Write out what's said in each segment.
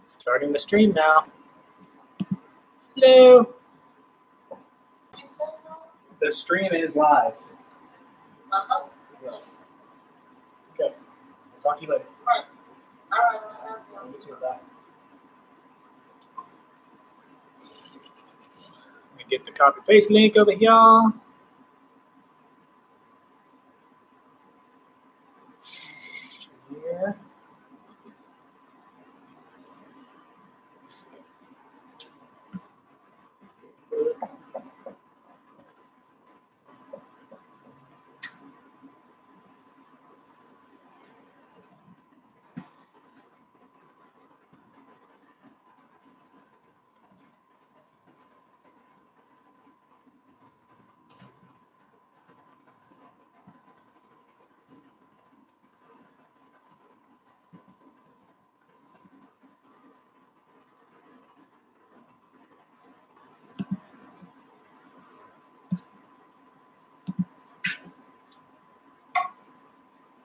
Starting the stream now. Hello. The stream is live. Yes. Okay. I'll talk to you later. All right. I'll get you back. Let me get the copy paste link over here. Here.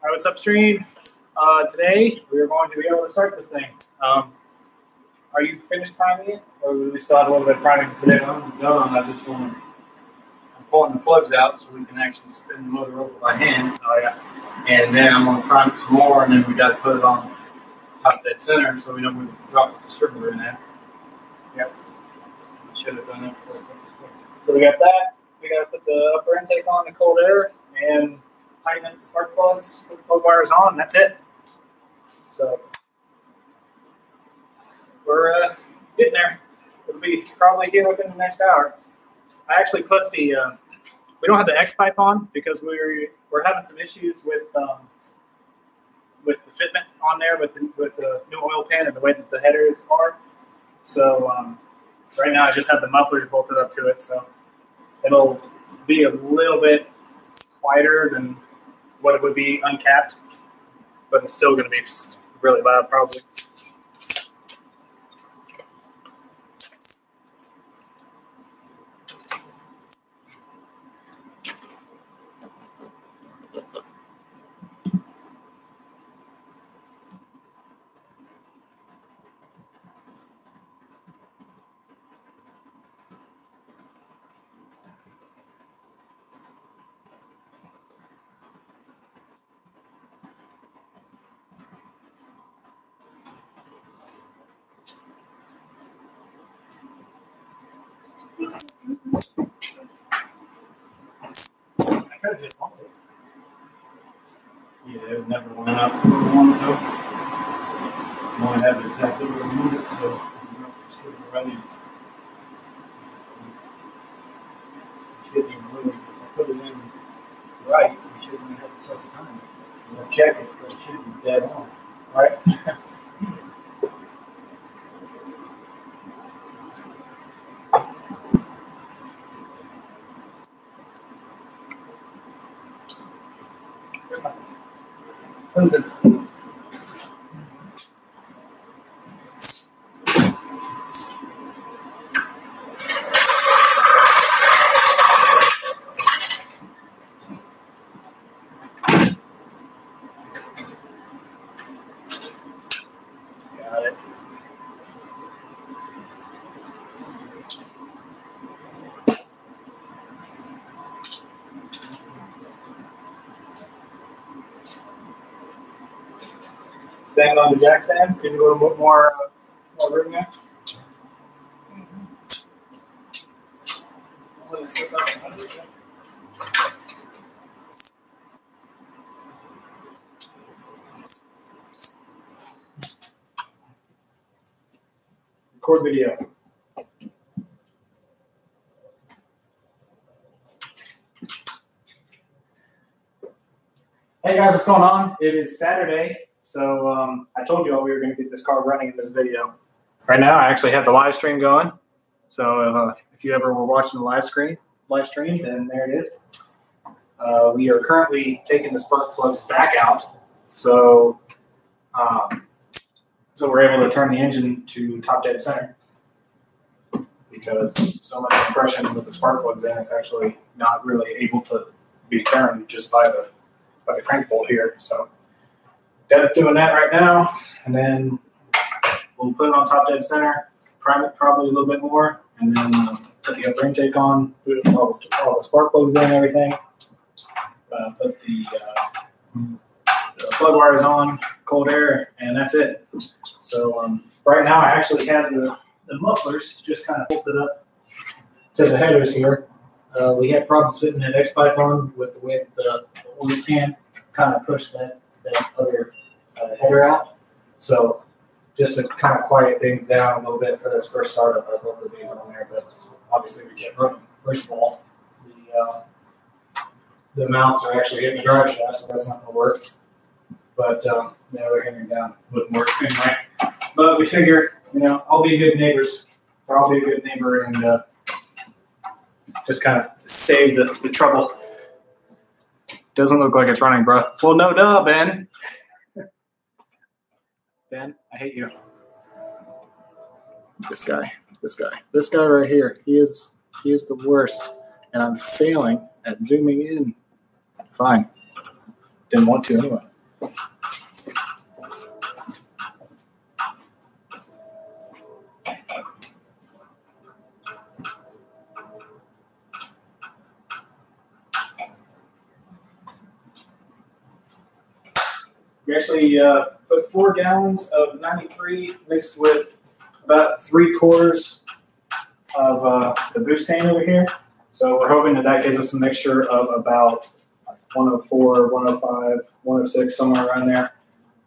All right, what's up, stream? Today we're going to be able to start this thing. Are you finished priming it, or do we still have a little bit of priming to do? I'm done. I just want to. I'm pulling the plugs out so we can actually spin the motor over by hand. Oh yeah. And then I'm going to prime it some more, and then we got to put it on top dead center so we know we can drop the distributor in there. Yep. Should have done that before. So we got that. We got to put the upper intake on, the cold air, and tighten up the spark plugs, put the plug wires on, and that's it. So we're getting there. It'll be probably here within the next hour. I actually put the we don't have the X pipe on because we're having some issues with the fitment on there with the new oil pan and the way that the headers are. So right now I just have the mufflers bolted up to it, so it'll be a little bit quieter than what it would be uncapped, but it's still going to be really loud probably. I could have just bumped it. Yeah, it never went up where we wanted to. I want to have it exactly where we want it, so we're ready. It shouldn't even really, if I put it in right, we shouldn't even have to set the time. We'll check it, but it should be dead on. Right? When's it? Got it. Staying on the jack stand, can you go a little bit more room there? Let me slip up under it. Record video. Hey guys, what's going on? It is Saturday. So I told you all we were going to get this car running in this video. Right now, I actually have the live stream going. So if you ever were watching the live stream, then there it is. We are currently taking the spark plugs back out. So we're able to turn the engine to top dead center because so much compression with the spark plugs in, it's actually not really able to be turned just by the crank bolt here. So doing that right now, and then we'll put it on top dead center, prime it probably a little bit more, and then put the upper intake on, put all the spark plugs in and everything. Put the plug wires on, cold air, and that's it. So right now I actually have the mufflers just kind of bolted up to the headers here. We had problems fitting that X pipe on with the way the oil can kind of pushed that other header out. So just to kind of quiet things down a little bit for this first startup, I bolted these on there, but obviously we can't run them. First of all, the mounts are actually hitting the drive shaft, so that's not going to work. But now they're hanging down, wouldn't work anyway. But we figure, I'll be good neighbors, or I'll be a good neighbor and just kind of save the trouble. Doesn't look like it's running, bro. Well, no duh, Ben. Ben, I hate you. This guy right here. He is the worst, and I'm failing at zooming in. Fine. Didn't want to anyway. We actually put 4 gallons of 93 mixed with about 3/4 of the butane over here. So we're hoping that gives us a mixture of about 104, 105, 106, somewhere around there.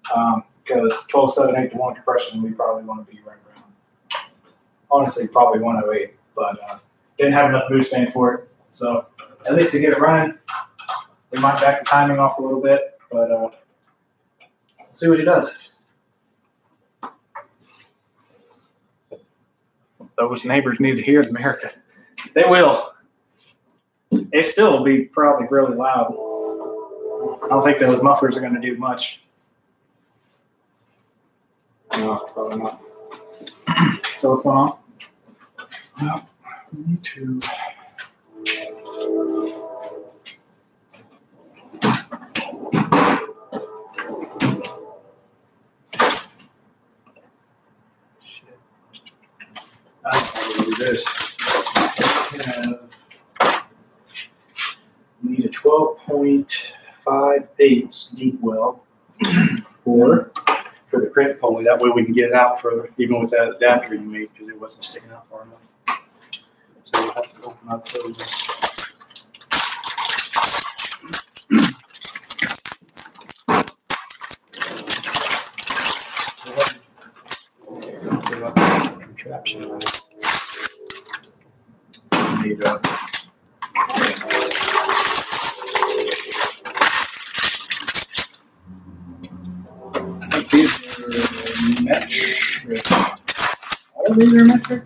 Because 12.78 to 1 compression, we probably want to be right around. Honestly, probably 108, but didn't have enough butane for it. So at least to get it running, we might back the timing off a little bit, but let's see what he does. Those neighbors need to hear America. They will. It still will be probably really loud. I don't think those mufflers are going to do much. No, probably not. So what's going on? Well, we need to. This. We need a 12.58 deep well for the crimp pulley. That way we can get it out further, even with that adapter you made, because it wasn't sticking out far enough. So we'll have to open up those. Contraption. Need I think these are metric. All of these are metric?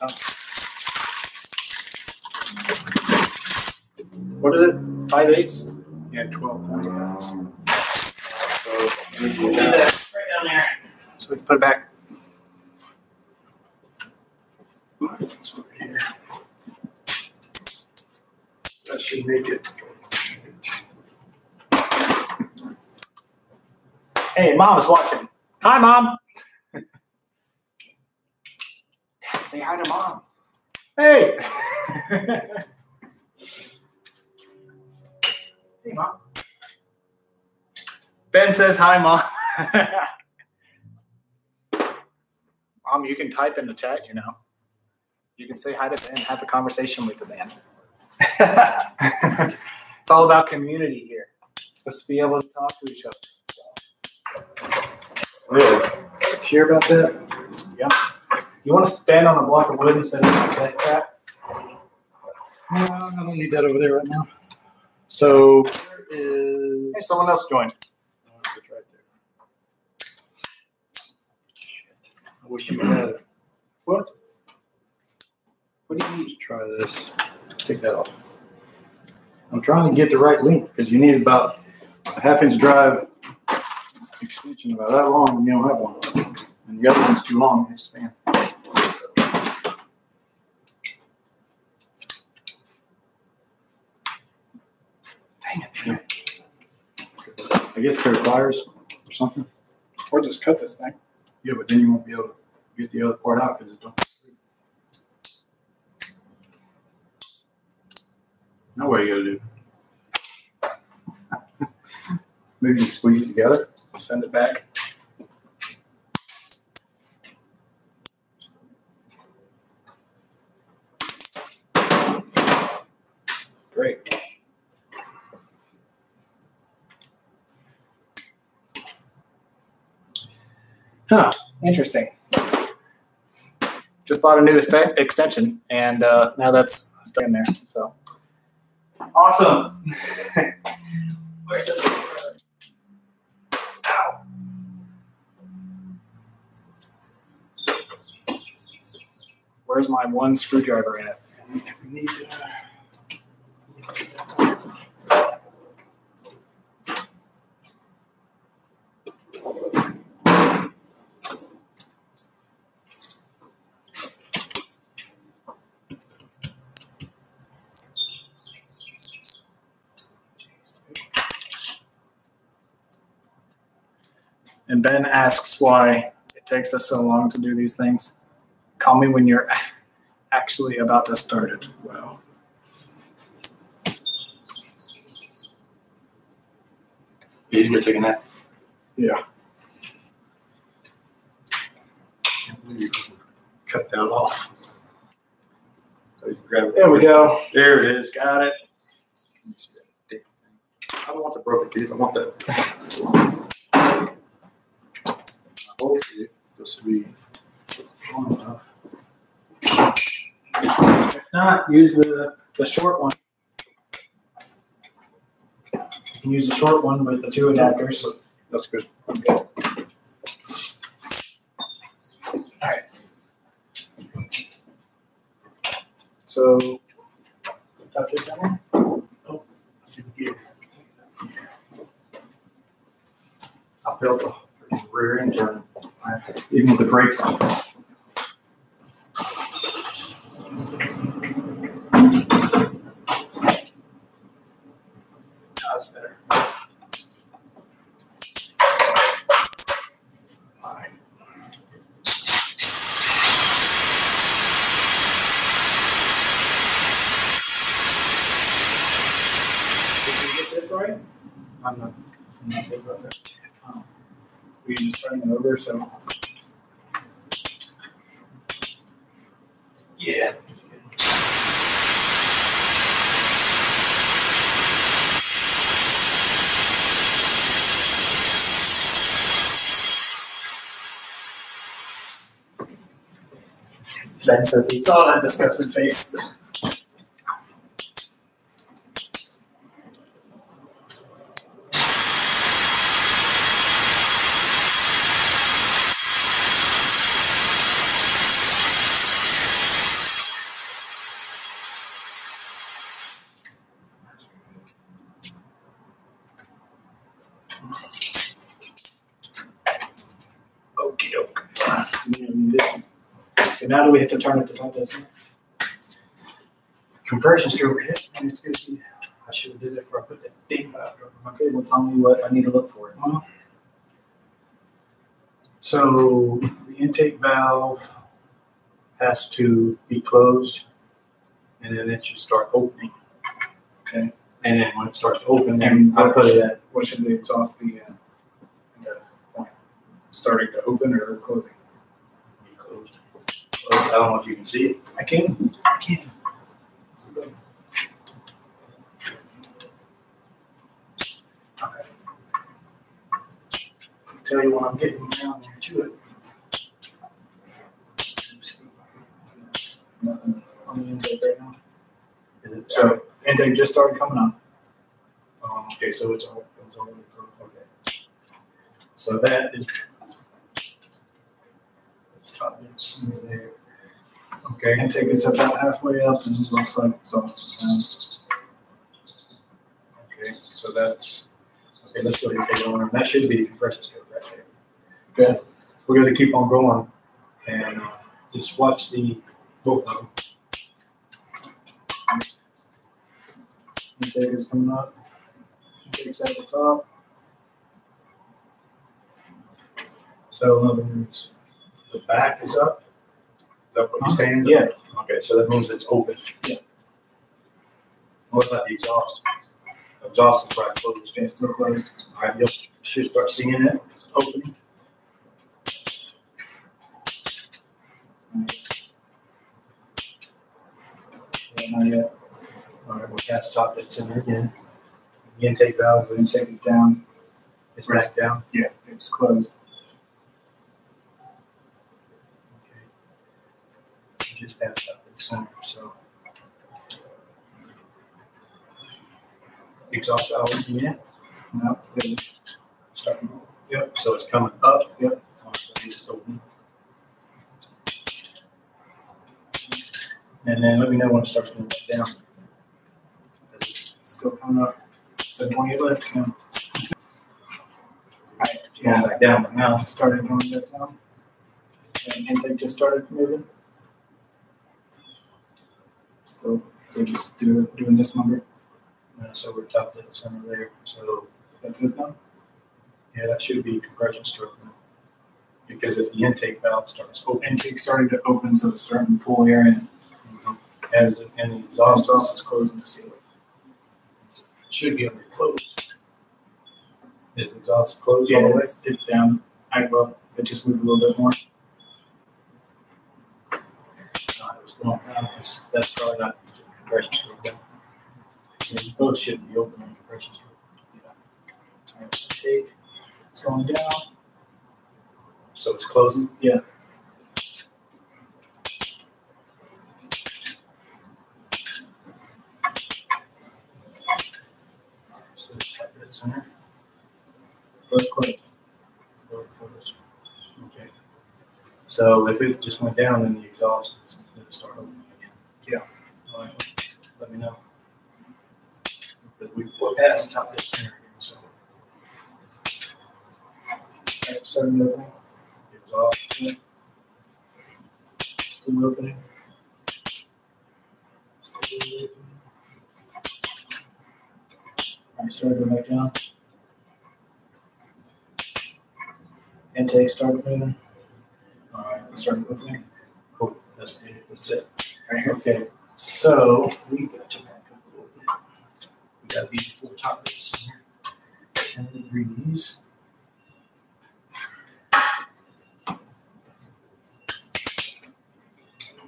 Oh. What is it? 5/8? Yeah, 12 pounds. So we can get that right down there. So we can put it back. It's over here. That should make it. Hey, Mom is watching. Hi, Mom. Dad, say hi to Mom. Hey. Hey, Mom. Ben says hi, Mom. Mom, you can type in the chat, You can say hi to Ben and have a conversation with the man. It's all about community here. Supposed to be able to talk to each other. Really? Sure about that? Yeah. You want to stand on a block of wood instead of just a death trap? No, I don't need that over there right now. So there is. Hey, someone else joined. Oh, it's right there. I wish you had. What? What do you need to try this? Take that off. I'm trying to get the right length because you need about a 1/2-inch drive extension about that long and you don't have one. And the other one's too long, it's span. Dang it. I guess pair of pliers or something? Or just cut this thing. Yeah, but then you won't be able to get the other part out because it don't. No way you gotta do. Maybe you squeeze it together. Send it back. Great. Huh, interesting. Just bought a new extension, and now that's stuck in there. So awesome. Where's this one? Ow. Where's my one screwdriver at? We need And Ben asks why it takes us so long to do these things. Call me when you're actually about to start it. Wow. He's gonna take a nap. Yeah. Can't believe you cut that off. So you grab it. There we go. There it is. Got it. I don't want the broken piece. I want that. Hopefully this will be long enough. If not, use the short one. You can use the short one with the two adapters. That's good. Okay. All right. So, got this in there? Oh, let's see here. I felt the rear end turning, even with the brakes on. That's better. All right. Did you get this right? I'm not good about that. Were you just turning it over? So. Yeah. Ben says he saw that disgusted face. Okie doke. So now do we have to turn it to top dead center? Compression stroke hit. And it's good. I should have did it before I put that ding valve. Okay, well tell me what I need to look for. So the intake valve has to be closed, and then it should start opening. Okay. And then when it starts to open, And then I put it at. what should the exhaust be at that point? Starting to open or closing? Be closed. I don't know if you can see it. I can. I can. Okay. Tell you when I'm getting down there to it. Nothing on the intake right now. So intake just started coming on. Okay, so it's already closed. Okay. So that is. Let's top this there. Okay, intake is about halfway up and it looks like exhaust is down. Okay, so that's. Okay, let's go ahead and take it on. That should be the compressor stroke right there. Good. We're going to keep on going and just watch both of them. Intake is coming up. Intake's at the top. So in other words, the back is up. Is that what you're saying? Yeah. Okay, so that means it's open. Yeah. What about the exhaust? The exhaust is probably closed. Okay, still closed. All right, you should start seeing it opening. Yeah, not yet. All right, we'll cast stop that center again. The intake valve And take it down. is back down. Yeah, it's closed. Okay. Just cast stop at the center. So exhaust valve is in. No, it's starting. Yep. So it's coming up. Yep. It's open. And then let me know when it starts going back down. It's still coming up. 720 left. Yeah. Alright, It's going back down, but now it started going back down. And intake just started moving. Still, we're just doing this number. so we're top dead center there. So That's it then? yeah, that should be compression stroke now. Because if the intake valve starts open, Intake started to open, so it's starting to pull air in. as and the exhaust Exhaust is closing the ceiling. should be under closed. Is the exhaust closed all the Yeah, way? it's down. Well, it just moved a little bit more. It was going down because that's probably not the compression stroke. Yeah, both should be open on compression stroke. Alright, intake. It's going down. So it's closing? Yeah. So it's top dead center. Both closed. Both closed. Okay. So if it just went down, then the exhaust is going to start opening again. Yeah. All right. Let me know. Because we passed top dead center again, so Alright, starting opening. the exhaust. Still opening. Still opening. Alright, started going back down. Intake started moving. Alright, started opening. Cool. That's it. That's it. Right here. Okay. So we got to back up a little bit. We got to be full top dead center. 10 degrees.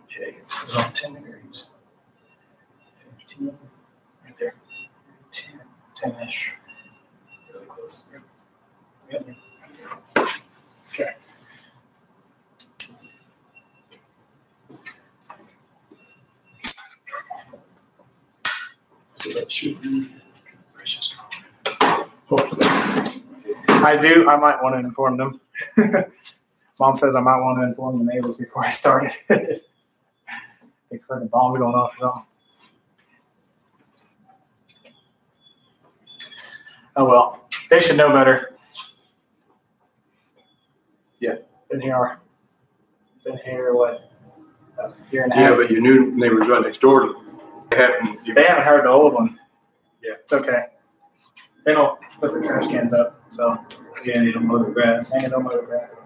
Okay, it's on 10 degrees. 15, right there. 10, 10-ish. Really close. Yep. Okay. So that should be compression stroke. Hopefully. I might want to inform them. Mom says I might want to inform the neighbors before I started. They heard the bombs going off or something. Oh well, they should know better. Yeah. Been here what? A year and a Yeah, half. but your new neighbors right next door to they They haven't heard the old one. Yeah. It's okay. They don't put their trash cans up, so yeah, they don't mow the grass. they don't mow the grass.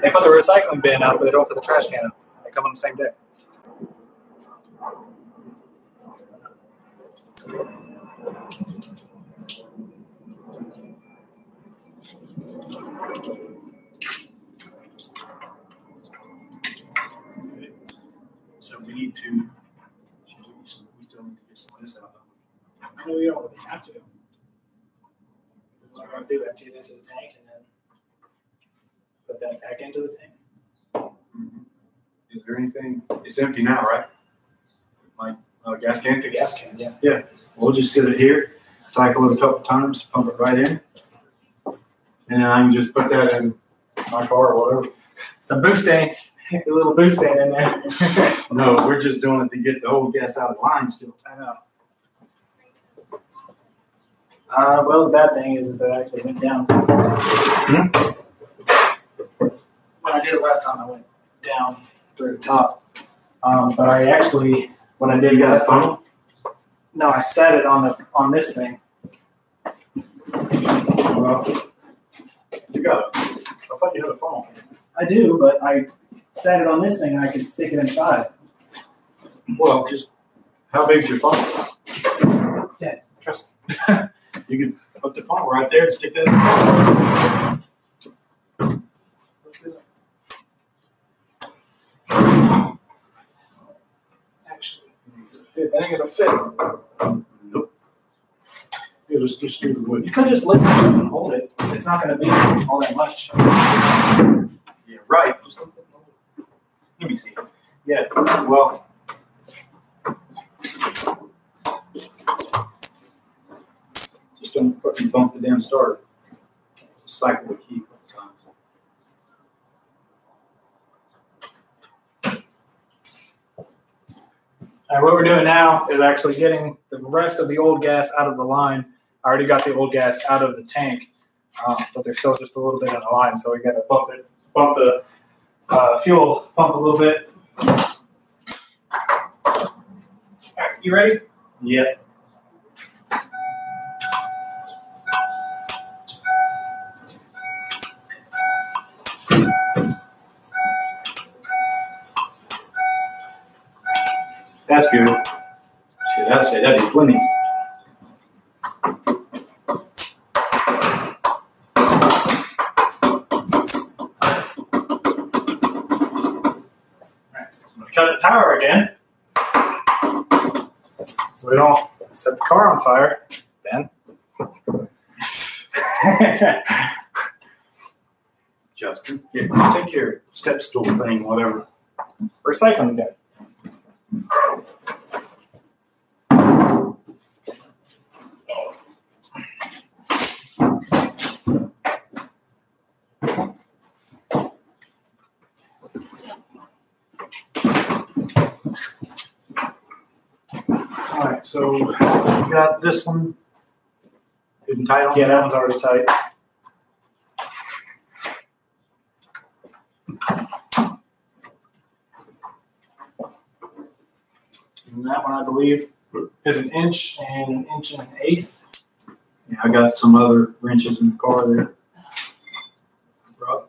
They put the recycling bin up, but they don't put the trash can up. They come on the same day. So we need to. We still need to get some of this out. No, we don't really have to. What we're going to do, empty it into the tank and then put that back into the tank. Mm-hmm. Is there anything? It's empty now, right? Like gas can? The gas can, yeah. Yeah. We'll just sit it here, cycle it a couple times, pump it right in, and then I can just put that in my car or whatever. Some boosting, a little boosting in there. No, we're just doing it to get the old gas out of the line still. I know. Well, the bad thing is that I actually went down. When I did it last time, I went down through the top. But I actually, when I did You got last a funnel? time, no, I set it on this thing. Well, got a funnel. I do, but I set it on this thing and I can stick it inside. Well, just how big is your funnel? Dad, trust me. You can put the funnel right there and stick that in the funnel. Actually, that ain't gonna fit. Nope. Yeah, just do the wood. You could just lift it up and hold it. It's not gonna be all that much. Yeah, right. Just let me see. Yeah, well. Just don't fucking bump the damn starter. Just cycle the key a couple times. All right, what we're doing now is actually getting the rest of the old gas out of the line. I already got the old gas out of the tank, but there's still just a little bit on the line, so we got to bump the fuel pump a little bit. All right, you ready? Yeah. That's good. I'd say that'd be plenty. Cut the power again, so we don't set the car on fire. Ben. Justin, yeah, take your step stool thing, whatever. Recycling bin. All right, so you got this one good and tight on? Yeah, that one's already tight. And that one, I believe, is an inch and an eighth. Yeah, I got some other wrenches in the car there. Rob.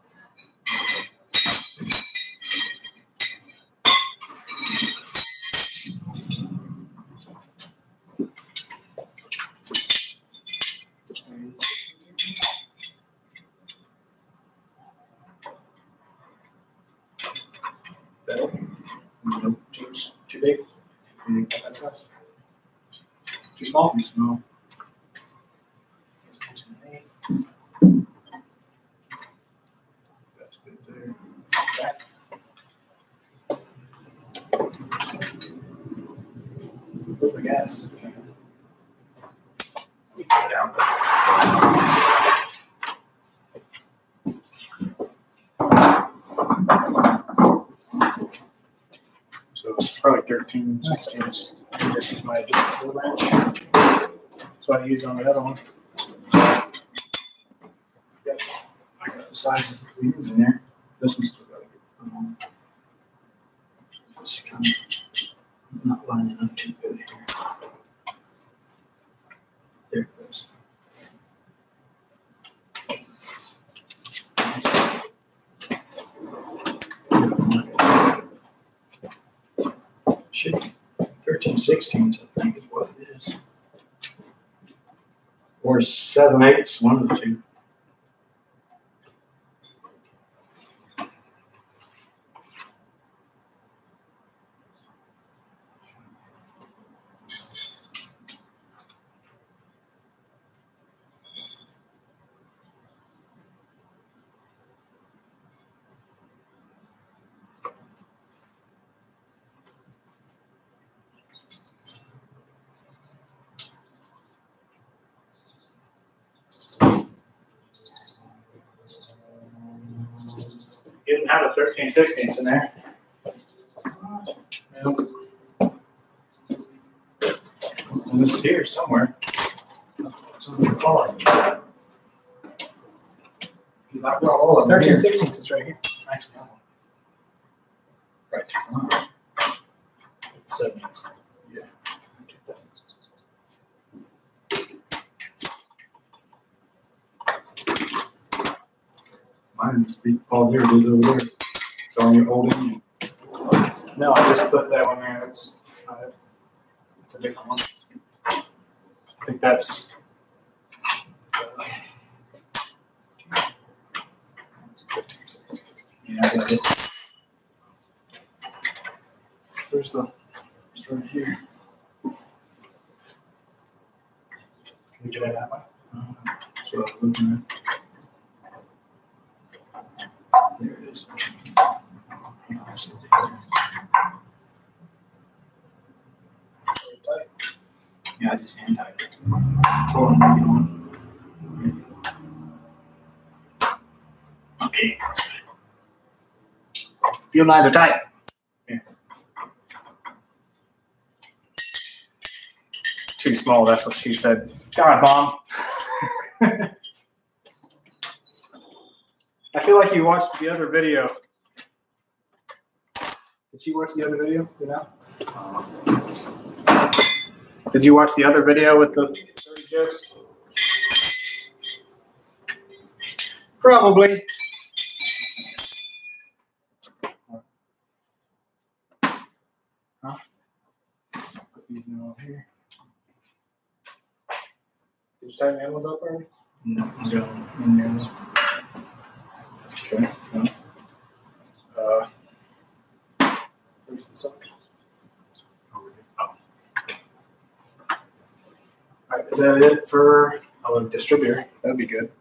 Is that it? Nope. Too big? Not that size. Too small? Too small. Inch and an eighth. That's good there. Where's the gas? We put it down. So it's probably 13, 16. This is my adjustable wrench. That's what I used on the other one. Yep. I got the sizes that we use in there. This one's still got to get put on. It's kind of not lining up too good here. There it goes. Should be 13/16, I think is what it is. Or 7/8, one of the two. You didn't have a 13/16 in there. Nope. And it's here somewhere. It's on the car. You like all of them here. 13/16 is right here. Actually, I don't know. Right. 7 inches. Yeah. Mine just be, oh, there it is over there. It's on your old engine. No, I just put that one there. That's not it. It's a different one. I think that's. Yeah, I got it. Where's the? It's right here. Can we get it that way? That's what I was looking at. There it is. Yeah, I just hand tied it. Hold on. Okay. Fuel lines are tight. Yeah. Too small, that's what she said. God, Mom. I feel like you watched the other video. Did you watch the other video? You know? Did you watch the other video with the 30 jokes? Probably. Huh? Put these in over here. Did you tighten the other ones up already? No, I'm going in there. Okay. Where's the socket? Oh. All right, is that it for a distributor? That'd be good.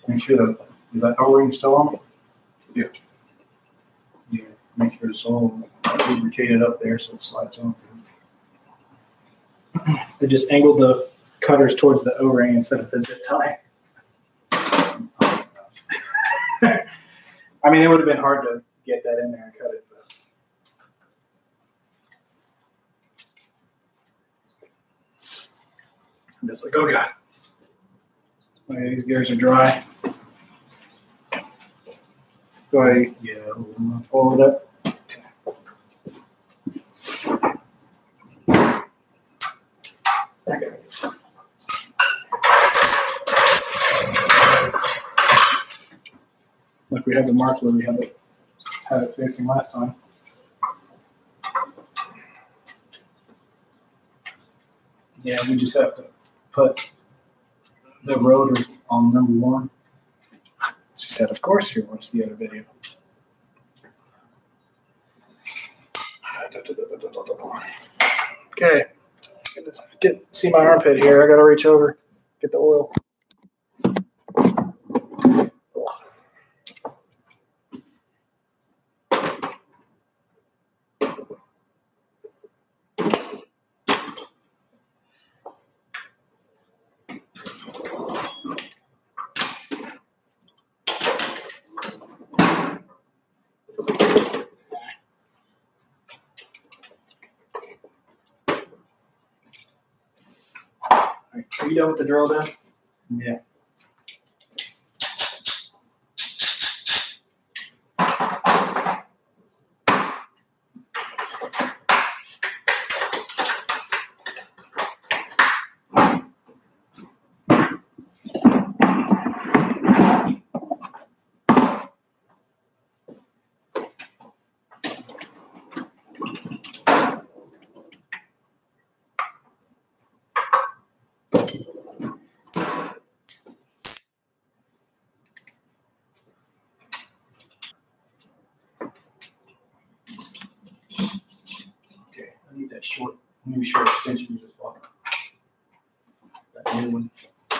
Make sure that, is that O-ring still on? Yeah. Yeah, make sure it's all lubricated up there so it slides on. They just angled the cutters towards the O-ring instead of the zip tie. I mean, it would have been hard to get that in there and cut it. But. I'm just like, oh God. Okay, these gears are dry. Go ahead. Yeah, Hold it up. Like we had the mark where we had it facing last time. yeah, we just have to put the rotor on number one. She said, of course you watched the other video. Okay. See my armpit here. I gotta reach over, get the oil. Are you done with the drill then? Yeah. I need that new short extension you just bought. That new one. I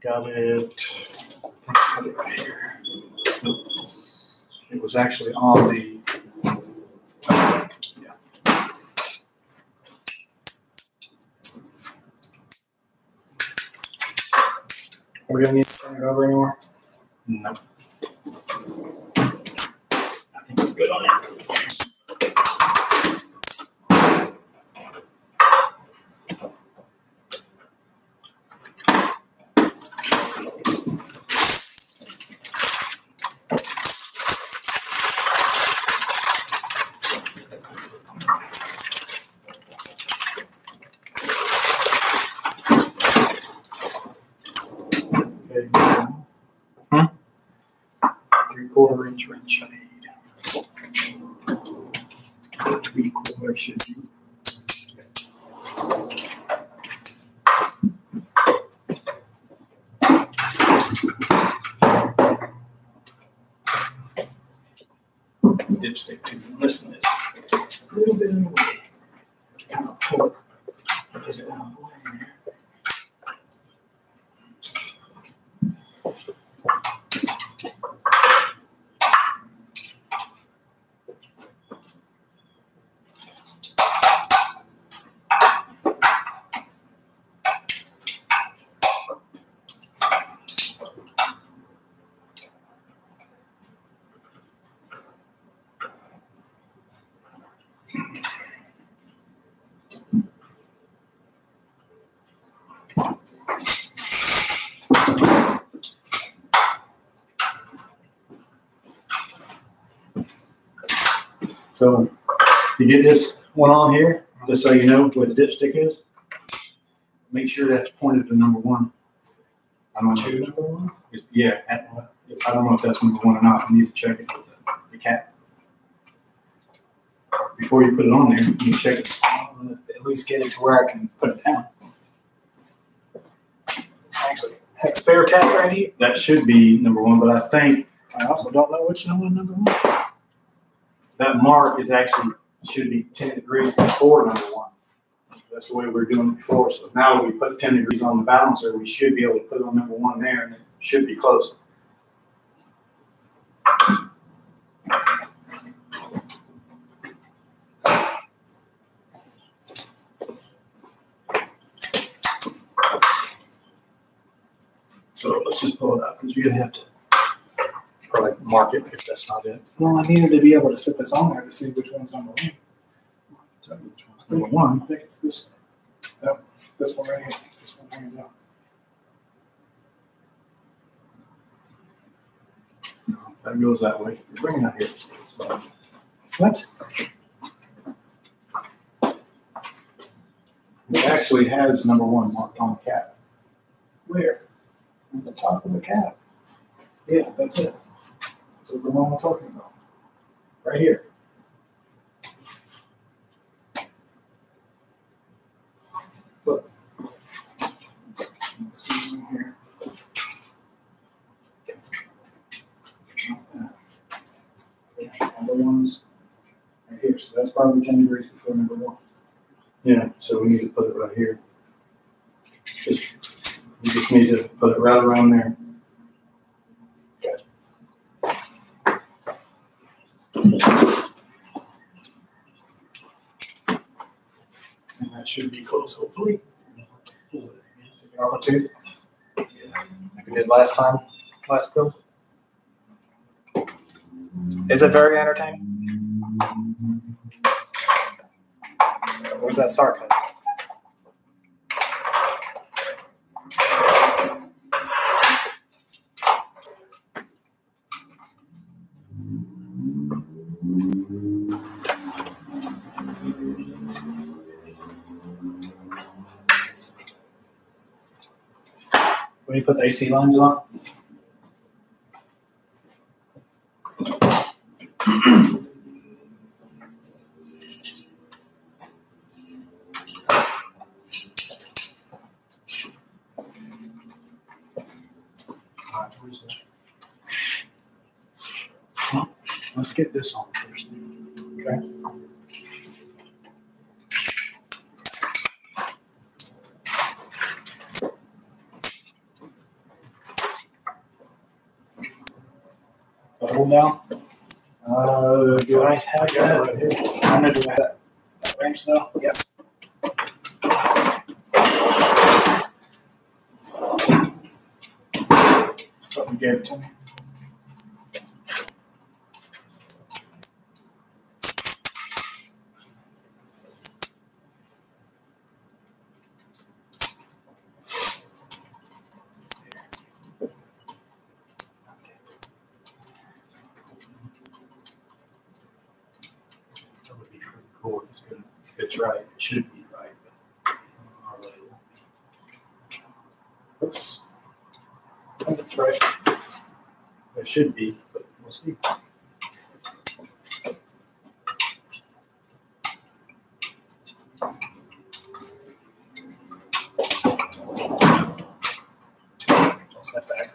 got it. I put it right here. Nope. It was actually on the. Yeah. Are we gonna need to turn it over anymore? No. I think we're good on that. 3/4 wrench I need. 3/4 should be. Dipstick to this one is a little bit in the way. Kind of pull it. Is it out of the way here? So to get this one on here, just so you know where the dipstick is, make sure that's pointed to number 1. I don't know. Number 1? Yeah. I don't know if that's number 1 or not. I need to check it with the cap. Before you put it on there, you need to check it. At least get it to where I can put it down. Actually, hex spare cap right here. That should be number 1, but I think I also don't know which one number 1. that mark is actually should be 10 degrees before number 1. That's the way we're doing it before. So now we put 10 degrees on the balancer, we should be able to put on number 1 there, and it should be close. So let's just pull it out because you're gonna have to probably mark it if that's not it. Well, I needed to be able to sit this on there to see which one's number 1. Tell you which one's number 1. I think it's this one. Yep, this one right here. This one hangs out. No, if that goes that way, you're bringing it here. So, What? it actually has number 1 marked on the cap. Where? On the top of the cap. Yeah, that's it. This is the one we're talking about. Right here. Look. Let's see here. Yeah, number 1's right here. So that's probably 10 degrees before number 1. Yeah, so we need to put it right here. You just need to put it right around there. And that should be close, hopefully. Take it off a tooth. Like we did last time, last build. Is it very entertaining? Where's that sarcasm? When you put the AC lines on? Let's get this on first. Okay. Hold down. Do I have that right here? I'm gonna do that wrench though. Yep. Something gave it to me. If it's right, it should be right. Oops. That's right. It should be, but We'll see. Step back.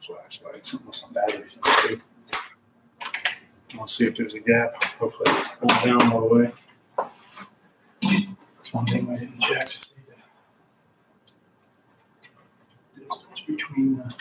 Flashlight, some batteries. We'll see if there's a gap. Hopefully it's pulled down all the way. That's one thing I didn't check. To see the distance between the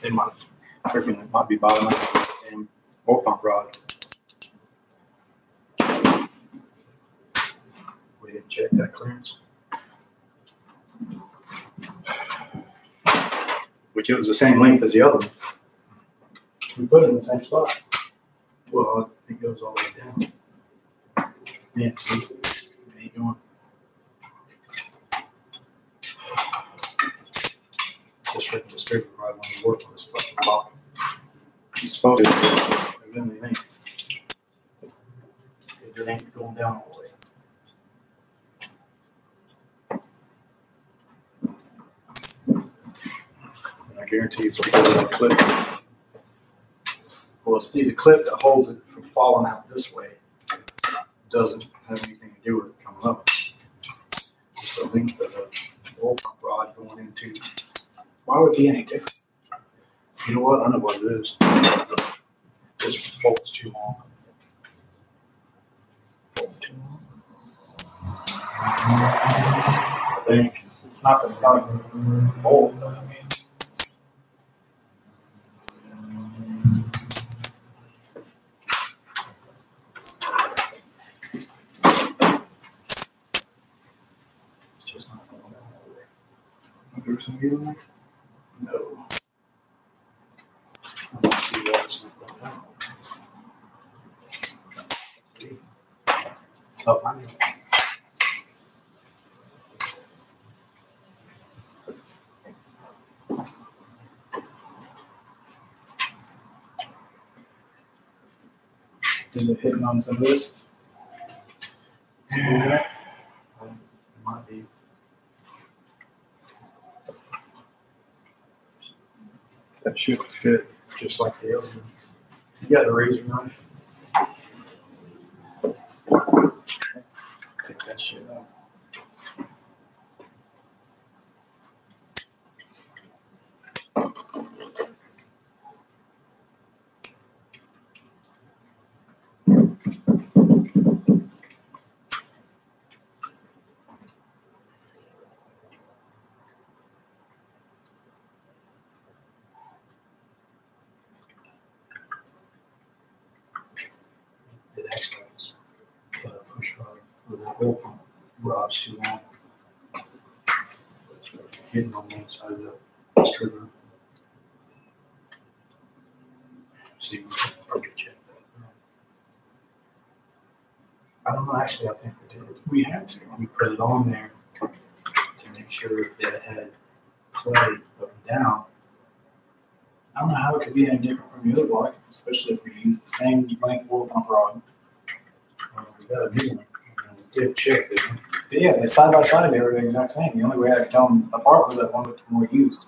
It might be bothering the oil pump rod. We didn't check that clearance. Which it was the same length as the other one. We put it in the same spot. Well, it goes all the way down. Yeah, see, it ain't going. Just freaking distributor right when you work on this fucking block. It's supposed to, it really ain't. It ain't going down all the way. And I guarantee it's because of that clip. Well, it's the clip that holds it from falling out this way. It doesn't have anything to do with it coming up. It's the length of the oil pump rod going into. Why would it be any different? You know what? I know what it is. This bolt's too long. Bolt's too long. I think. It's not the starting bolt, but I mean. It's just not going down all the way. There was some gear in there? No. I don't see why it's not going down. Oh, I know. Is it hitting on some of this? It might be. That should fit just like the other ones. You got a razor knife? Take that shit out. It actually was push rod with the oil pump rod's too long. It's really hitting on one side of the distributor. See, I'll get checked that. I don't know, actually, I think we did. We had to. We put it on there to make sure that it had play up and down. I don't know how it could be any different from the other block, especially if we use the same length oil pump rod. We got a new one. We did check, didn't we? But yeah, side by side, they were the exact same. The only way I could tell them apart was that one looked more used.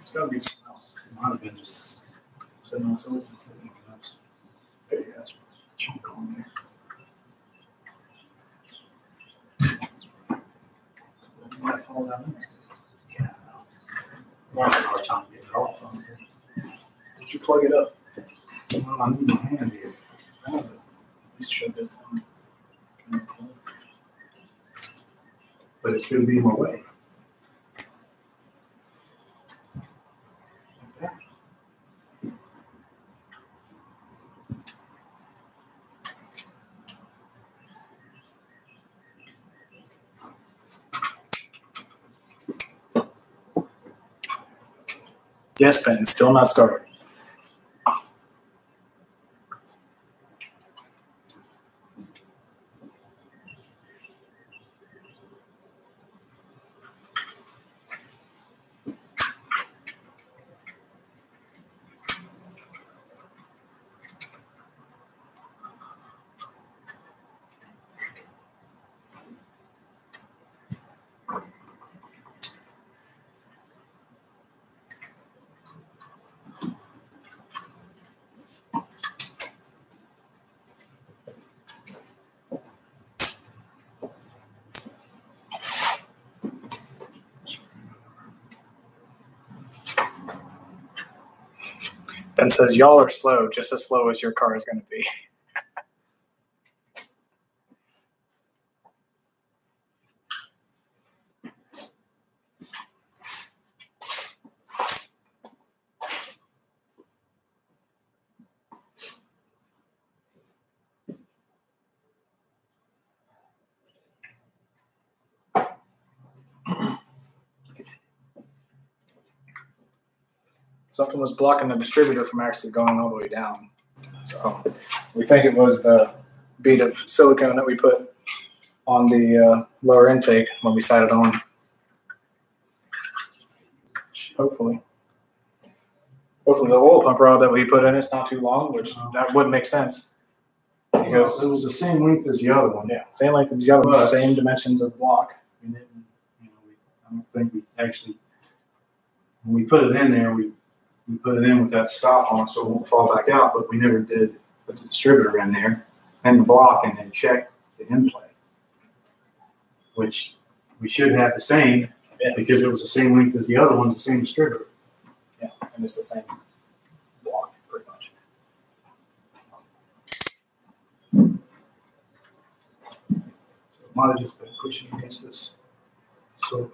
It's got to be something else. It might have been just Something else. down there. Yeah. Well, I have a hard time getting it off on here. Did you plug it up? Well, I need my hand here. At least show this one. But it's going to be in my way. Yes, Ben, still not started. Ben says, y'all are slow, just as slow as your car is going to be. Something was blocking the distributor from actually going all the way down. So we think it was the bead of silicone that we put on the lower intake when we sat it on. Hopefully the oil pump rod that we put in it's not too long, which that would make sense. Because it was the same length as the other one. Yeah, same length as the other one, same dimensions of the block. We didn't, I don't think we actually, when we put it in there, we put it in with that stop on it so it won't fall back out, but we never did put the distributor in there and the block and then check the in play, which we should have the same because it was the same length as the other one, the same distributor. Yeah, and it's the same block pretty much. So it might have just been pushing against this. So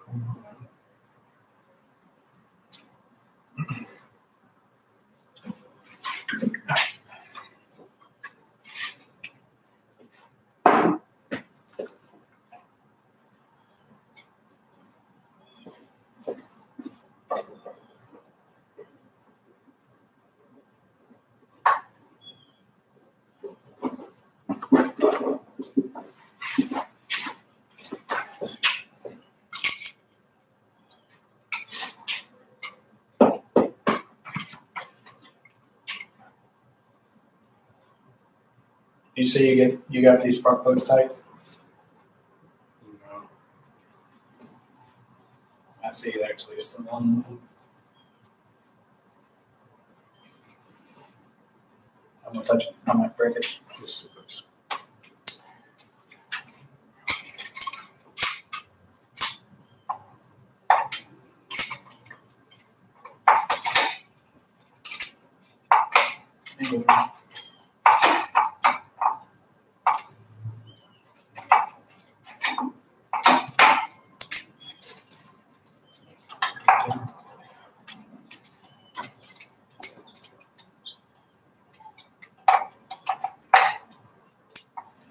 You say you got these spark plugs tight? no. I see it actually. It's the one. I'm gonna touch it. I might break it.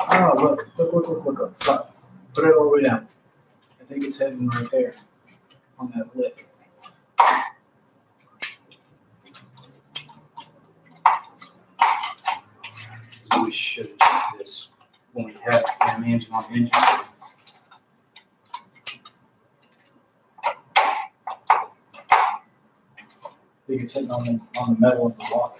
Oh, look. Stop. Put it all the way down. I think it's heading right there on that lip. So we should have done this when we had an engine on the engine. I think it's hitting on the metal of the block.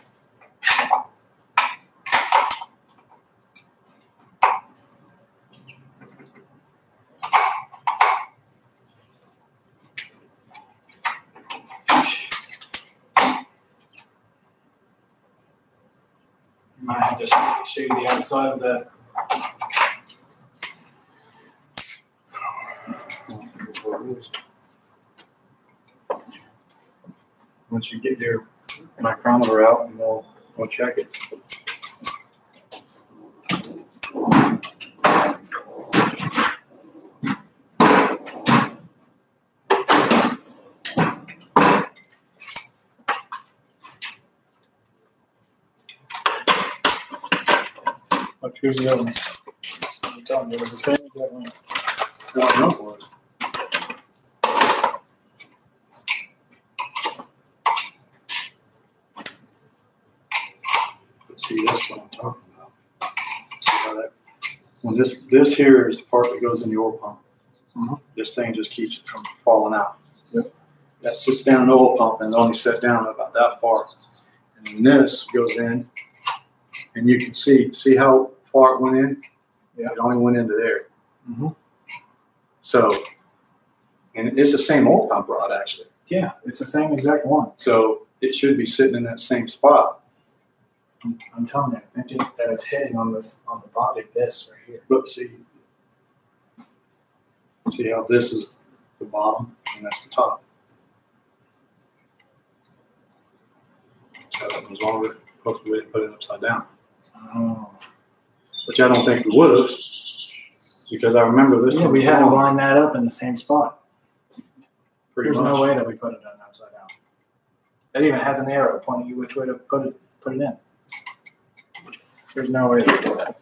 Might have to show you the outside of that. once you get your micrometer out, and we'll check it. Look, here's the other one. I'm telling you, it was the same exact one. I know it was. See, that's what I'm talking about. See how that? When this here is the part that goes in the oil pump. This thing just keeps it from falling out. Yep. That sits down in the oil pump and only set down about that far. And then this goes in, and you can see how far it went in. Yeah. It only went into there. So, and it's the same oil pump rod actually. Yeah, it's the same exact one. So it should be sitting in that same spot. I'm telling you, I think that it's hitting on the body of this right here. But see how this is the bottom and that's the top. So that was longer. Hopefully we didn't put it upside down. Oh. Which I don't think we would have, because I remember this. Yeah, we had to line that up in the same spot. There's no way that we put it on upside down. It even has an arrow pointing you which way to put it in. There's no way to do that.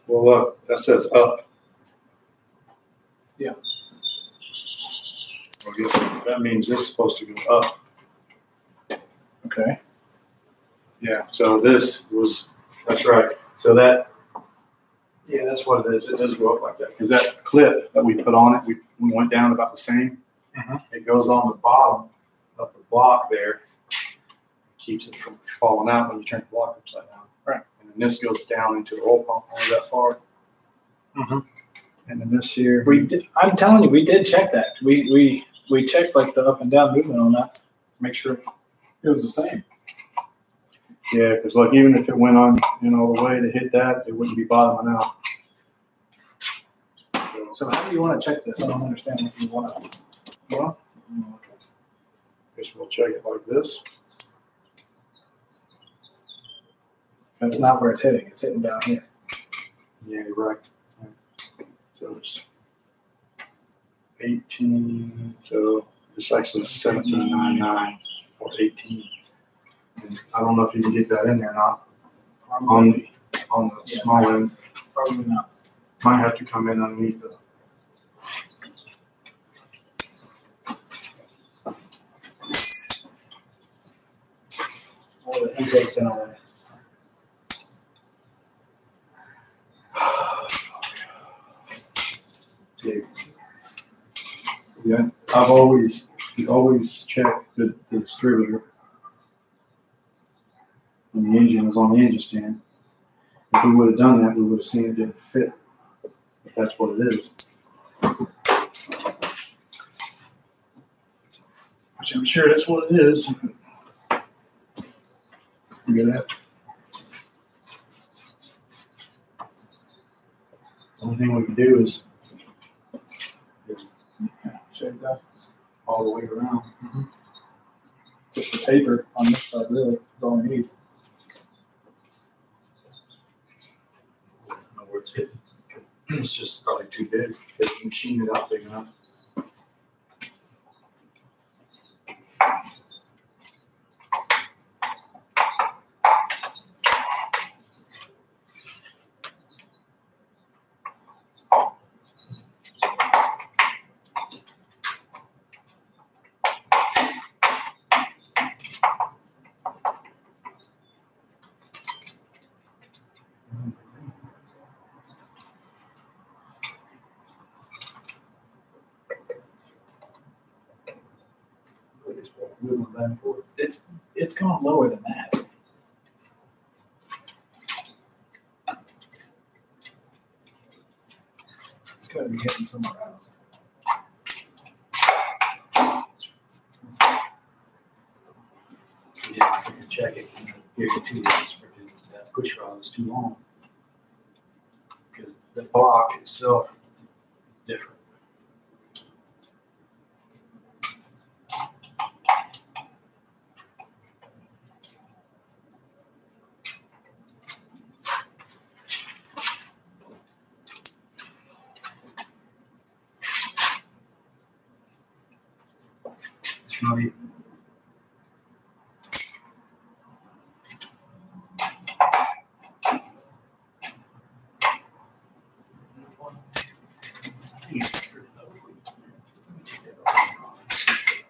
Well, look, that says up. Yeah. Well, that means this is supposed to go up. Okay. Yeah, so this was, that's right. So that, yeah, that's what it is. It does go up like that. Because that clip that we put on it, we went down about the same. It goes on the bottom of the block there. Keeps it from falling out when you turn the block upside down. Right. And then this goes down into the oil pump only that far. And then this here. I'm telling you, we did check that. We checked like the up and down movement on that. Make sure it was the same. Yeah, because like even if it went on, all the way to hit that, it wouldn't be bottoming out. So how do you want to check this? I don't understand what you want to. Well, okay. Guess we'll check it like this. That's not where it's hitting. It's hitting down here. Yeah, you're right. So it's 18. So it's actually 17.99 or 18. And I don't know if you can get that in there or not. On the small end. Probably not. Might have to come in underneath the. Oh, the intake's in already. Yeah, I've always checked the distributor when the engine was on the engine stand. If we would have done that, we would have seen it didn't fit. But that's what it is. Which I'm sure that's what it is. Look at that. The only thing we can do is Shake that. all the way around. Just the taper on this side, really. That's all we need. I don't know where it's hitting. It's just probably too big. They can machine it out big enough. It's going lower than that. It's got to be hitting somewhere else. Yeah, if you can check it, give it 2 weeks because that push rod is too long. Because the block itself is different. not even.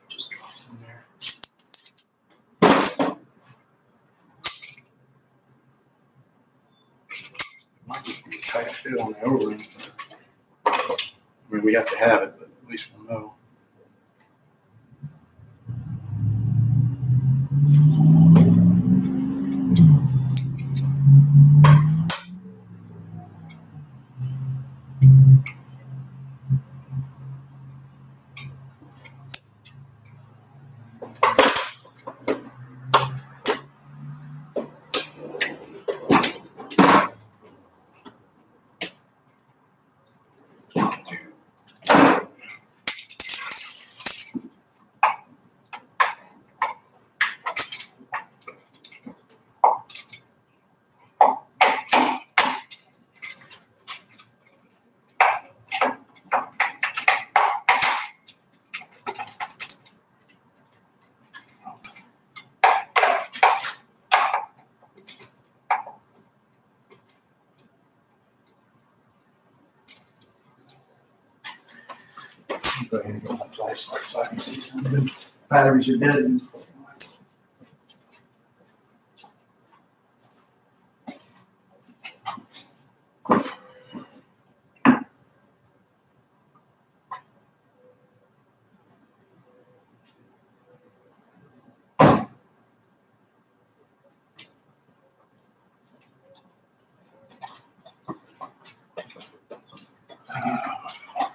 Just drops in there. Might just be a tight fit on the O-ring. I mean, we have to have it, but at least we'll know. Go ahead and get my flashlight so I can see something. Batteries are dead.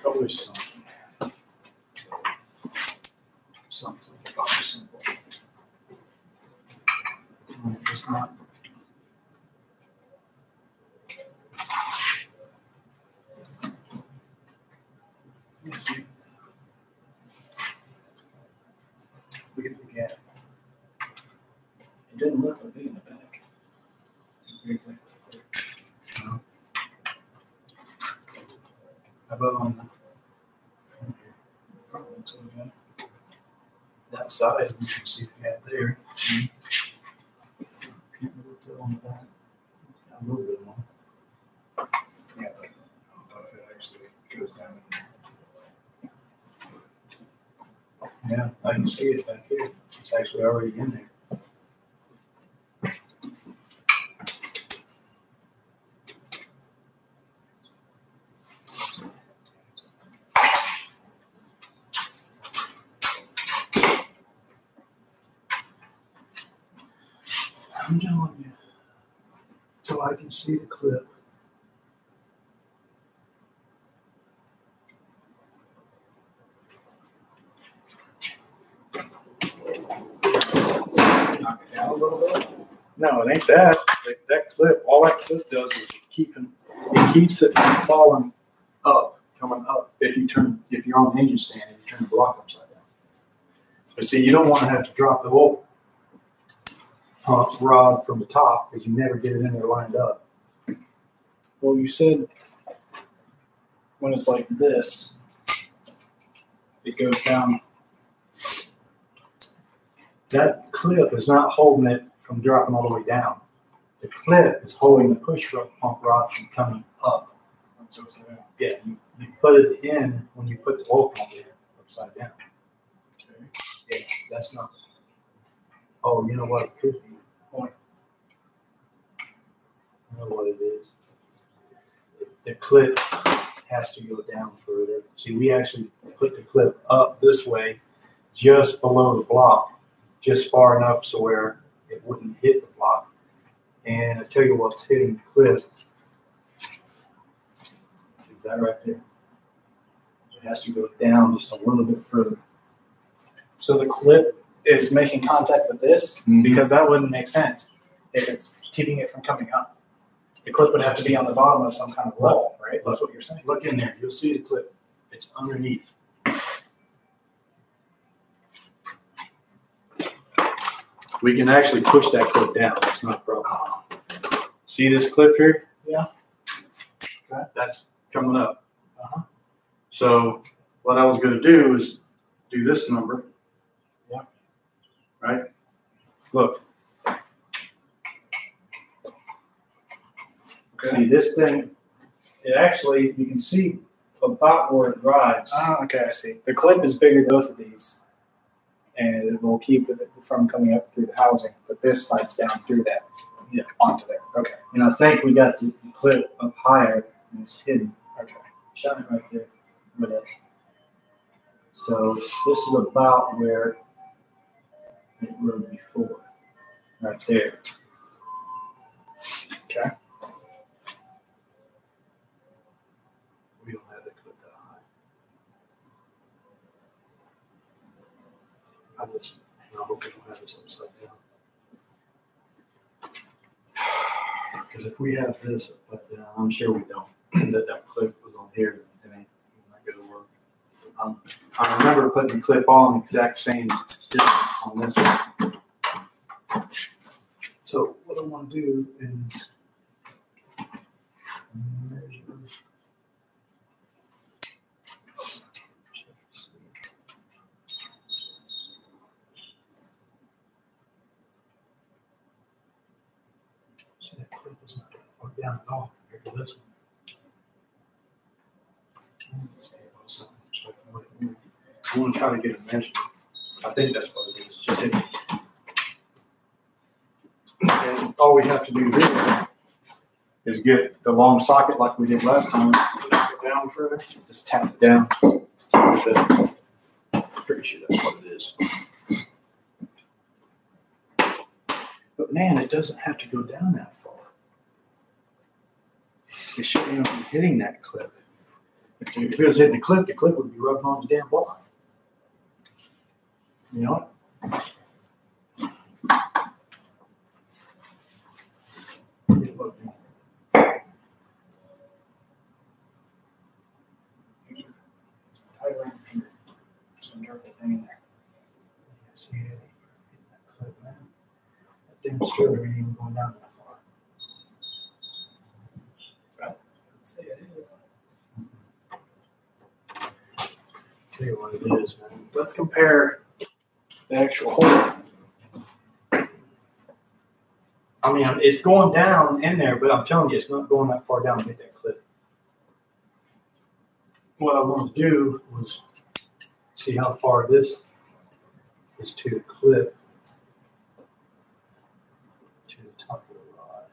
Publish something fucking simple. It's not. Let me see. Look at the gap. It didn't look like big in the back. No. How about on the that side? You can see the gap there. Can't really tell on the back. A little bit more. Yeah, but I don't know if it actually goes down. Yeah, I can see it back here. It's actually already in there. I'm telling you, so I can see the clip. Knock it down a little bit. No, it ain't that. That clip, all that clip does is it keeps it from falling up, coming up. If you're on the engine stand and you turn the block upside down. But see, you don't want to have to drop the whole pump rod from the top because you never get it in there lined up. Well, you said when it's like this, it goes down. That clip is not holding it from dropping all the way down. The clip is holding the push pump rod from coming up. Yeah, you put it in when you put the oil pump in upside down. Okay. Yeah, that's not. Oh, you know what it could be? I know what it is. The clip has to go down further. See, we actually put the clip up this way, just below the block, just far enough so where it wouldn't hit the block. And I tell you what's hitting the clip. Is that right there? It has to go down just a little bit further. So the clip is making contact with this because that wouldn't make sense if it's keeping it from coming up. The clip would have to be on the bottom of some kind of wall, right? That's what you're saying. Look in there. You'll see the clip. It's underneath. We can actually push that clip down. That's not a problem. See this clip here? Yeah. Okay. That's coming up. So what I was going to do is do this number. Yeah. Look. Okay. See this thing, it actually, you can see about where it rides. Oh, okay, I see. The clip is bigger than both of these, and it will keep it from coming up through the housing, but this slides down through that, onto there. Okay. And I think we got the clip up higher and it's hidden. Okay. Shine it right there. Look at that. So this is about where it rode before. Right there. Okay. We don't have that clip that high. I hope we don't have this upside down. Because if we have this upside down, I'm sure we don't. that clip was on here, it ain't not going to work. I remember putting the clip on the exact same distance on this one. So what I want to do is measure. See, that clip is not far down at all compared to this one. I want to try to get a measure. I think that's what it is. Just hit it. And all we have to do here is get the long socket like we did last time. Down further. Just tap it down. Pretty sure that's what it is. But man, it doesn't have to go down that far. It shouldn't even be hitting that clip. If it was hitting the clip would be rubbing on the damn block. You know what? See it? That clip, man. That damn stroller ain't even going down that far. Right. Say it is. Tell you what it is, man. Let's compare the actual hole. I mean, it's going down in there, but I'm telling you, it's not going that far down to hit that clip. What I want to do was see how far this is to the clip, to the top of the rod.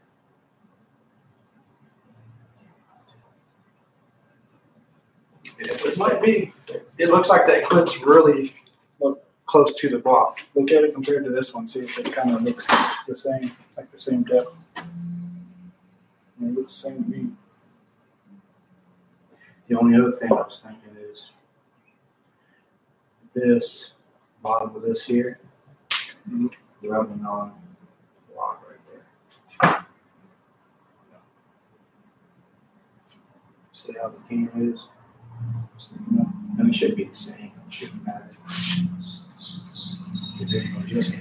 It might be. It looks like that clip's really close to the block. Look at it compared to this one. See if it kind of looks the same, like the same depth. It looks the same to me. The only other thing I was thinking is this bottom of this here, rubbing on the block right there. See how the pin is? And it should be the same. It shouldn't matter. Just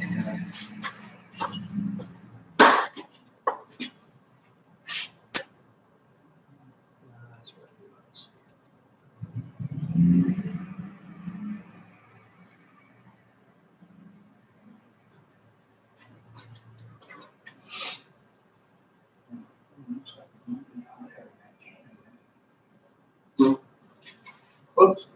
Whoops.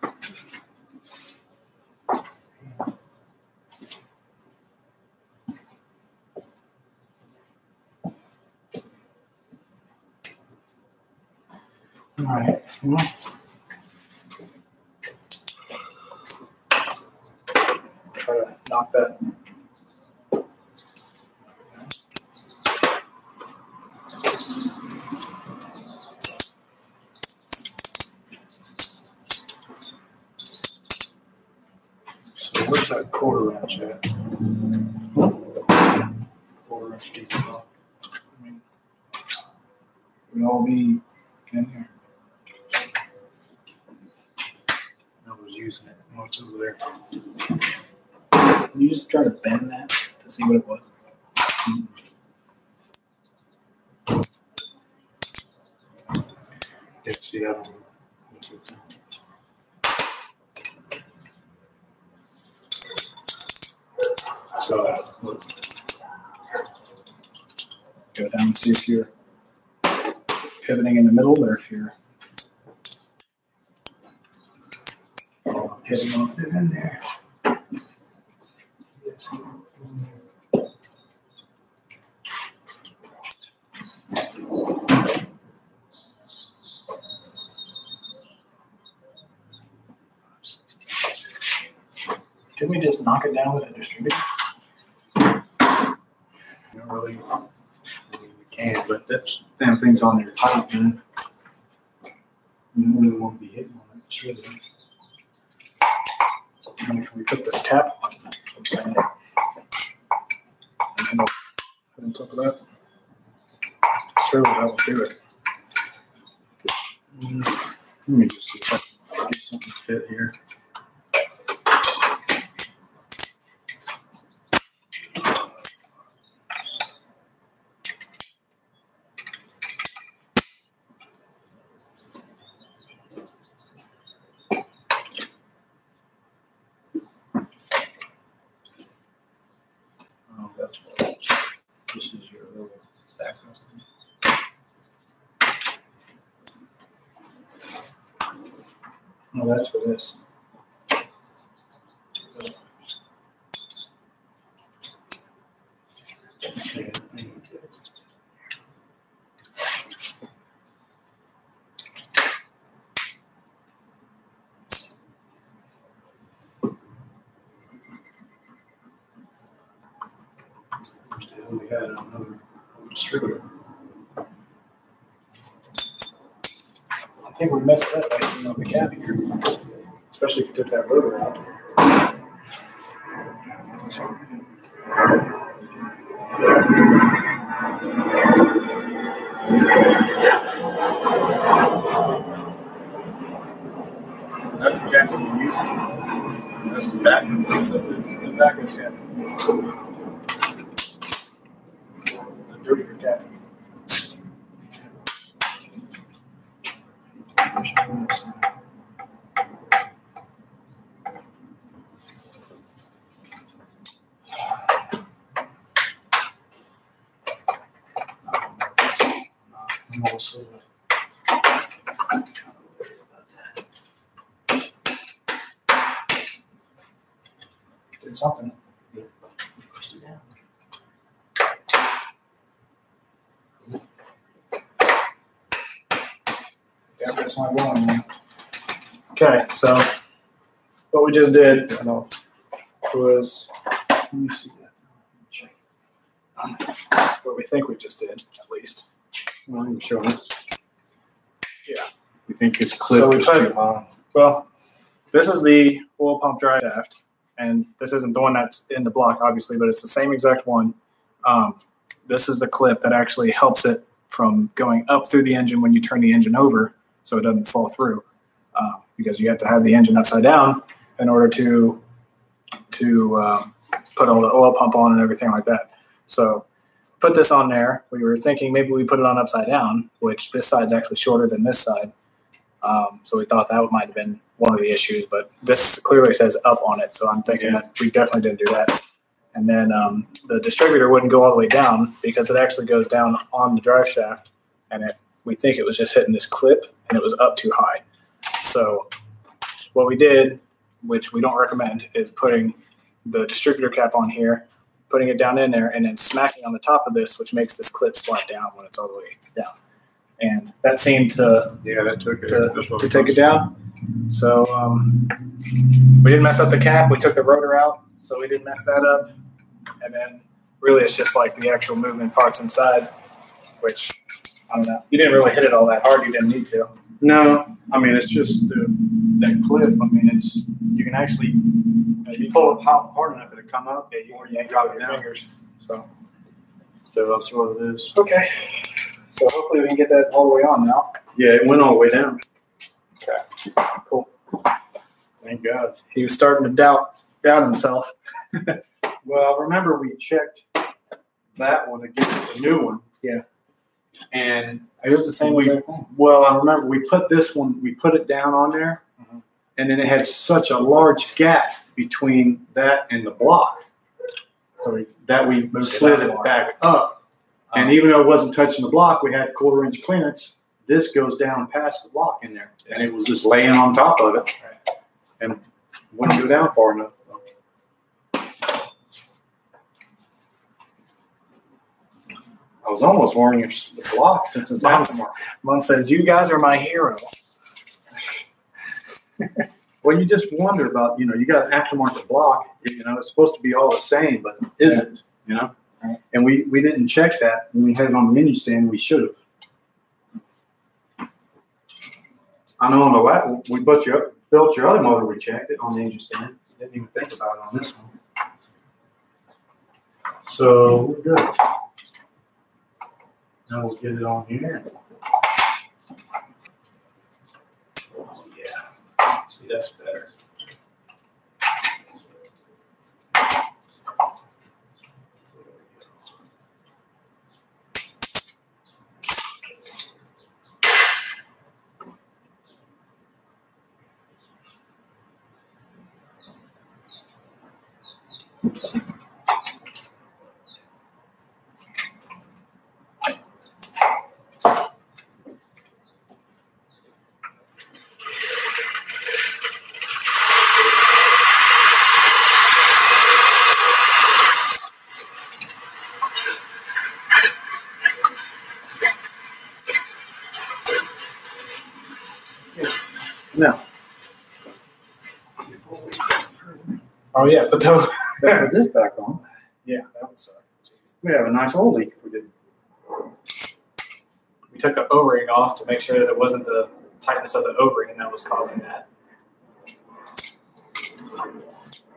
all right. Try to knock that. So where's that quarter inch at? Quarter inch deep. I mean, it would all be in here. I was using it. Oh, it's over there. Can you just try to bend that to see what it was? Yeah, see, I don't know. So, look. Go down and see if you're pivoting in the middle or if you're hitting on it in there. Can we just knock it down with a distributor? Not really. We can, but that's damn thing's on there tight, man. You don't really want to be hitting on it. It's really. And if we put this cap on, I'm saying, and on top of that, surely that will do it. Let me just see if I can get something fit here. That's what it is. This is your little backup. No, that's for this. We had another distributor. I think we messed up by putting on the cap here, especially if you took that rotor out. That's the cap we're using. That's the back. This is the back of the cap. Dirtier cap. I'm also did something. That's not going on. Okay, so what we just did was, let me see that. What we think we just did, at least. Well, you can show us. Yeah. We think it's clip is too long. Well, this is the oil pump dry shaft, and this isn't the one that's in the block, obviously, but it's the same exact one. This is the clip that actually helps it from going up through the engine when you turn the engine over, so it doesn't fall through, because you have to have the engine upside down in order to put all the oil pump on and everything like that. So put this on there. We were thinking maybe we put it on upside down, which this side's actually shorter than this side. So we thought that might have been one of the issues, but this clearly says up on it. So I'm thinking that we definitely didn't do that. And then the distributor wouldn't go all the way down because it actually goes down on the drive shaft, and we think it was just hitting this clip and it was up too high. So what we did, which we don't recommend, is putting the distributor cap on here, putting it down in there, and then smacking on the top of this, which makes this clip slide down when it's all the way down. And that seemed to to take it down. So we didn't mess up the cap. We took the rotor out, so we didn't mess that up. And then really it's just like the actual movement parts inside, which, I don't know. You didn't really hit it all that hard. You didn't need to. No, I mean, it's just that clip. I mean, you can actually, if you pull it hard enough, it'll come up. Yeah, you can drop your fingers. So that's what it is. Okay. So hopefully we can get that all the way on now. Yeah, it went all the way down. Okay. Cool. Thank God. He was starting to doubt himself. Well, remember we checked that one against the new one. Yeah. And it was the same exact thing. Well, I remember we put this one, we put it down on there, and then it had such a large gap between that and the block. So we slid it back up. And even though it wasn't touching the block, we had 1/4 inch clearance. This goes down past the block in there, and it was just laying on top of it, and wouldn't go down far enough. I was almost warning the block since it's aftermarket. Mom says, "You guys are my hero." Well, you just wonder about, you got an aftermarket block. It's supposed to be all the same, but it isn't. Right. And we didn't check that when we had it on the menu stand. We should have. I know on the last, we built your other motor. We checked it on the engine stand. Didn't even think about it on this one. So we're good. Now we'll get it on here. Oh yeah. See, that's better. Now, Oh yeah, put this back on. Yeah, that would suck. Jeez. We have a nice oil leak if we did. We took the O-ring off to make sure that it wasn't the tightness of the O-ring that was causing that.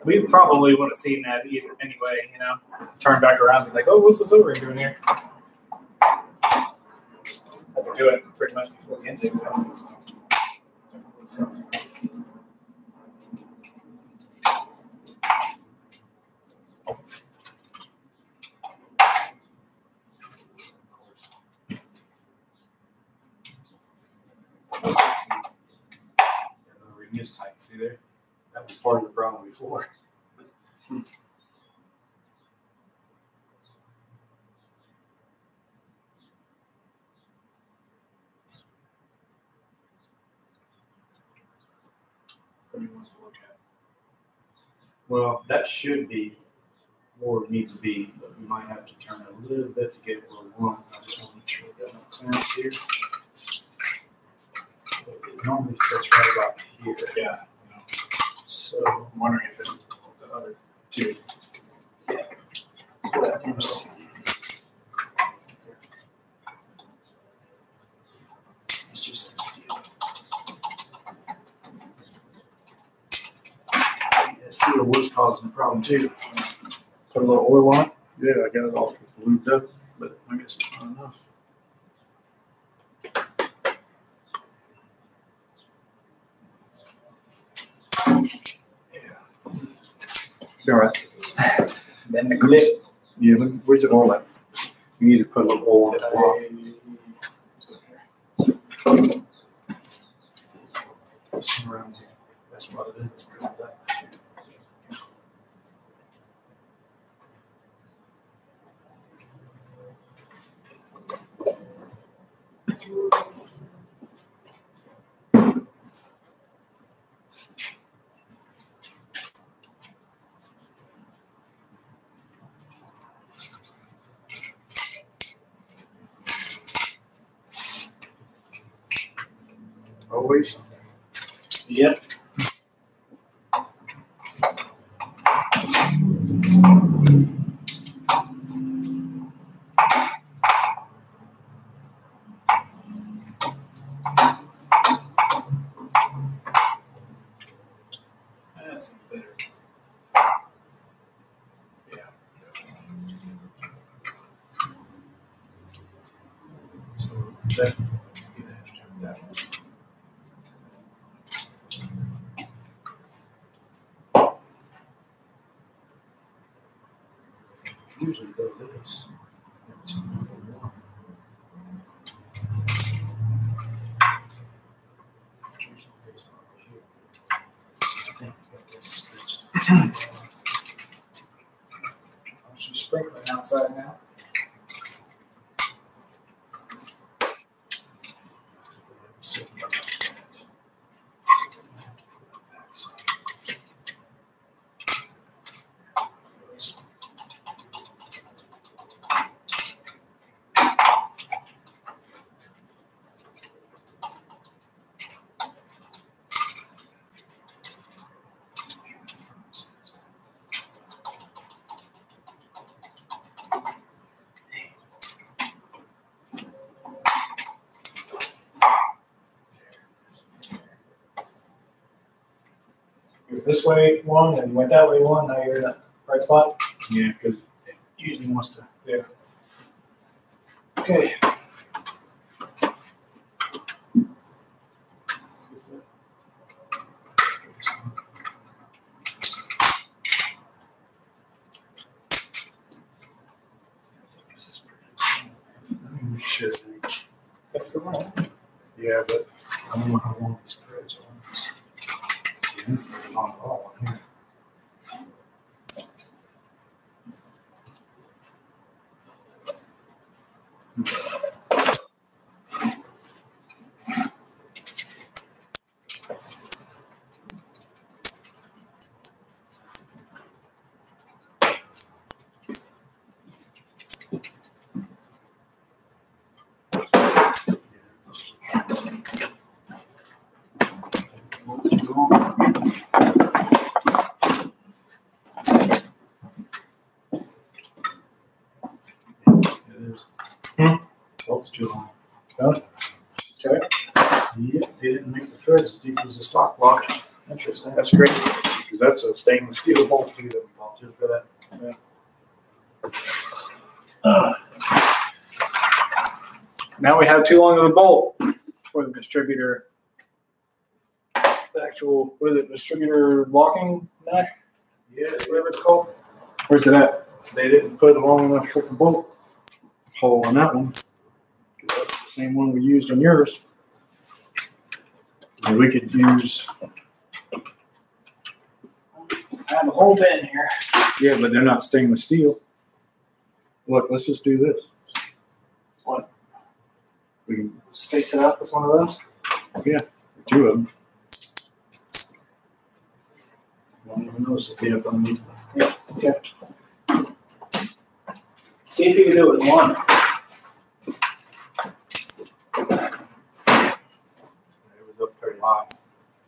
We probably would have seen that either anyway, turn back around and be like, "Oh, what's this O-ring doing here?" Had to do it pretty much before the intake comes. So. Ring is tight. See there? That was part of the problem before. What do you want to look at? Well, that should be where it needs to be, but we might have to turn it a little bit to get where we want. I just want to make sure we got enough clearance here. It normally sits right about here. Yeah. So I'm wondering if it's the other two. Yeah. It's just a seal. That seal was causing a problem too. Put a little oil on it. Yeah, I got it all lubed up, but I guess it's not enough. All right. Then the clip. Yeah, where's the oil at? You need to put a little oil on the block. It's around here. That's what it is. Always. Yep. That's better. Yeah. So that. Usually go this. It's number one. I think this is She's sprinkling outside now. this way one and you went that way one. Now you're in the right spot. Yeah, because it usually wants to. Yeah. Okay. Sure. That's the one. Yeah, but I don't know how long this threads on. Yeah, not at all here. Bolt's too long. Okay. Yep, they didn't make the threads as deep as the stock block. Interesting. That's great, because that's a stainless steel bolt too that we bought just for that. Yeah. Now we have too long of a bolt for the distributor. The actual, what is it, distributor locking nut? Yeah, Whatever it's called. where's it at? They didn't put a long enough freaking bolt hole on that one. That's the same one we used on yours. And we could use. I have a whole bin here. Yeah, but they're not stainless steel. Look, let's just do this. What? We can Space it out with one of those. two of them. Don't even notice it be up underneath. Yeah. Okay. See if you can do it with one. It was up pretty high.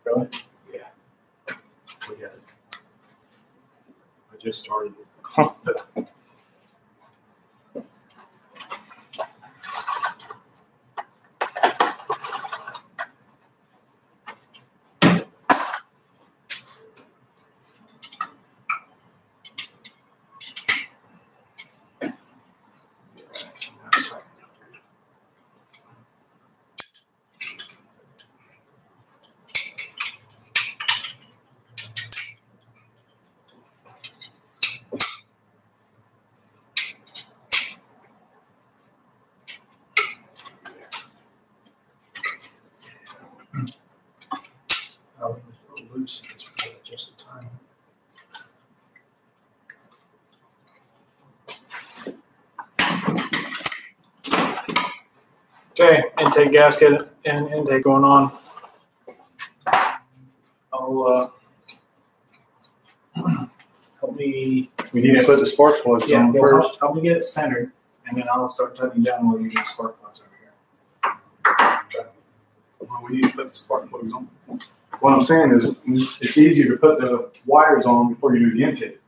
Really? Yeah. We got it. I just started. Oh, it was a little loose. It's just the time. Okay, intake gasket and intake going on. I'll help me. We need to put the spark plugs on first. Help me get it centered, and then I'll start tugging down while you get spark plugs over here. Okay. Well, we need to put the spark plugs on. What I'm saying is, it's easier to put the wires on before you do the intake.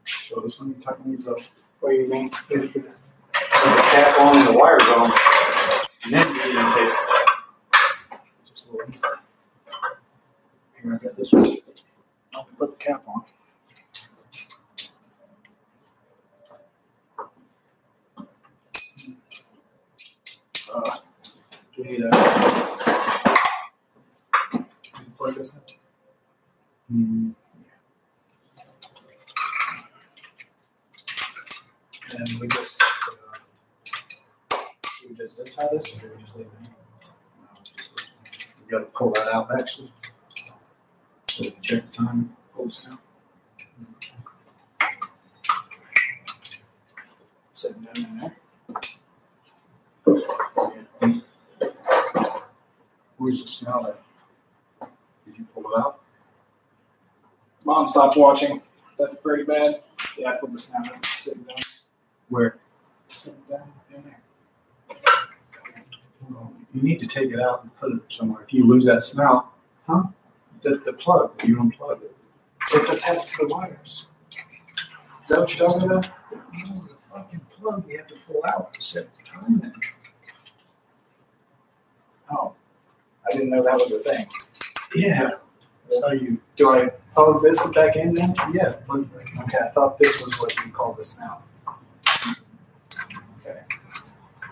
So this one, tighten these up. What do you mean? Put the cap on and the wires on, and then do the intake. Just a little easier. Here, I got this one. I'll put the cap on. Do we need a plug this in? And we just zip tie this, or do we just leave it in? We got to pull that out actually. So we can check the time. Pull this out. Sitting down in there. Where's the snout at? Did you pull it out? Mom stopped watching. That's pretty bad. Yeah, I pulled the snout out. Sitting down. Where? Sitting down in there. Well, you need to take it out and put it somewhere. If you lose that snout, the plug, you unplug it. It's attached to the wires. Is that what you're talking about? No, the fucking plug you have to pull out to set the time in. Oh, I didn't know that was a thing. Yeah. That's how you. Do I plug this back in then? Yeah. Okay, I thought this was what you call this now. Okay.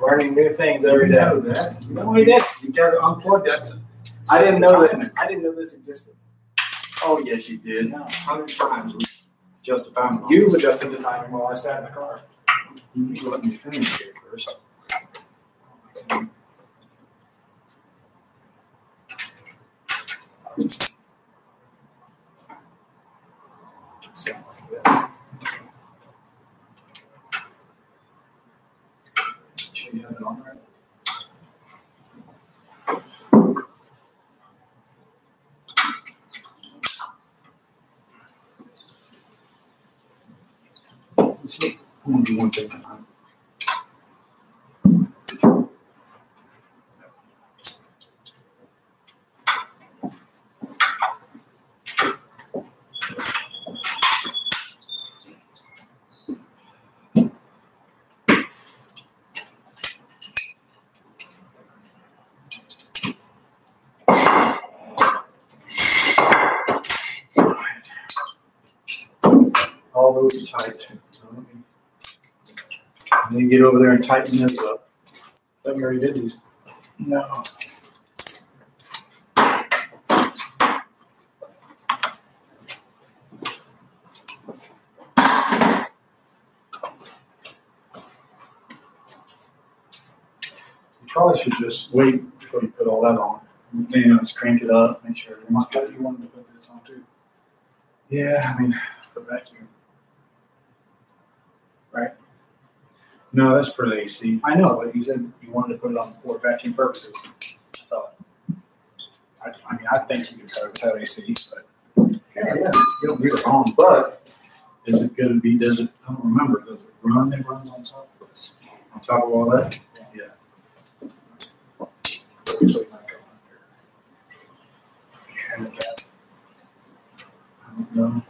Learning new things every day. You know that. No, I did. You got to unplug that. I didn't know that. I didn't know this existed. Oh yes, you did. 100 times. Just about. You adjusted the timing while I sat in the car. You need to let me finish here first. Sound like this. Sure you have it on there. See, I'm gonna do one thing at a time. All those are tight. So let me get over there and tighten those up. I thought we already did these. No. You probably should just wait before you put all that on. You know, just crank it up, make sure everything's good. You wanted to put this on too. Yeah, I mean, for vacuum. Right. No, that's for the AC. I know, but you said you wanted to put it on for vacuum purposes. I thought. I mean, I think you can tell it without AC, but Yeah, you don't get it wrong, but is it going to be, does it, I don't remember, does it run? It runs on top of this. On top of all that? Yeah. usually not go under. I don't know.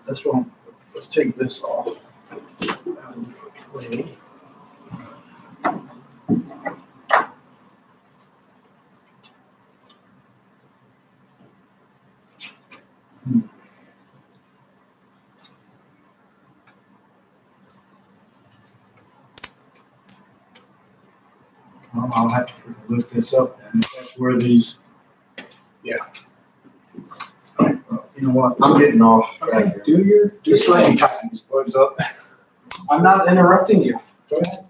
That's what let's take this off. For 20. Well, I'll have to lift this up then. That's where these. Yeah. Well, you know what? I'm getting off. Okay, Just let me tighten these plugs up. I'm not interrupting you. Go ahead.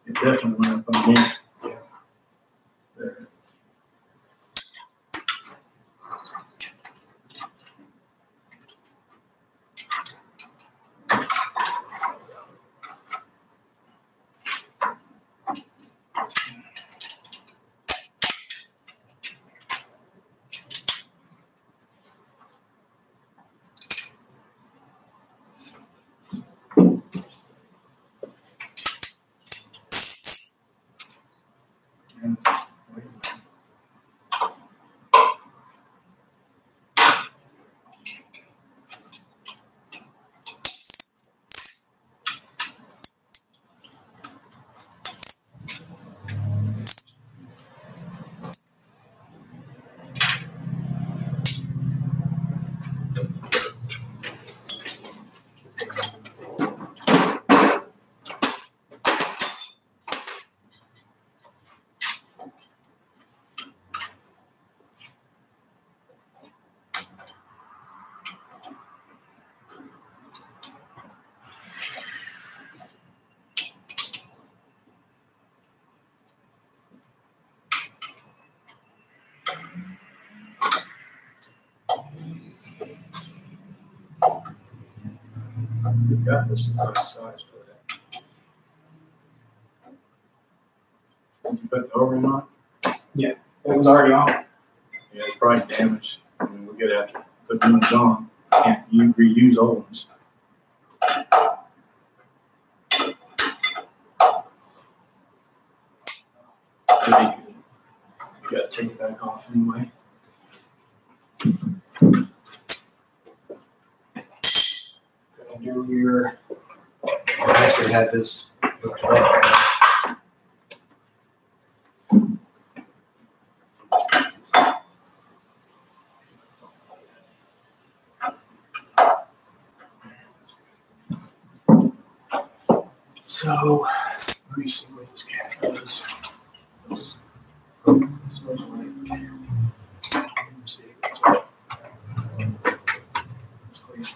It definitely went up on me. Yeah. There. We've got this size for that. Did you put the overhang on? It was already on. Yeah, it's probably damaged. I mean, we'll get after put new ones on. Can't you reuse old ones? You gotta take it back off anyway. Gonna do your. I actually had this. So, let me see what this cat does. This smells like. Let me see. It's clean.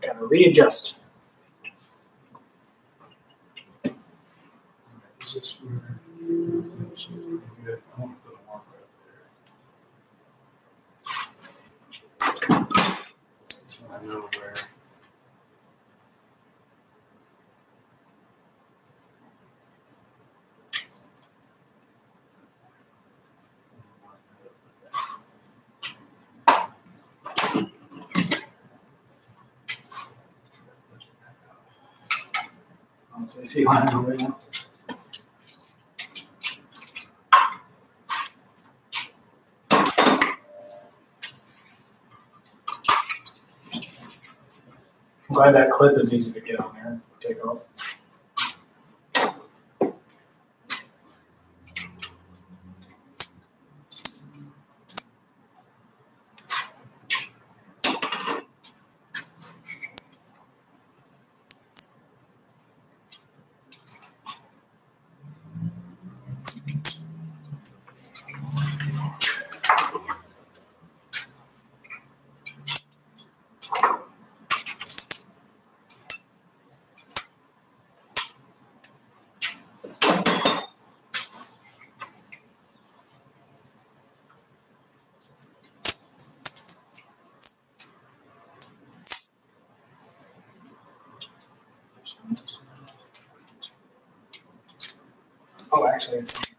Gotta readjust. Is this where? I want to put a marker up there. So I know where. So you see line over right now? I'm glad that clip is easy to get on there and take off. Oh, actually, it's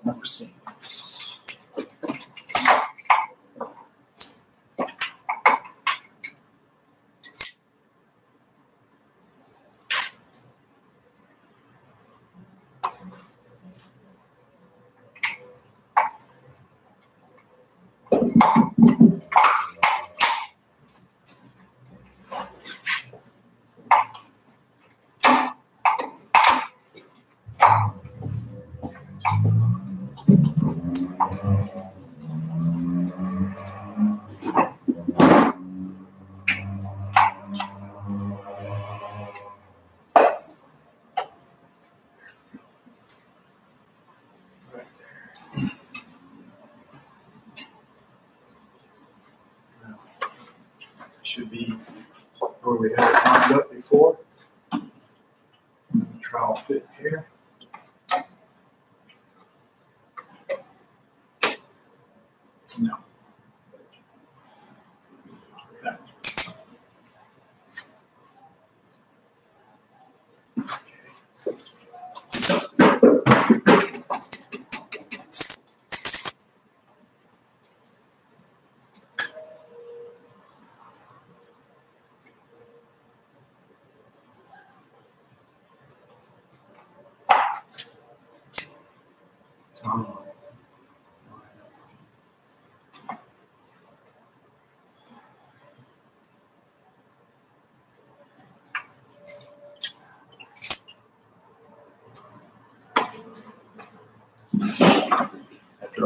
never seen this. Should be where we had it lined up before. Trial fit here. No. Okay.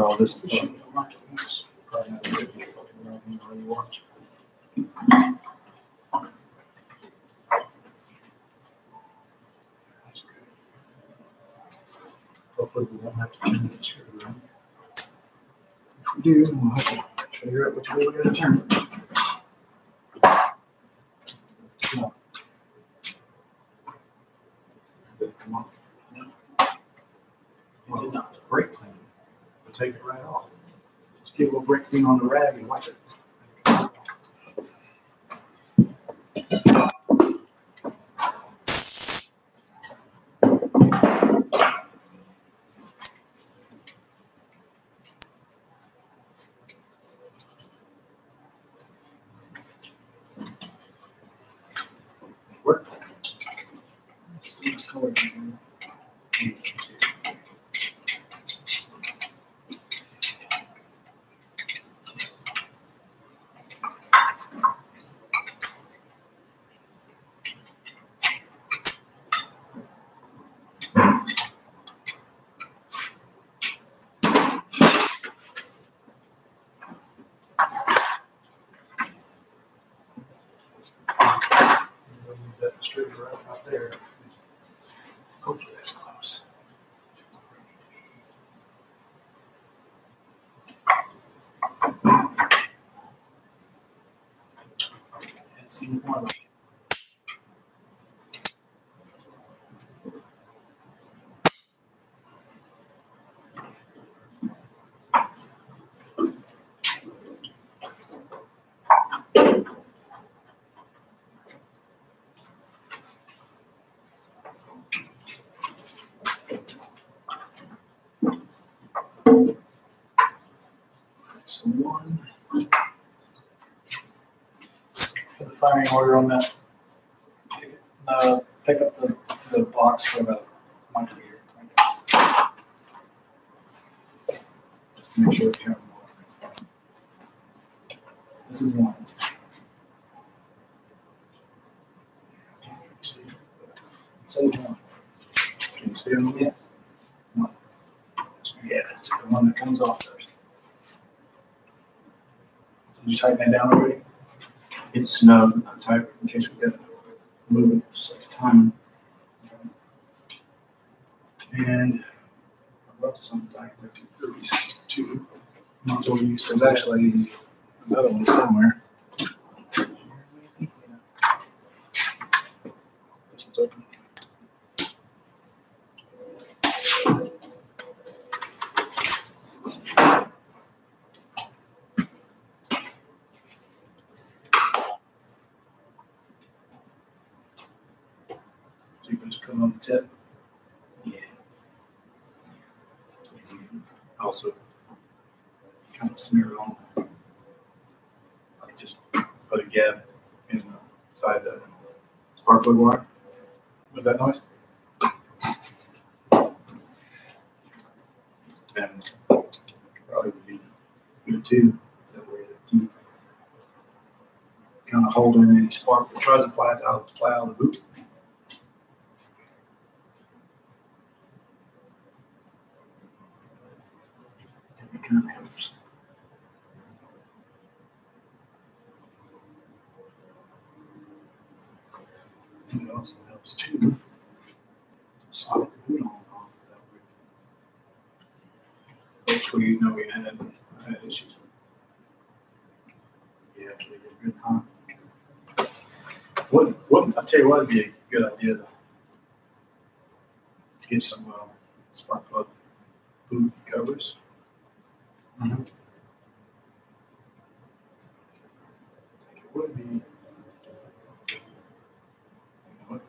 sure all this. Hopefully we won't have to turn the screw around. If we do, we'll have to figure out which way we're going to turn it. Come on. Well, not the brake clean. We'll take it right off. Just give a little brake clean on the rag and wipe it. Work. Let's go with it. That straight right out there. Hopefully that's close. That's even more like so one. Put the firing order on that. Pick up the box for the micrometer. Just to make sure it's counting. This is one. Say one. Can you see it yet? One. Yeah, that's the one that comes off first. Did you tighten that down already? It's snug. I'm tight in case we get to move it. Save time. And I wrote some dialectic 32. Might as well use there's actually another one somewhere. This one's open. You can just put it on the tip. Yeah. Also, kind of smear it on. Like just put a gap in the side of the spark plug wire. Was that noise? And probably would be good too. That way to keep kind of holding any spark that tries to fly out of the boot. It kind of helps. And it also helps too. Solid boot on that way. Which we know we had issues with. You have to get a good time. What I tell you what would be a good idea to get some spark plug boot covers. Mm-hmm. I think it would be. You know what?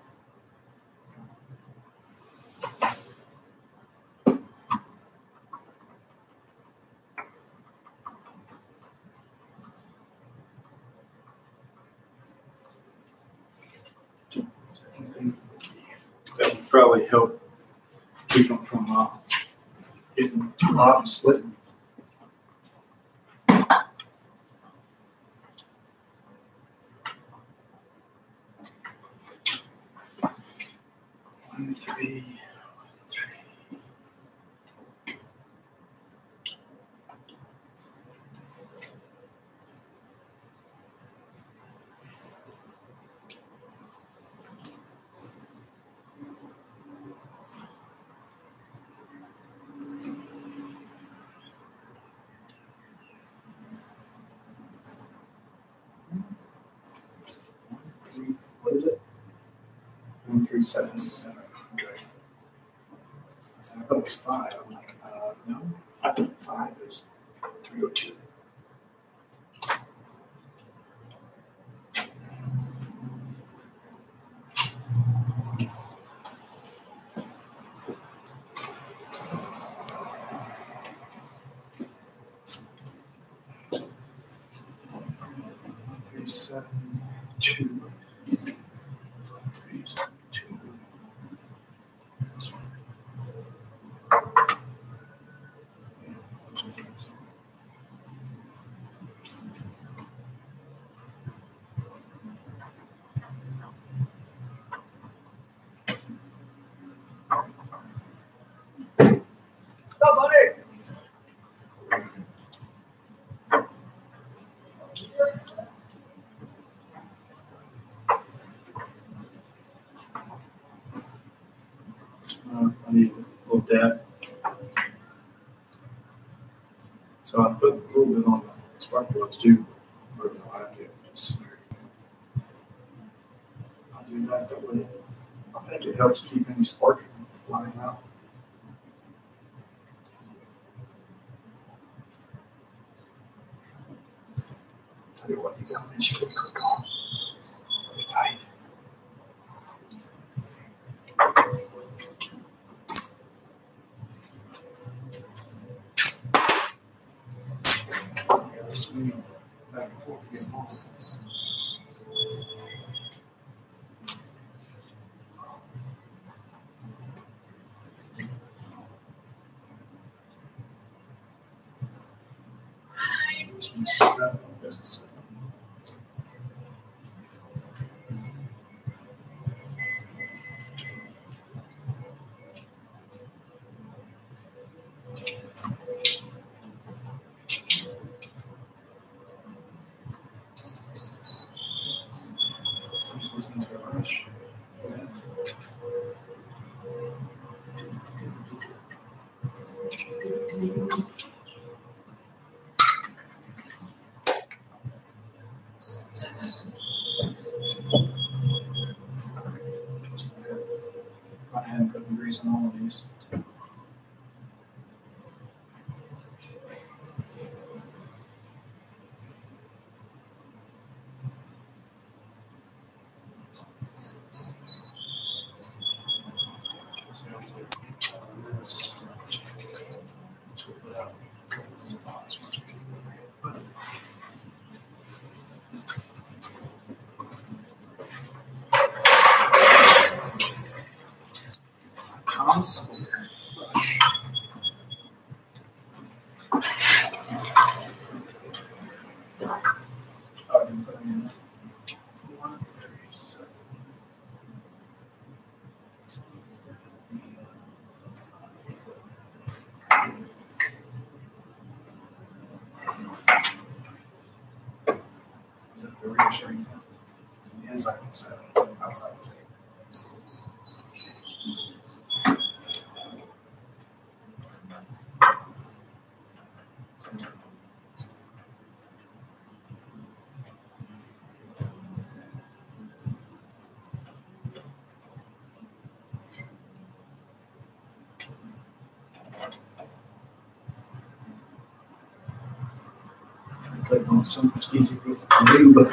That would probably help keep them from getting too hot and splitting. One, three. 377. Okay. So I thought it was 5. I'm like, no. I think 5 is 302. Three, 7, 2. 3, 7, 2. Stop, buddy! I need a little dab. So I put a little bit on the spark plugs too. Or no, I have to just I'll do that way. I think it helps keep any sparks from flying out. Tell you what, you got to make sure you click on. Be tight. Yeah, swing back and forth to get them on. This one's 7. This is 7. Just listening to a rush. I haven't put the grease on all of these. The reassuring thing. The inside is 7, outside is 8. Click on some easy with the lube.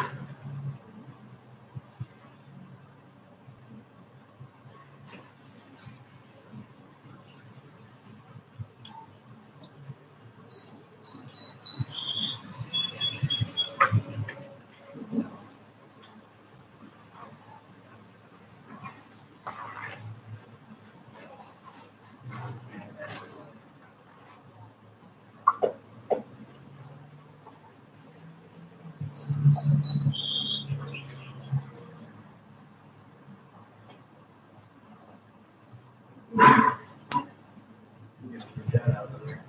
Get that out of there.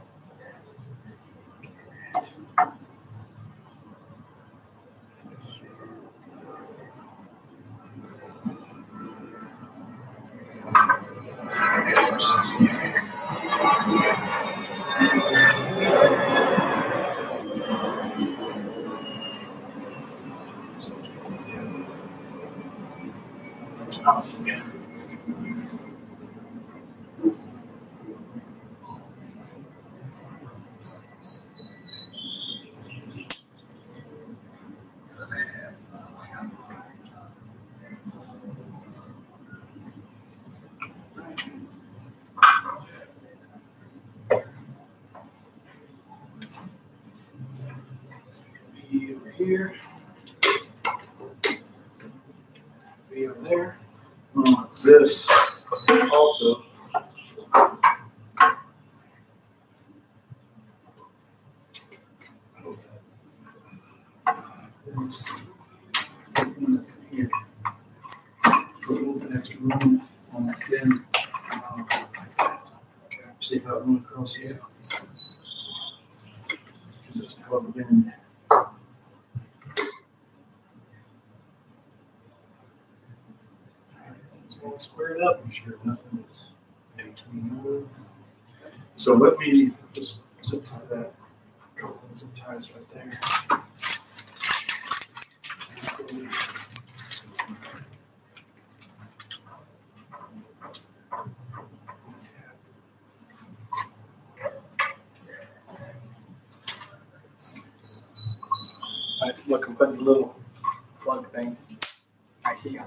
Oh, yeah. Over here. Be over there. This also. Here. Put a little bit extra room on that pin. Okay, see how it went across here. Just plug it in. All squared up. Make sure nothing is in between those. So let me just zip tie that. A couple of zip ties right there. All right, look, I'm putting a little plug thing right here.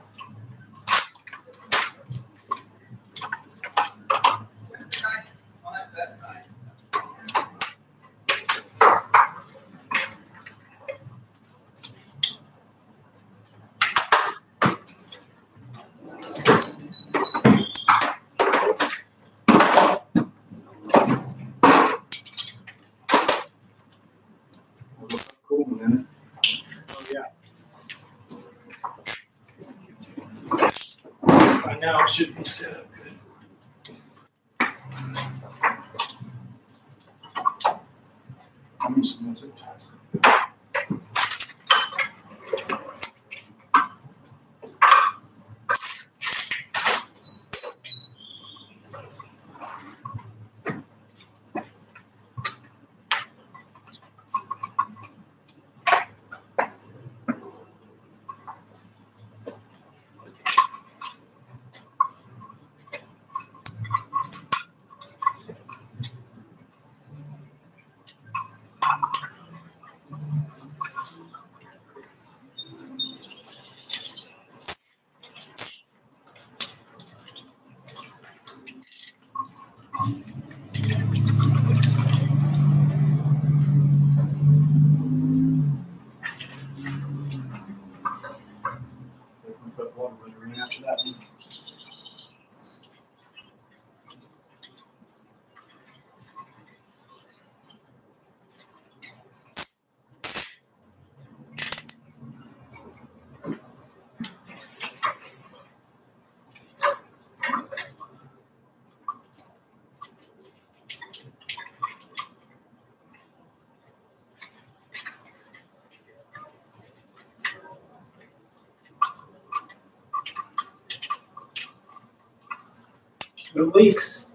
Cool, man. Oh, yeah. By now it should be set up good. I'm using those zip ties. Put water in after that one. No leaks.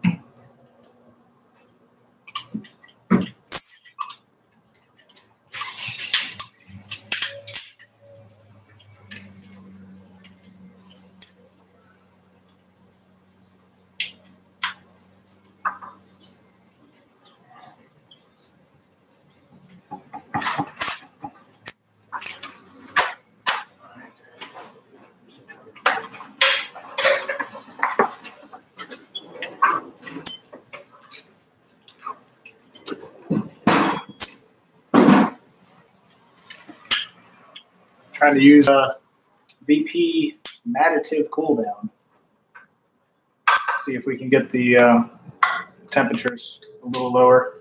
Trying to use a VP additive cool down. See if we can get the temperatures a little lower.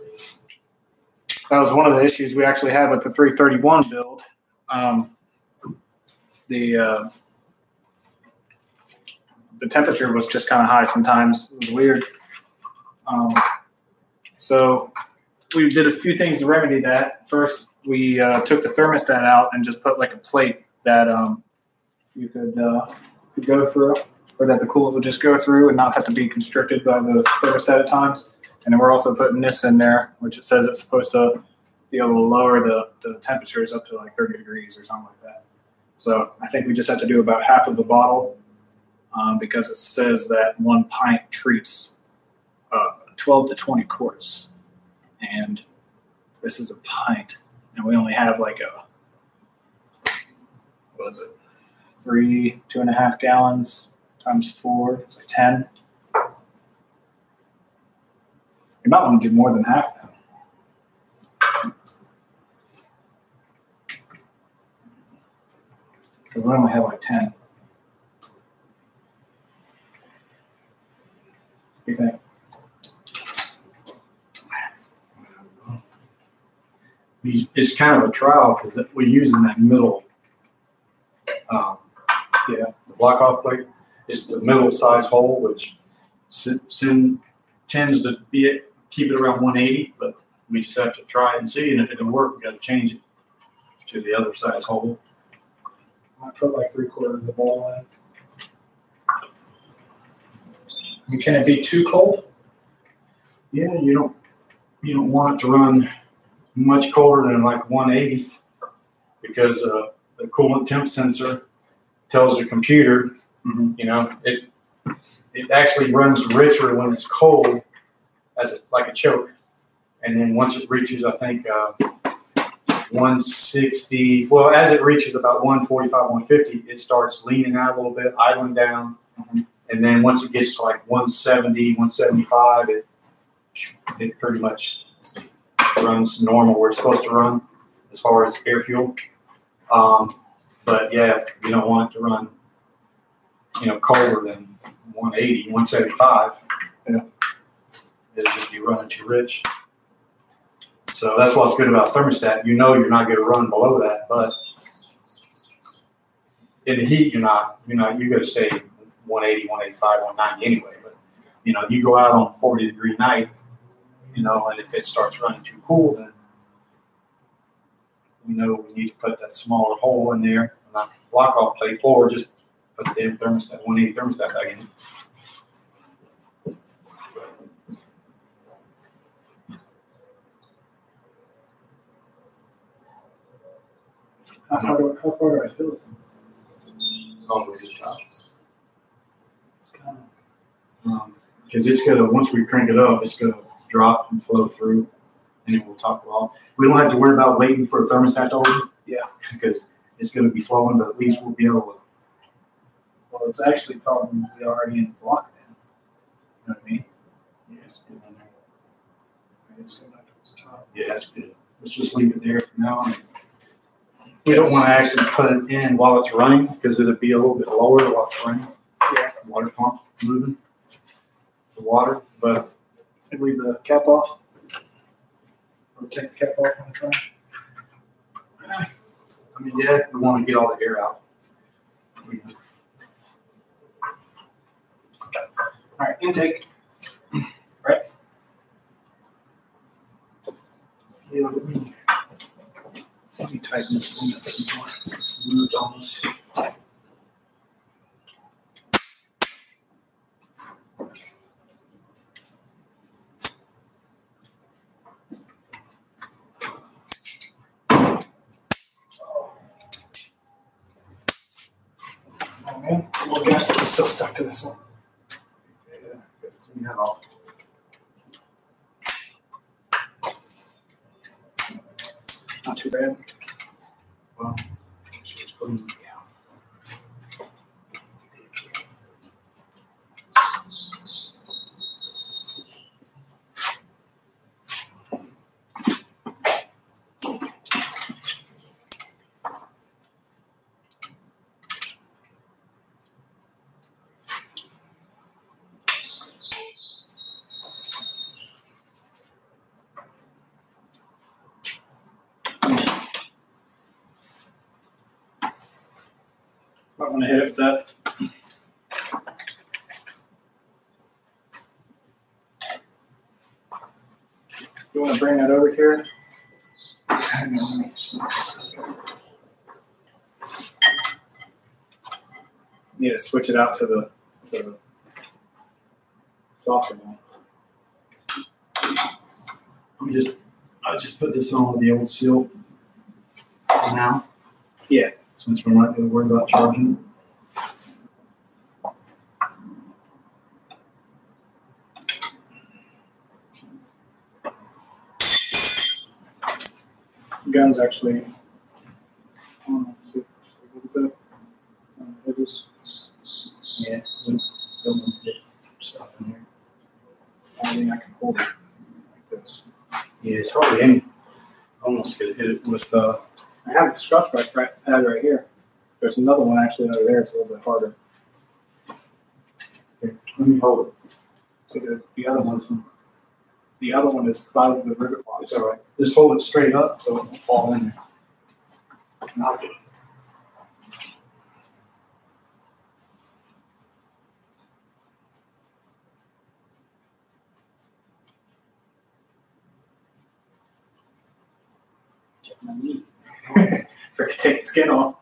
That was one of the issues we actually had with the 331 build. The temperature was just kind of high sometimes. It was weird. So we did a few things to remedy that. First, we took the thermostat out and just put like a plate that you could go through, or that the coolant would just go through and not have to be constricted by the thermostat at times. And then we're also putting this in there, which it says it's supposed to be able to lower the temperatures up to like 30 degrees or something like that. So I think we just have to do about half of the bottle. because it says that 1 pint treats 12 to 20 quarts. And this is a pint. And we only have like what is it? 2.5 gallons times 4, it's like 10. You might want to do more than half that. Because we only have like 10. What do you think? It's kind of a trial because we're using that middle, the block off plate. It's the middle size hole, which tends to keep it around 180, but we just have to try it and see. And if it doesn't work, we got to change it to the other size hole. I put like 3/4 of the bowl in. And can it be too cold? Yeah, you don't want it to run much colder than like 180 because the coolant temp sensor tells the computer, it actually runs richer when it's cold like a choke. And then once it reaches, I think, 160, well, as it reaches about 145, 150, it starts leaning out a little bit, idling down. And then once it gets to like 170, 175, it pretty much runs normal where it's supposed to run as far as air fuel. But yeah, you don't want it to run, colder than 180, 175. It'll just be running too rich. So that's what's good about thermostat. You're not going to run below that, but in the heat, you're going to stay 180, 185, 190 anyway. But, you go out on a 40-degree night, and if it starts running too cool, then we need to put that smaller hole in there, not block off plate, or just put the damn thermostat, 180 thermostat back in. How far do I fill it? All the way to the top. It's kind of because it's gonna, once we crank it up, it's gonna drop and flow through, and it will top it off. We don't have to worry about waiting for a thermostat to open. Yeah, because it's gonna be flowing, but at least we'll be able to. Well, it's actually probably already in the block then. You know what I mean? Yeah, it's good in there. It's going up to the top. Yeah, that's good. Let's just leave it there for now. We don't want to actually put it in while it's running because it'll be a little bit lower while it's running. Yeah. Water pump moving the water, but and leave the cap off. Or take the cap off when it's running. I mean, yeah, we want to get all the air out. All right, intake. Right. Yeah, let me tighten this thing up some more. Moved on this. Oh man, well, gas is still stuck to this one. Yeah, clean that off. Not too bad. Well, just clean it out. I'm going to hit it with that. You want to bring that over here? Need to switch it out to the softer one. I just put this on with the old seal for now. Yeah. Since we're not going to worry about charging it. is actually, see, just a little bit. It is, Yeah, don't want to get stuff in here. I think I can hold it like this. Yeah, it's hardly any. Almost could hit it with. I have the scotch pad right here. There's another one actually over there. It's a little bit harder. Here, let me hold it. So the other one is by the rivet box. It's all right. Just hold it straight up so it won't fall in there. And I'll get it. My knee. Forget taking skin off.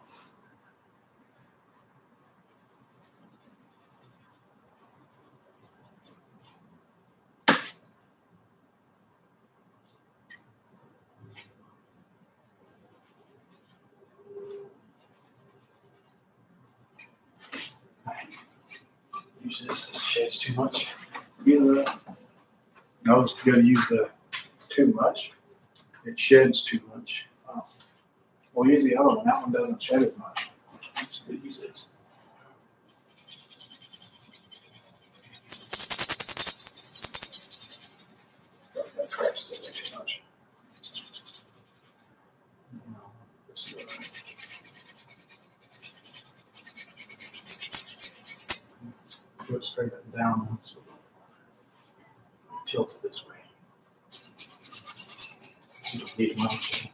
Use this. This sheds too much. Use it. No, it's got to use the. It's too much. It sheds too much. We'll use the other one. That one doesn't shed as much. So we use this. That scratches it way too much. Go straight up and down. So tilt it this way. You don't need much.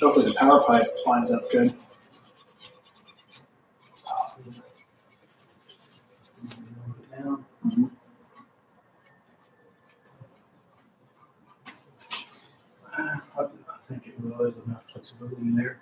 Hopefully the power pipe lines up good. I think it will. There's enough flexibility in there.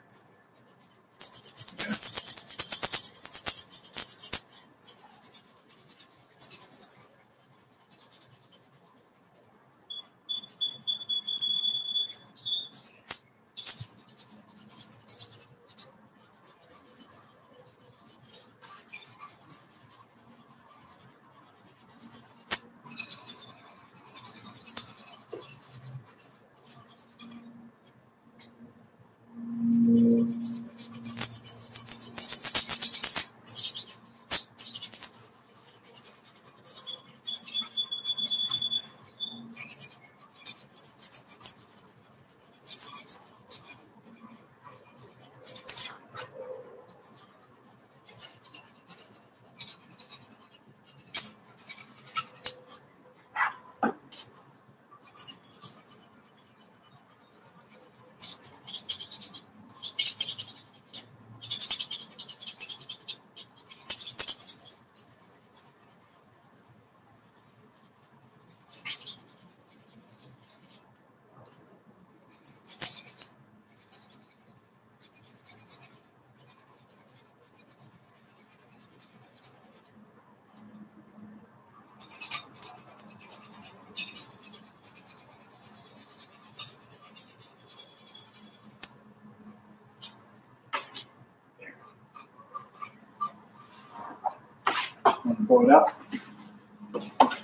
Blow it out.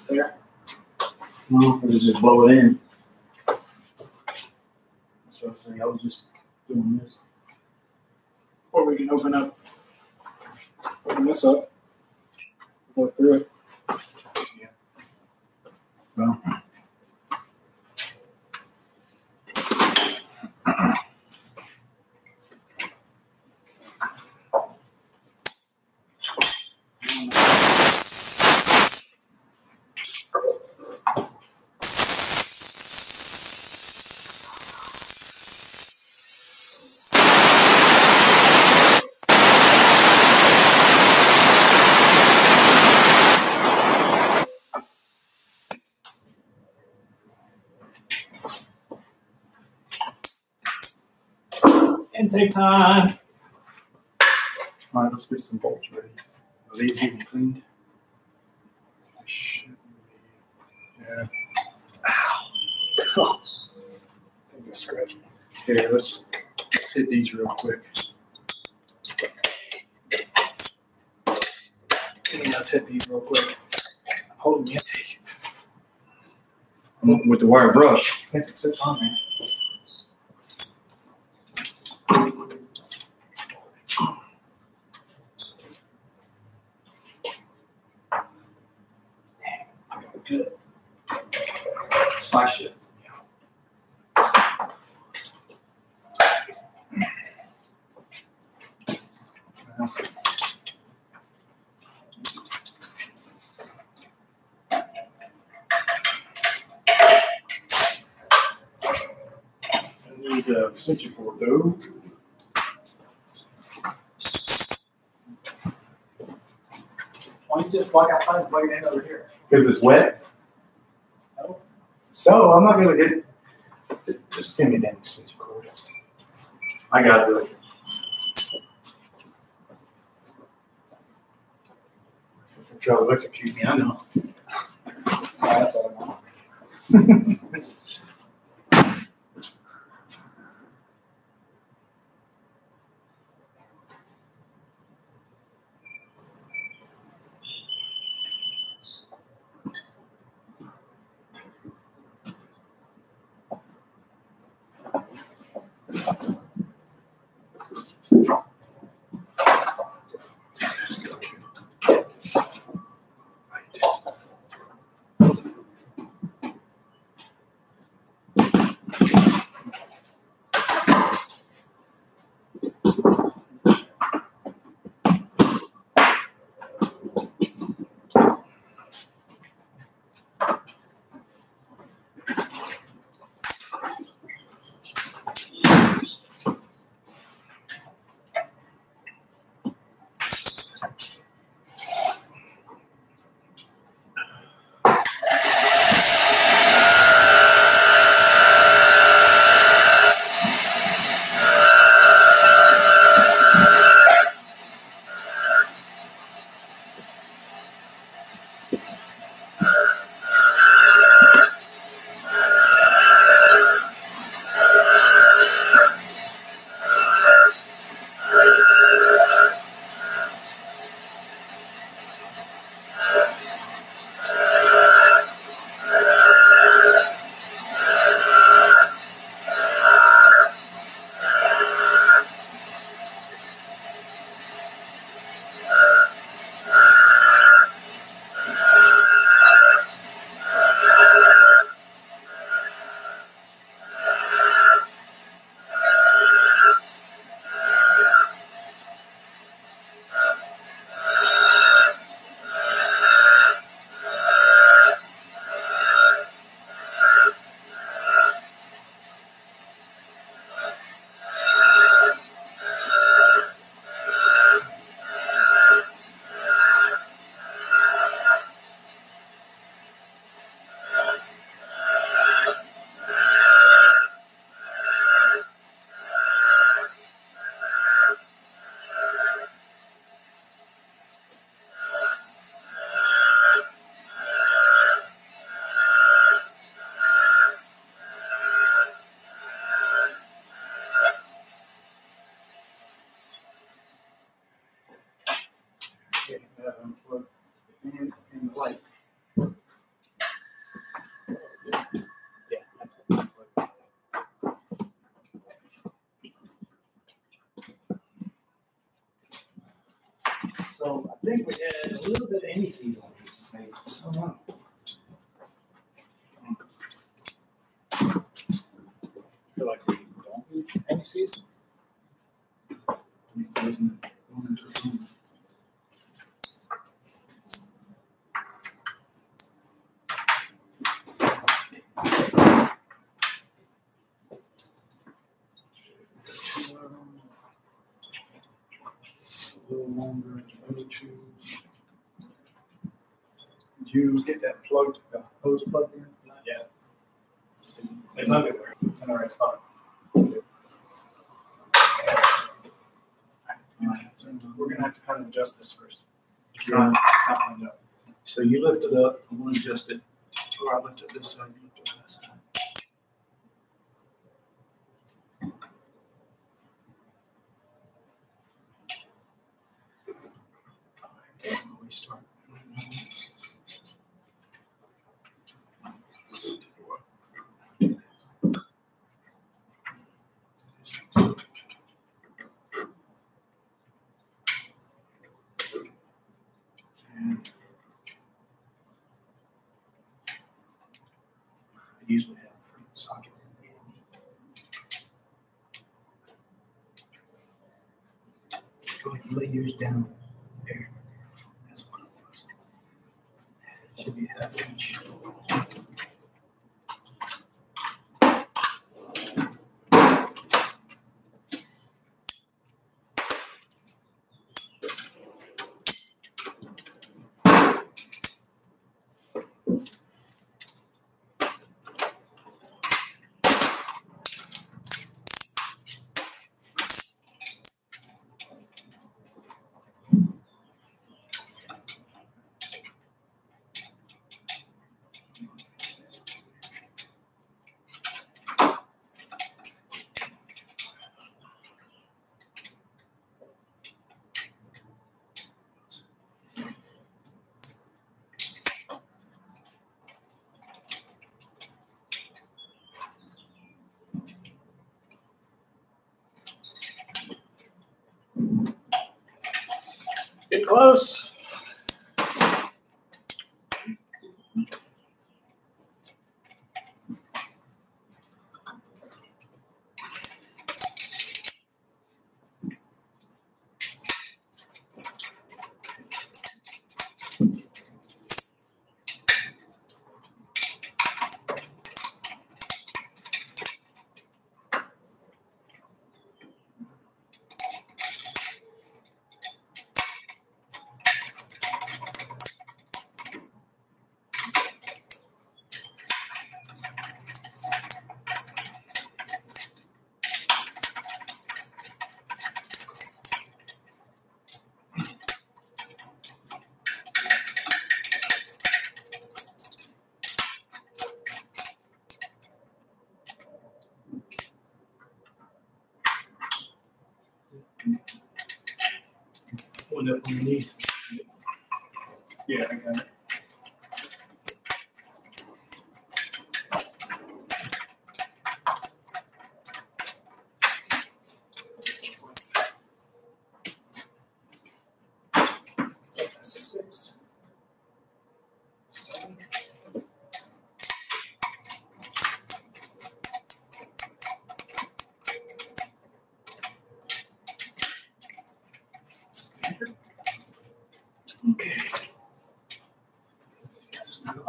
There. No, we'll just blow it in. So I was saying, I was just doing this. Or we can open this up, go through it. Yeah. Well. Intake time. All right, let's get some bolts ready. Are these even cleaned? Yeah. Oh, I think you scratched me. Here, let's hit these real quick. Yeah, let's hit these real quick. I'm holding the intake. With the wire brush. I think it sits on there. Good. Smash it. I need a extension cord though. Why don't you just plug outside and plug it in over here? Because it's wet. So I'm not gonna get. Just give me that extension cord. I got it. Try to electrocute me, I know. That's all I know. And the light. So I think we had a little bit of any season on these, maybe. I don't know. I feel like we don't need any season. A little longer, Did you get that plug, the hose plug in? Not yet. It's underwear. It's in the right spot. We're gonna have to kind of adjust this first. It's not lined up. So you lift it up. I'm going to adjust it. Or I lift it this side. You lift it that side. We start. I usually have a freaking socket. Go ahead and lay yours down there. That's what it was. Should be half inch. Get close. One up underneath. Yeah, I got it. Six, 7. Okay. Out of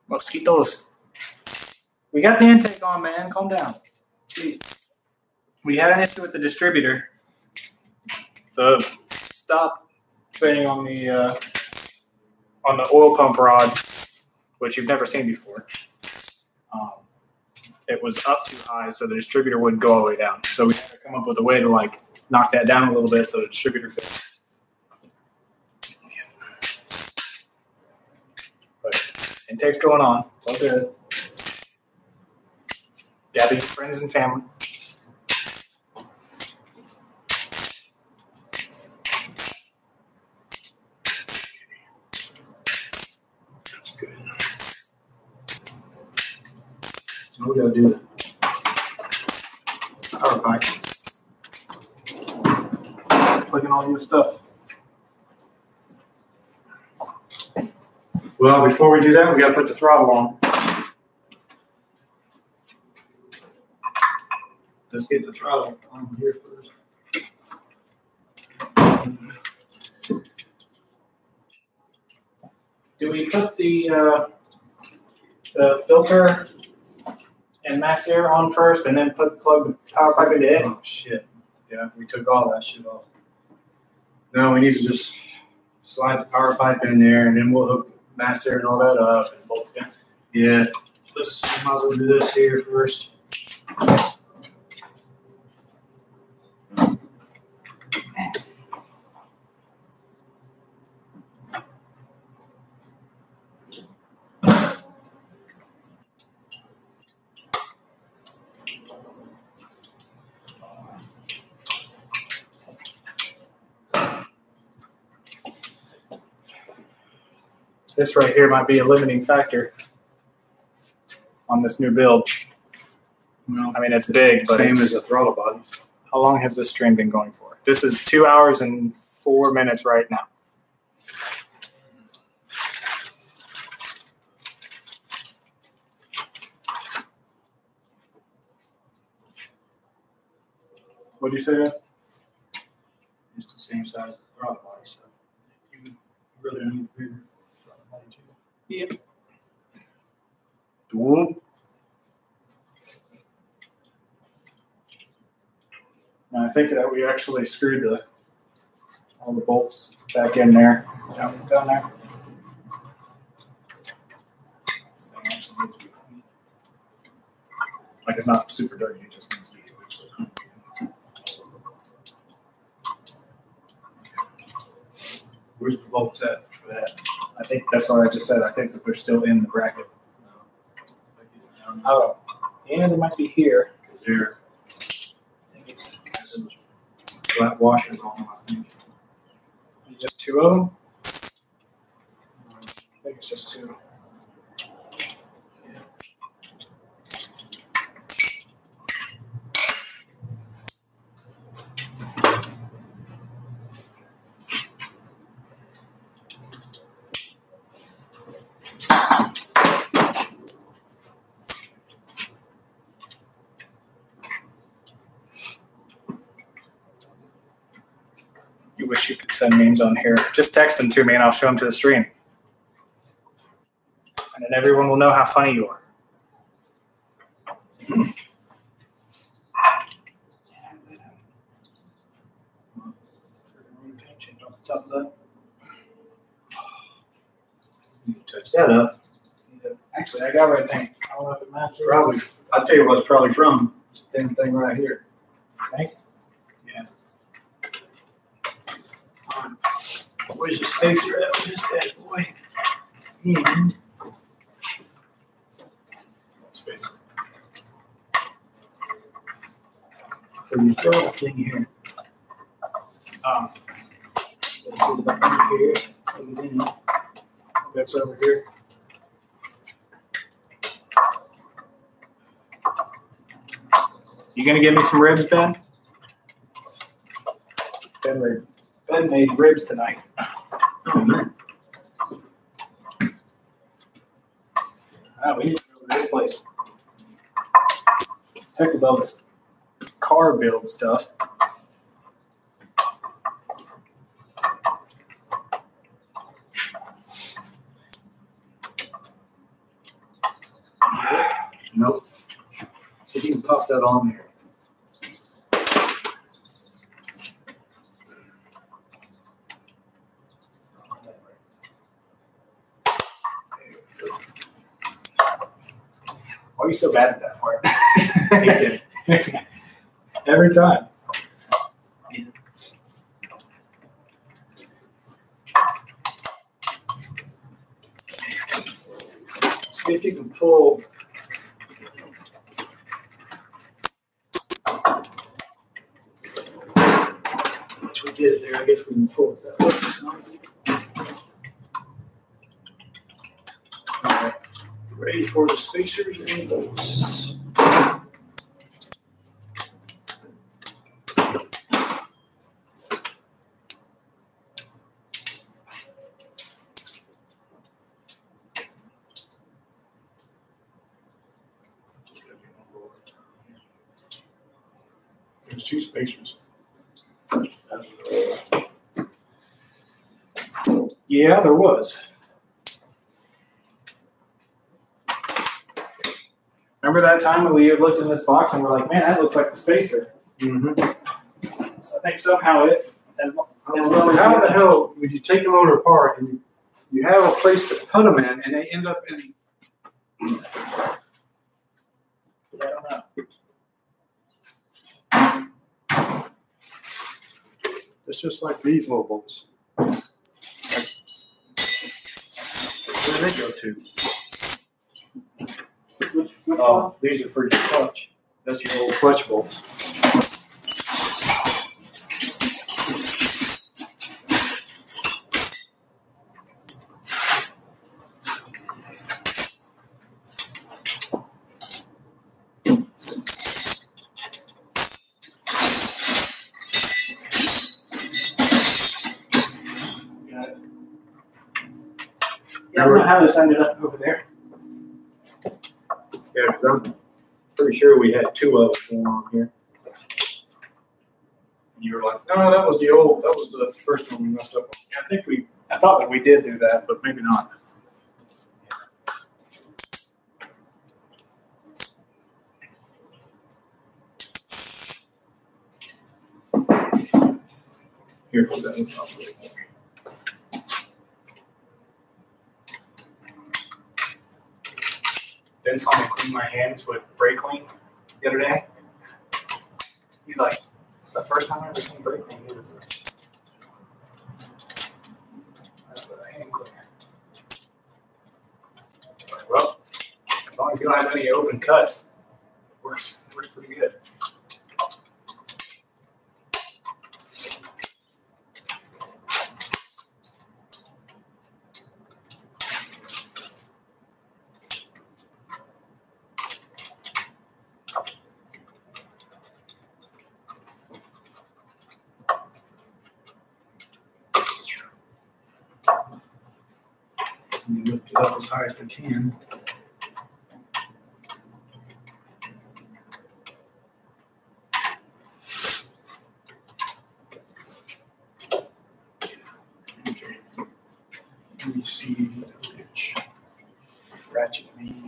Mosquitoes. We got the intake on, man. Calm down. Jeez. We had an issue with the distributor. The stop thing on the oil pump rod, which you've never seen before. It was up too high, so the distributor wouldn't go all the way down. So we had to come up with a way to like knock that down a little bit so the distributor could. Intake's going on. It's all good. Gather your friends and family. That's good. So we gotta do the power pipe. Plugging all your stuff. Well, before we do that, we gotta put the throttle on. Let's get the throttle on here first. Do we put the filter and mass air on first and then plug the power pipe into it? Oh shit. Yeah, we took all that shit off. No, we need to just slide the power pipe in there and then we'll hook mass air and all that up and bolt it down. Yeah. Let's might as well do this here first. This right here might be a limiting factor on this new build. Well, I mean, it's big, but same as the throttle bodies. how long has this stream been going for? This is 2 hours and 4 minutes right now. What'd you say, man? It's the same size as the throttle body, so you really need a bigger throttle body too. Yep. Whoop. And I think that we actually screwed all the bolts back in there, down there. This thing actually needs to be clean. Like it's not super dirty, it just needs to be actually clean. Where's the bolts at for that? I think that's what I just said. I think that they're still in the bracket. Oh, yeah, they might be here. Because they're flat washers on them, I think. Just two of them? I think it's just two. You wish you could send memes on here. Just text them to me and I'll show them to the stream. And then everyone will know how funny you are. You touch that up. Actually, I got red paint. I don't know if it matches. Probably, I'll tell you what it's probably from. This damn thing right here. Think? Where's the spacer at for this bad boy? And Spacer. for the throttle thing here. Put it up in here. Plug it in. That's over here. You gonna give me some ribs, Ben? Ben made ribs tonight. Oh man. We need to go to this place. Heck with all this car build stuff. Nope. So you can pop that on there. Why are you so bad at that part? Every time. See if you can pull. Once we get it there, I guess we can pull it that way. All right. Ready for the spacers and bolts. There's two spacers. Yeah, there was. Remember that time when we looked in this box and we're like, man, that looks like the spacer. Mm-hmm. So I think somehow it, as well as How the hell would you take a motor apart and you have a place to put them in and they end up in? I don't know. It's just like these little bolts. Where do they go to? Which Oh, these are for your clutch. That's your old clutch bolt. Yeah, I don't know how this ended up over there. Yeah, because I'm pretty sure we had two of them going on here. And you were like, no, that was the first one we messed up on. Yeah, I thought that we did do that, but maybe not. Here, put that in. Ben saw me clean my hands with brake clean the other day. He's like, it's the first time I've ever seen brake clean use it. That's what a hand cleaner. Well, as long as you don't have any open cuts, it works pretty good. You lift it up as high as we can. Okay. Let me see which ratchet we use.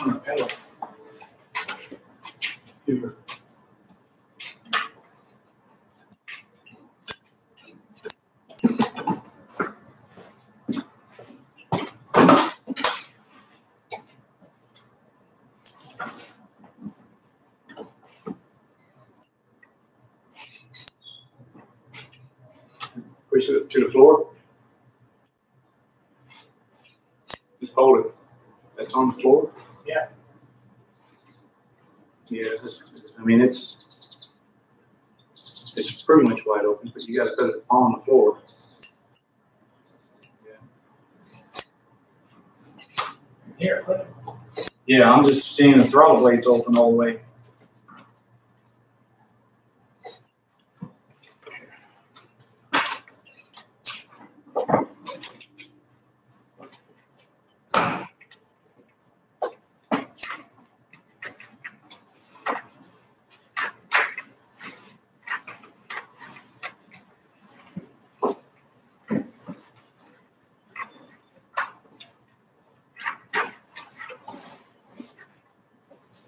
on the pedal. Here. Push it to the floor. Just hold it. That's on the floor? Yeah. Yeah, I mean, it's pretty much wide open, but you got to put it on the floor. Yeah. Here, put it. Yeah, I'm just seeing the throttle blades open all the way.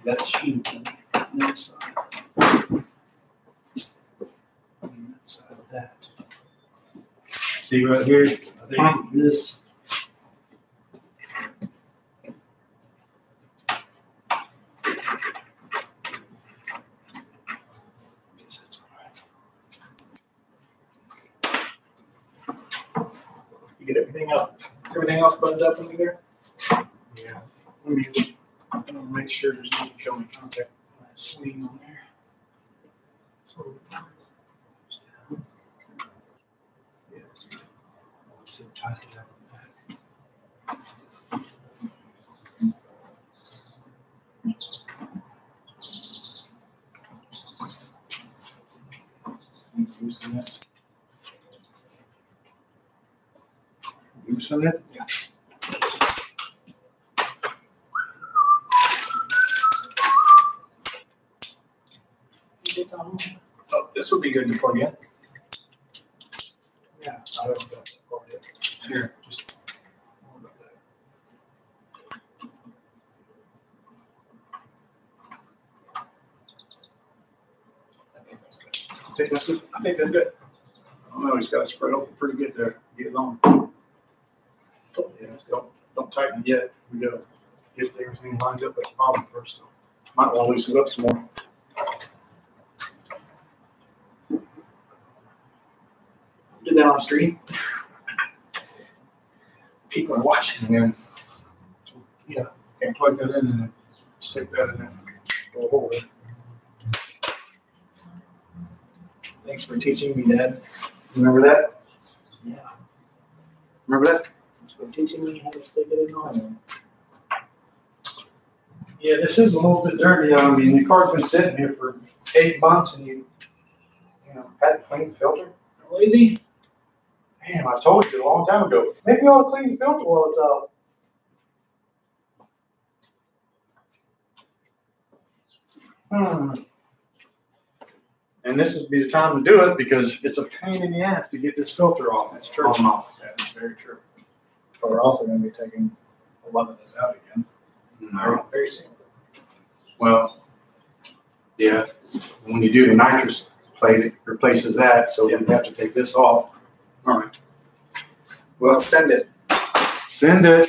That's the sheet on that side. On that side of that. See right here? I think this. You get everything up. Everything else buttoned up in there? Yeah. Let me I'm gonna make sure there's no showing contact swing on there. So, so tight it up with that. Loosen this. Loosen it? Yeah. Oh, this would be good to plug in. Yeah, I haven't got that part yet. Here, just more about that. I think that's good. You think that's good? I think that's good. I don't know, he's got it spread open pretty good there. Get it on. Oh, yeah, don't tighten it yet. We gotta get everything lined up at the bottom first. Might want to loosen it up some more. Do that on stream. People are watching. And then, yeah, and plug that in and then stick that in there. We'll hold it. Thanks for teaching me, Dad. Remember that? Yeah. Remember that? Thanks for teaching me how to stick it in on. Yeah, this is a little bit dirty. I mean, the car's been sitting here for 8 months and you had to clean the filter. Lazy? Damn, I told you a long time ago. Maybe you ought to clean the filter while it's out. And this would be the time to do it because it's a pain in the ass to get this filter off. That's true. That's very true. But we're also going to be taking a lot of this out again. No. Very soon. Well, yeah, when you do the nitrous plate, it replaces that, so you have to take this off. All right. Well, let's send it. Send it.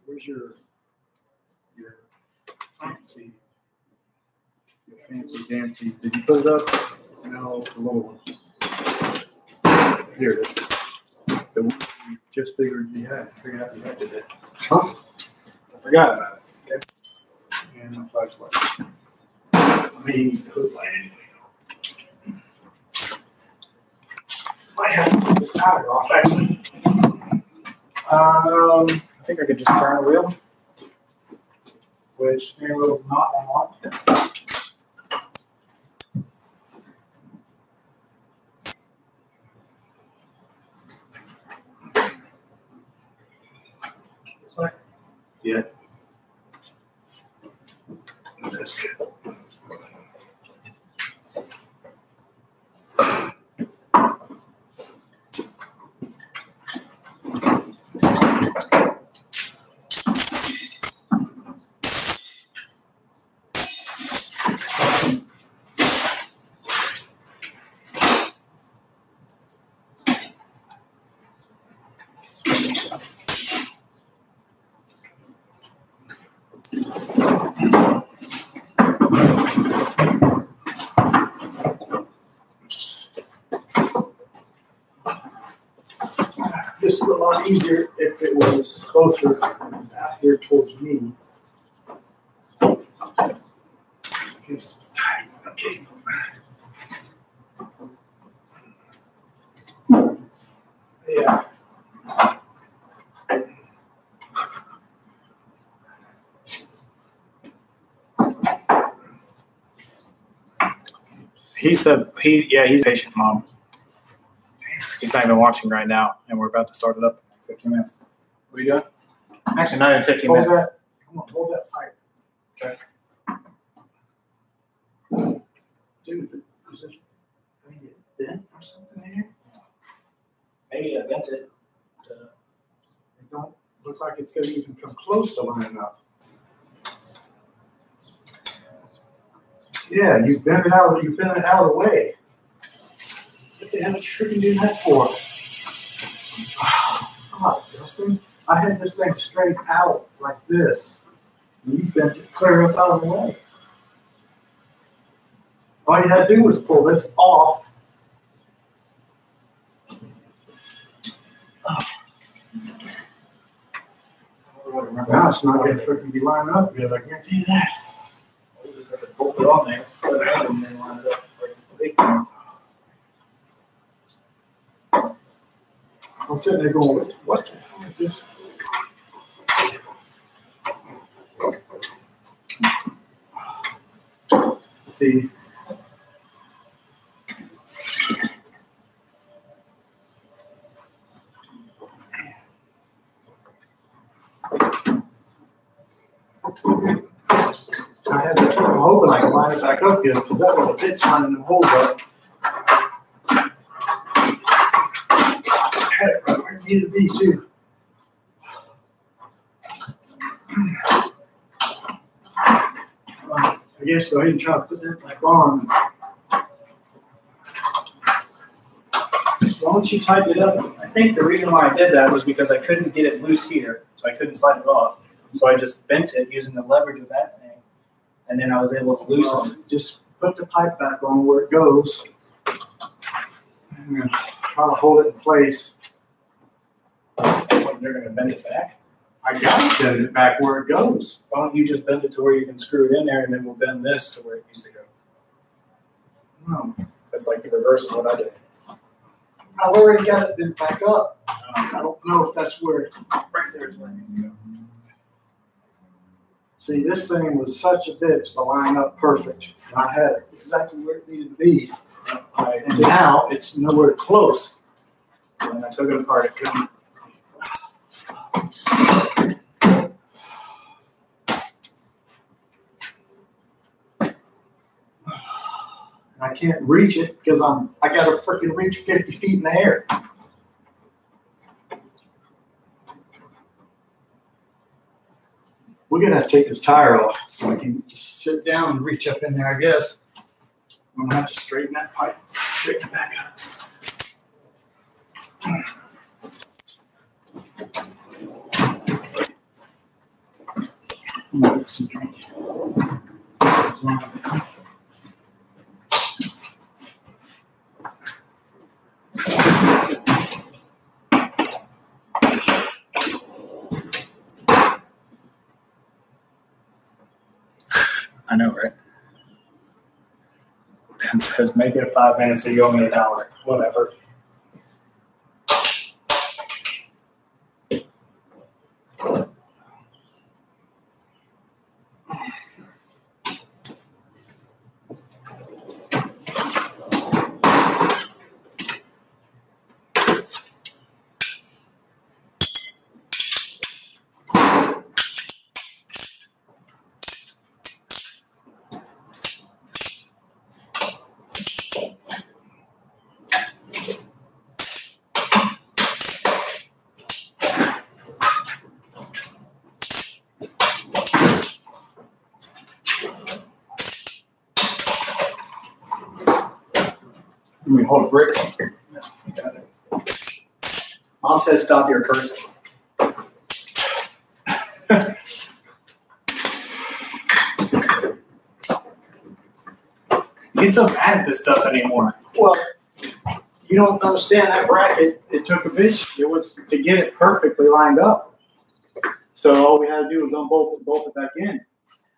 Where's your fancy dancy? Did you put it up? No, the little one. Here it is. The one you just figured you had. Figured out you had today. Huh? I forgot about it. Okay. And my flashlight. I mean, the hood light anyway. Might have to take this power off, actually. I think I could just turn the wheel. Which steering wheel is not unlocked. Yeah. lot easier if it was closer out here towards me. Because it's tight. Okay. Yeah. He said he's patient, Mom. He's not even watching right now, and we're about to start it up in 15 minutes. What are you doing? Actually, not in 15 minutes. That. Come on, hold that pipe. Okay. Dude, is this thing get bent or something in here? Maybe I bent it. It don't look like it's going to even come close to lining up. Yeah, you bent it out of the way. What the hell did you freaking do that for? Come on, Justin. I had this thing straight out like this. And you bent it clear up out of the way. All you had to do was pull this off. Now it's not going to freaking be lining up good. I guarantee you that. We'll just have to bolt it on there, put it out, and then line it up like a big thing. I'm sitting there going, what the hell is this? See. I'm hoping I can line it back up here because that was a bitch lining the hole up. I had it right where it needed to be too. I guess go ahead and try to put that back on. Why don't you tighten it up? I think the reason why I did that was because I couldn't get it loose here, so I couldn't slide it off. So I just bent it using the leverage of that thing, and then I was able to loosen it. Just put the pipe back on where it goes. I'm going to try to hold it in place. They're going to bend it back? I got to bend it back where it goes. Why don't you just bend it to where you can screw it in there, and then we'll bend this to where it needs to go? No. That's like the reverse of what I did. I've already got it bent back up. I don't know if that's where. Right there is where it needs to go. See, this thing was such a bitch to line up perfect. And I had it exactly where it needed to be. And now it's nowhere close. When I took it apart, it couldn't. I can't reach it because I got to freaking reach 50 feet in the air. We're going to have to take this tire off so I can just sit down and reach up in there, I guess. I'm going to have to straighten that pipe, straighten it back up. I'm going to get some drink. I know, right? Ben says, make it 5 minutes, so you owe me $1. Whatever. Let me hold a brick. No, you got it. Mom says stop your cursing. You get so mad at this stuff anymore. Well, You don't understand that bracket. It took a bitch. It was to get it perfectly lined up. So all we had to do was bolt it back in.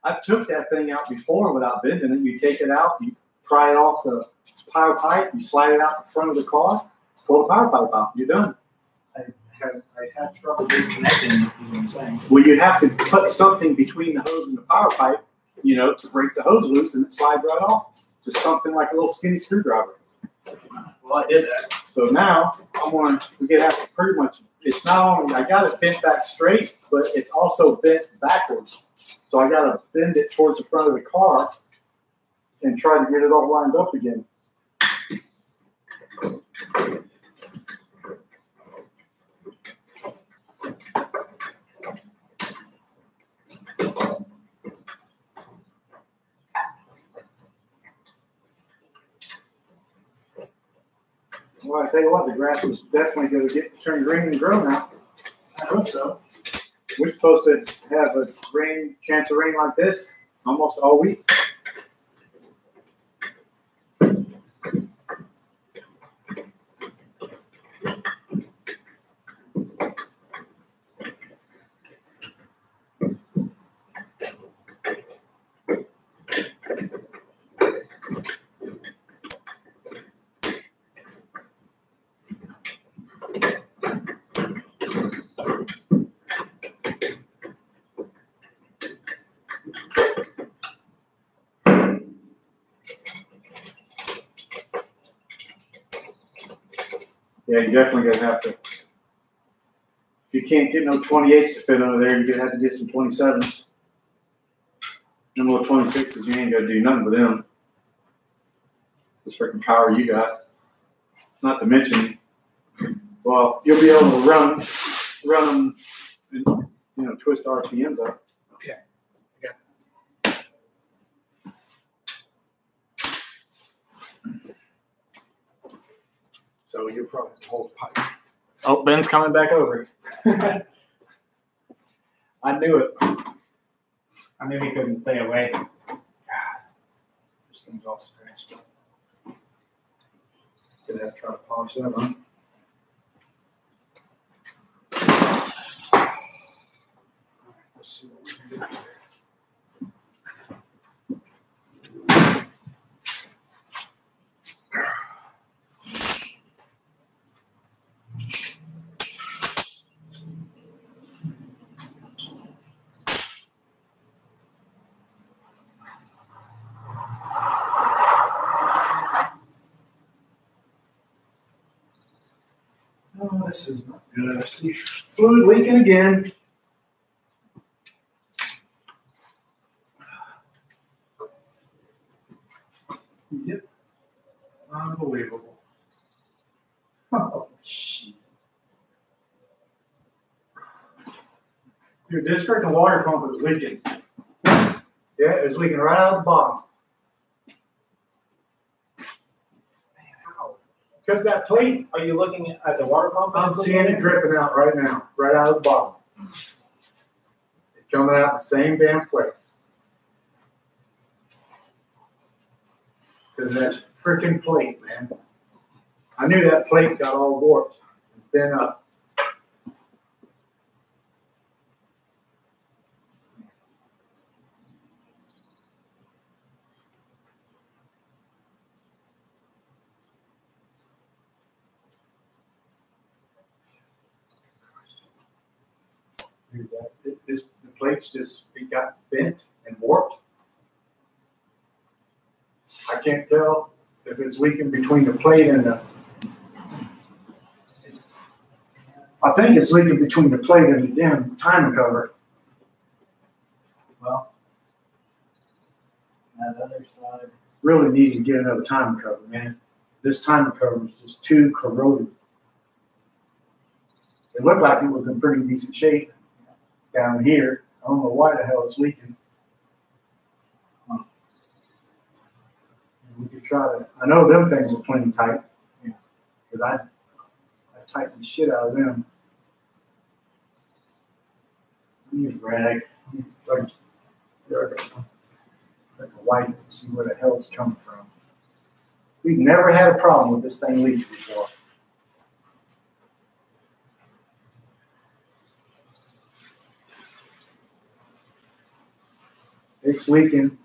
I've took that thing out before without bending it. You take it out, you pry it off the power pipe, you slide it out the front of the car, pull the power pipe out, you're done. I had trouble disconnecting, is what I'm saying. Well, you have to put something between the hose and the power pipe, to break the hose loose, and it slides right off. Just something like a little skinny screwdriver. Well, I did that. So now we could have pretty much. It's not only I got it bent back straight, but it's also bent backwards. So I got to bend it towards the front of the car and try to get it all lined up again. Well, I tell you what, the grass is definitely going to turn green and grow now. I hope so. We're supposed to have a chance of rain like this almost all week. Yeah, you're definitely going to have to. If you can't get no 28s to fit under there, you're going to have to get some 27s. Them little 26s, you ain't going to do nothing with them. This freaking power you got. Not to mention, well, you'll be able to run them and, twist RPMs up. Okay. So you'll probably hold the pipe. Oh, Ben's coming back over. I knew it. I knew he couldn't stay away. God, this thing's all scratched up. Gonna have to try to polish that, huh? Let's see what we can do here. Oh, this is not good. I see fluid leaking again. Yep. Unbelievable. Oh, shit. Dude, this freaking water pump is leaking. Yeah, it's leaking right out of the bottom. Because that plate, Are you looking at the water pump? I'm seeing it dripping out right now, right out of the bottom. It's coming out the same damn plate. Because that freaking plate, man. I knew that plate got all warped and bent up. The plates it got bent and warped. I can't tell if it's leaking between the plate and the. I think it's leaking between the plate and the damn timing cover. Well, that other side. Really need to get another timing cover, man. This timing cover is just too corroded. It looked like it was in pretty decent shape down here. I don't know why the hell it's leaking. We could try to. I know them things are plenty tight. Because I tightened the shit out of them. I need a rag. Like a wipe and see where the hell it's coming from. We've never had a problem with this thing leaking before. It's leaking.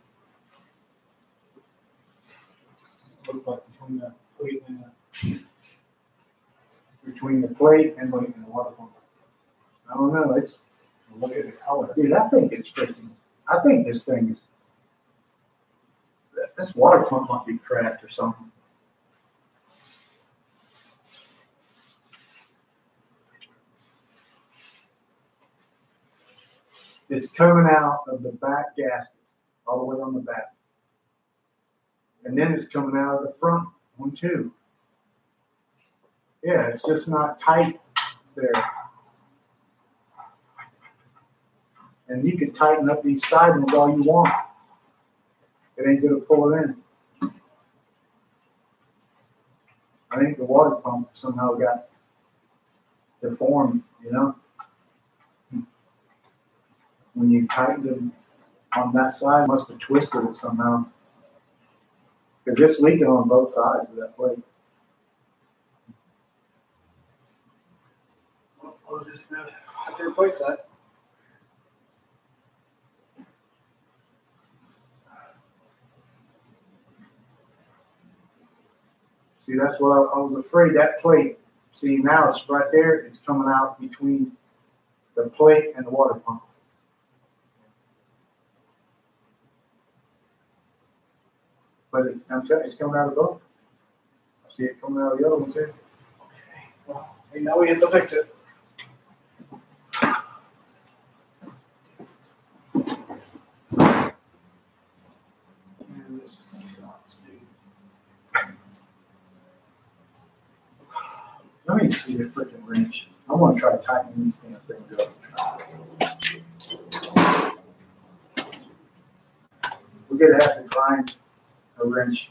Looks like between the plate and the water pump. I don't know. It's look at the color, dude. I think it's freaking. I think this thing is. This water pump might be cracked or something. It's coming out of the back gasket, all the way on the back. And then it's coming out of the front one too. Yeah, it's just not tight there. And you can tighten up these side ones all you want. It ain't gonna pull it in. I think the water pump somehow got deformed, you know? When you tightened it on that side, it must have twisted it somehow. Because it's leaking on both sides of that plate. I'll just have to replace that. See, that's what I was afraid, that plate. See, now it's right there. It's coming out between the plate and the water pump. But I'm telling you, it's coming out of both. I see it coming out of the other one too. Okay. Well, now we have to fix it. Let me see the freaking wrench. I want to try to tighten these things up. We're going to have to grind a wrench,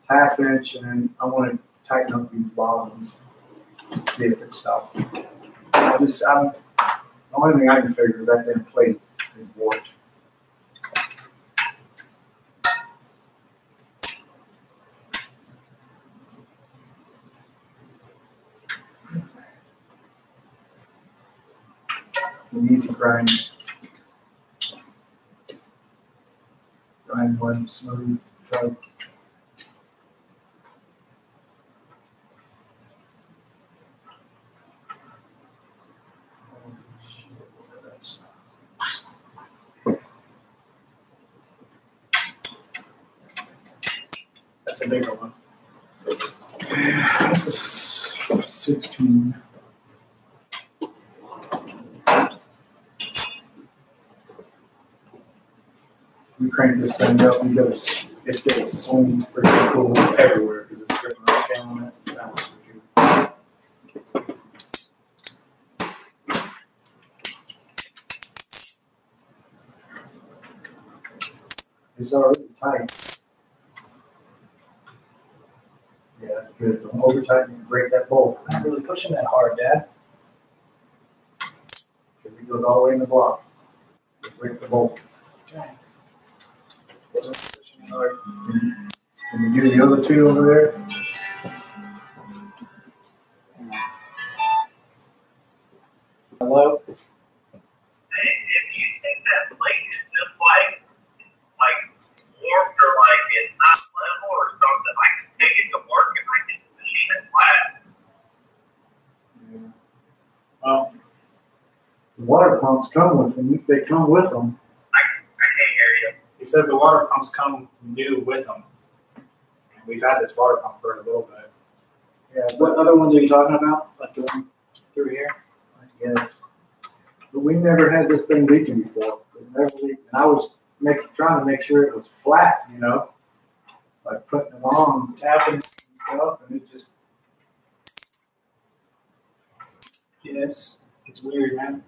1/2 inch, and then I want to tighten up these bottoms, see if it stops. The only thing I can figure is that damn plate is warped. We need to grind one smooth. Try. That's a bigger one. This is 16. We crank this thing up, we got it's getting swing pretty cool everywhere because it's dripping right down on that. It's already tight. Yeah, that's good. Don't over tighten and break that bolt. I'm not really pushing that hard, Dad. Because it goes all the way in the block. Break the bolt. Okay. Wasn't pushing it hard. Can you do the other two over there? Hello? If you think that plate is just like warped or like it's not level or something, I can take it to work and I can machine it flat. Yeah. Well, the water pumps come with them. They come with them. I can't hear you. He says the water pumps come new with them. We've had this water pump for a little bit. Yeah, What other ones are you talking about? Like the one through here? yes. But we never had this thing leaking before. It never leaked. And I was trying to make sure it was flat, you know, by putting it on, tapping it and stuff, and it just. Yeah, it's weird, man.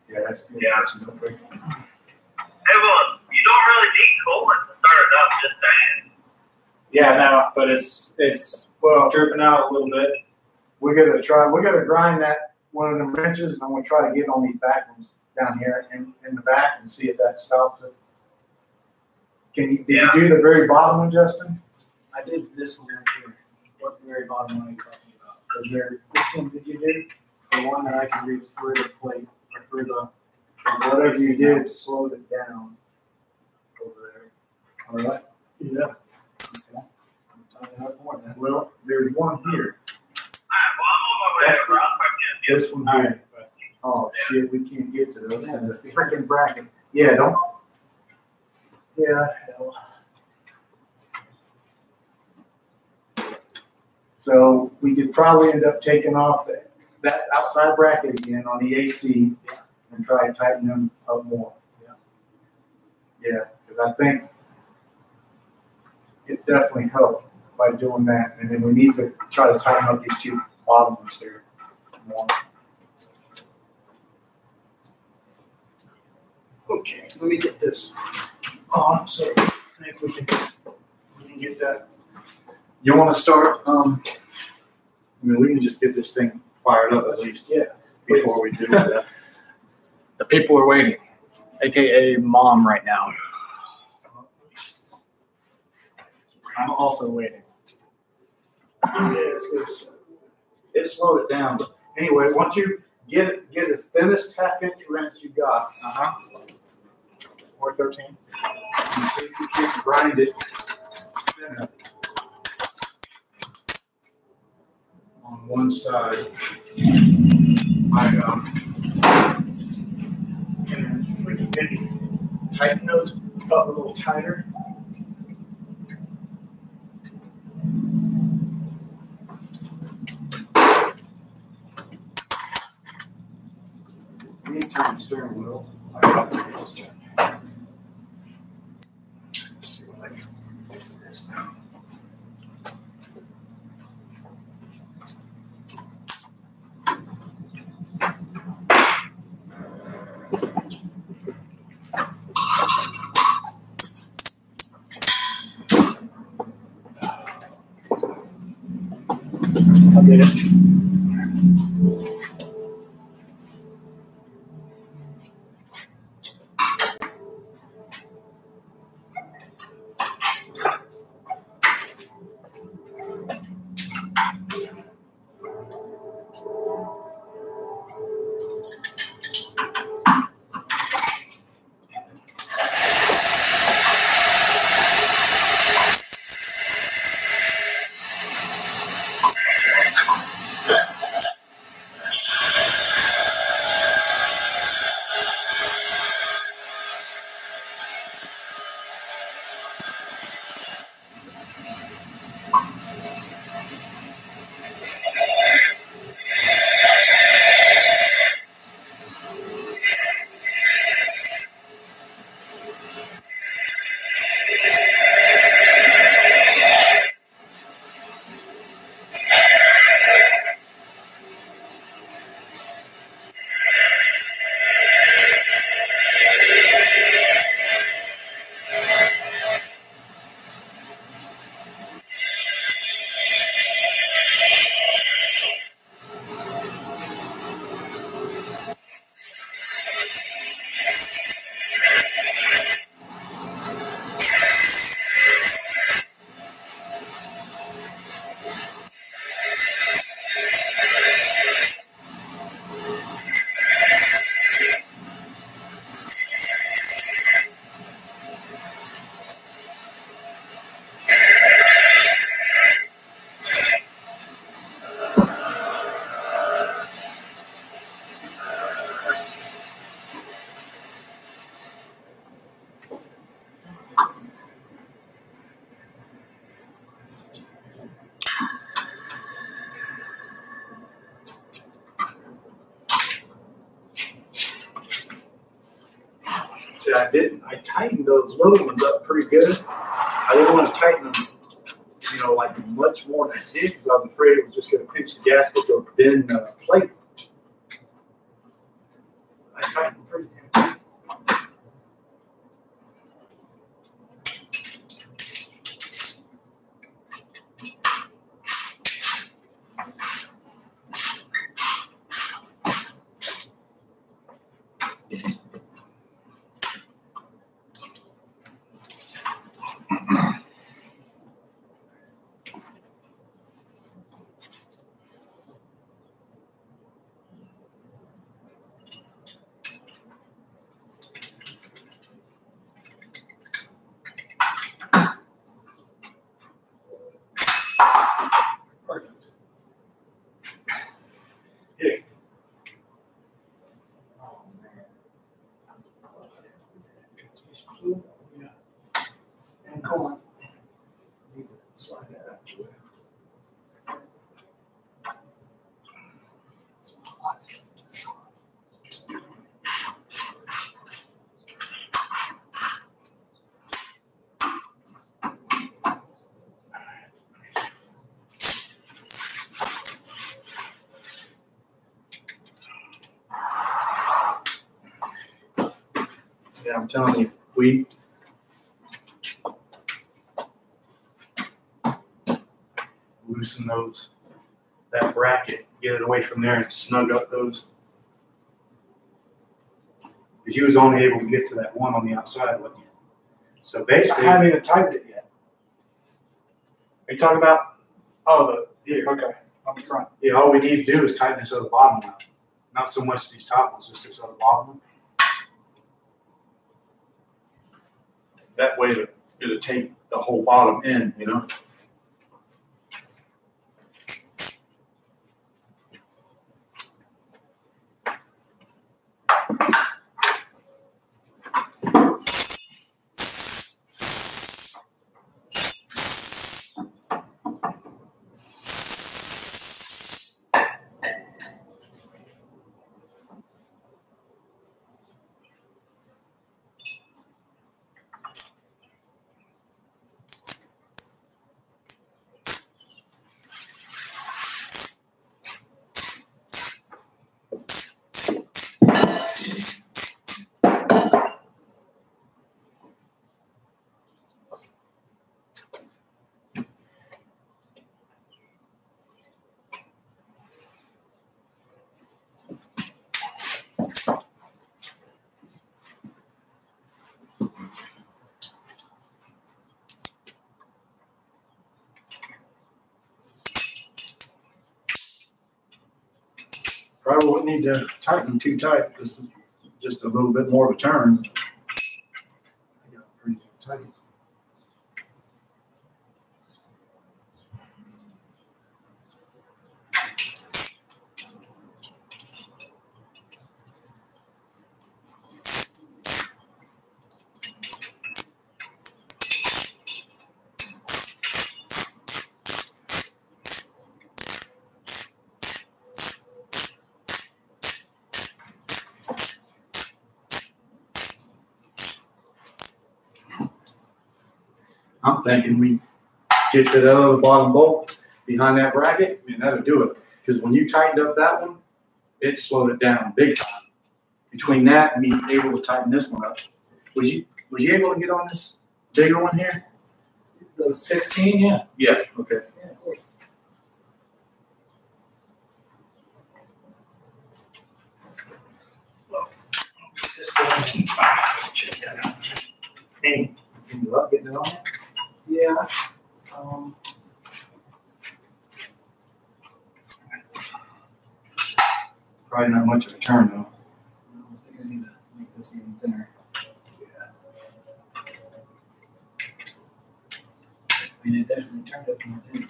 Yeah, that's good. Yeah. That's no big. Hey, well, you don't really need coolant to start it up, just saying. Yeah, no, but it's Well, dripping out a little bit. we're gonna grind that one of the wrenches, and I'm gonna try to get on these back ones down here in the back and see if that stops it. Did you do the very bottom one, Justin? I did this one right here. What very bottom one are you talking about? Was there, which one did you do? The one that I can reach through the plate, or through the, whatever you did slowed it down over there. All right? Yeah. Okay. I'm telling you how to point that. Well, there's one here. That's this one here. Oh shit, we can't get to those. That's the freaking bracket. Yeah, don't. Yeah, hell. So we could probably end up taking off that outside bracket again on the AC and try to tighten them up more. Yeah, because I think it definitely helped by doing that. And then we need to try to tighten up these two bottom ones here more. Okay, let me get this on so if we can get that. You want to start? I mean, we can just get this thing fired up at least, before we do that. The people are waiting, aka Mom, right now. I'm also waiting. Yeah, it slowed it down. But anyway, once you get the thinnest half-inch wrench you got, 413. and see if you can grind it thinner on one side. And we can maybe tighten those up a little tighter. You need to turn the steering wheel. Just turn. Let's see what I can do with this now. I'll get it. See, I tightened those little ones up pretty good. I didn't want to tighten them, like much more than I did because I was afraid it was just going to pinch the gasket or bend the plate. I tightened them pretty good. Yeah, I'm telling you, we loosen that bracket, get it away from there, and snug up those. Because you was only able to get to that one on the outside, wasn't you? So basically, I haven't even tightened it yet. Are you talking about? Oh, here. Okay, on the front. yeah, all we need to do is tighten this other bottom up. Not so much these top ones, just this other bottom one. That way, it'll take the whole bottom in, you know. Probably wouldn't need to tighten them too tight, just a little bit more of a turn. I got pretty tight. I'm thinking we get to the other bottom bolt behind that bracket, and that'll do it. Because when you tightened up that one, it slowed it down big time. Between that and me able to tighten this one up, was you able to get on this bigger one here? The 16, yeah. Yeah. Okay. Yeah, of course. Check that out. Hey, can you love getting it on there? Yeah. Probably not much of a turn though. I think I need to make this even thinner. I mean, it definitely turned up more thin.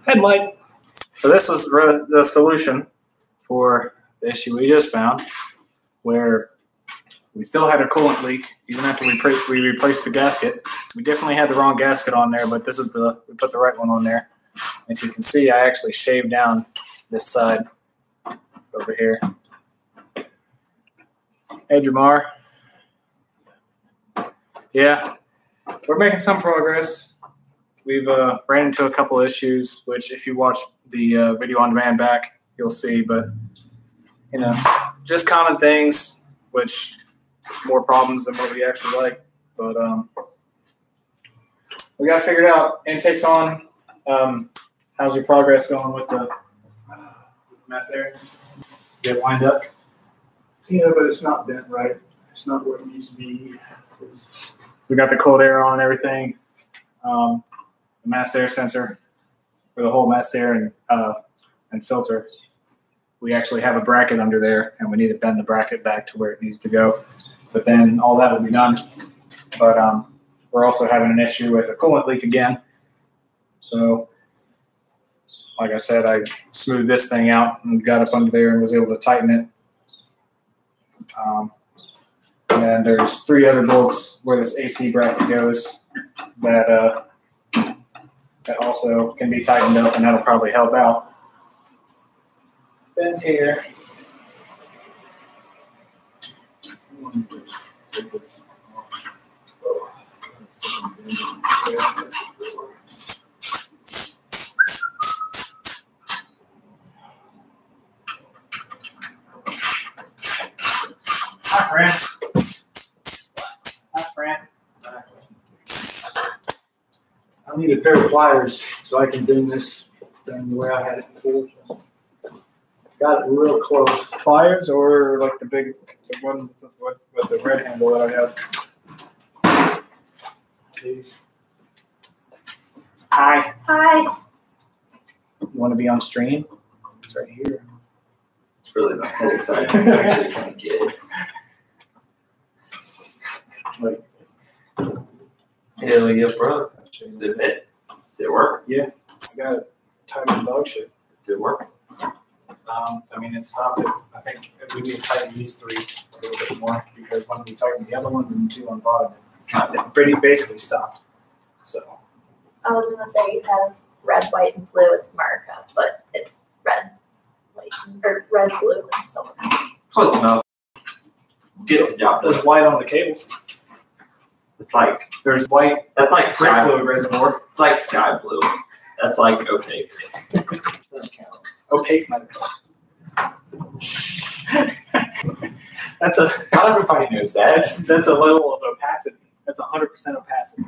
Headlight. So this was the solution for the issue we just found, where we still had a coolant leak even after we replaced the gasket. We definitely had the wrong gasket on there, but we put the right one on there. If you can see, I actually shaved down this side over here. Hey, Jamar. Yeah, we're making some progress. We've ran into a couple issues, which if you watch the video on demand back, you'll see. But, you know, just common things, which more problems than what we actually like. But we got to figure it out. Intake's on. How's your progress going with the mess there? Get it lined up? Yeah, but it's not bent right. It's not where it needs to be. We got the cold air on and everything. The mass air sensor for the whole mass air and filter. We actually have a bracket under there, and we need to bend the bracket back to where it needs to go. But then all that will be done. But we're also having an issue with a coolant leak again. So, like I said, I smoothed this thing out and got up under there and was able to tighten it. And there's 3 other bolts where this AC bracket goes that also can be tightened up, and that'll probably help out. Ben's here. Hi, Fran. Hi, Fran. I need a pair of pliers so I can bend this thing the way I had it before. Got it real close. Pliers or like the one with the red handle that I have? Please. Hi. Hi. You want to be on stream? It's right here. It's really not that exciting. It's actually kind of gay. Like, Hell yeah, bro. Did it fit? Did it work? yeah, I got it tight as dog shit. Did it work? I mean, it stopped it. I think we need to tighten these 3 a little bit more because when we tightened the other ones and the 2 on the bottom, it basically stopped. So. I was gonna say you have red, white, and blue. It's America, but it's red, white, or red, blue, and silver. Close enough. Gets the job There's done. white on the cables. It's like There's white. that's like Brake sky. fluid reservoir. It's like sky blue. That's like okay. Doesn't count. Opaque's not a color. That's a. Not everybody knows that. That's a level of opacity. That's 100% opacity.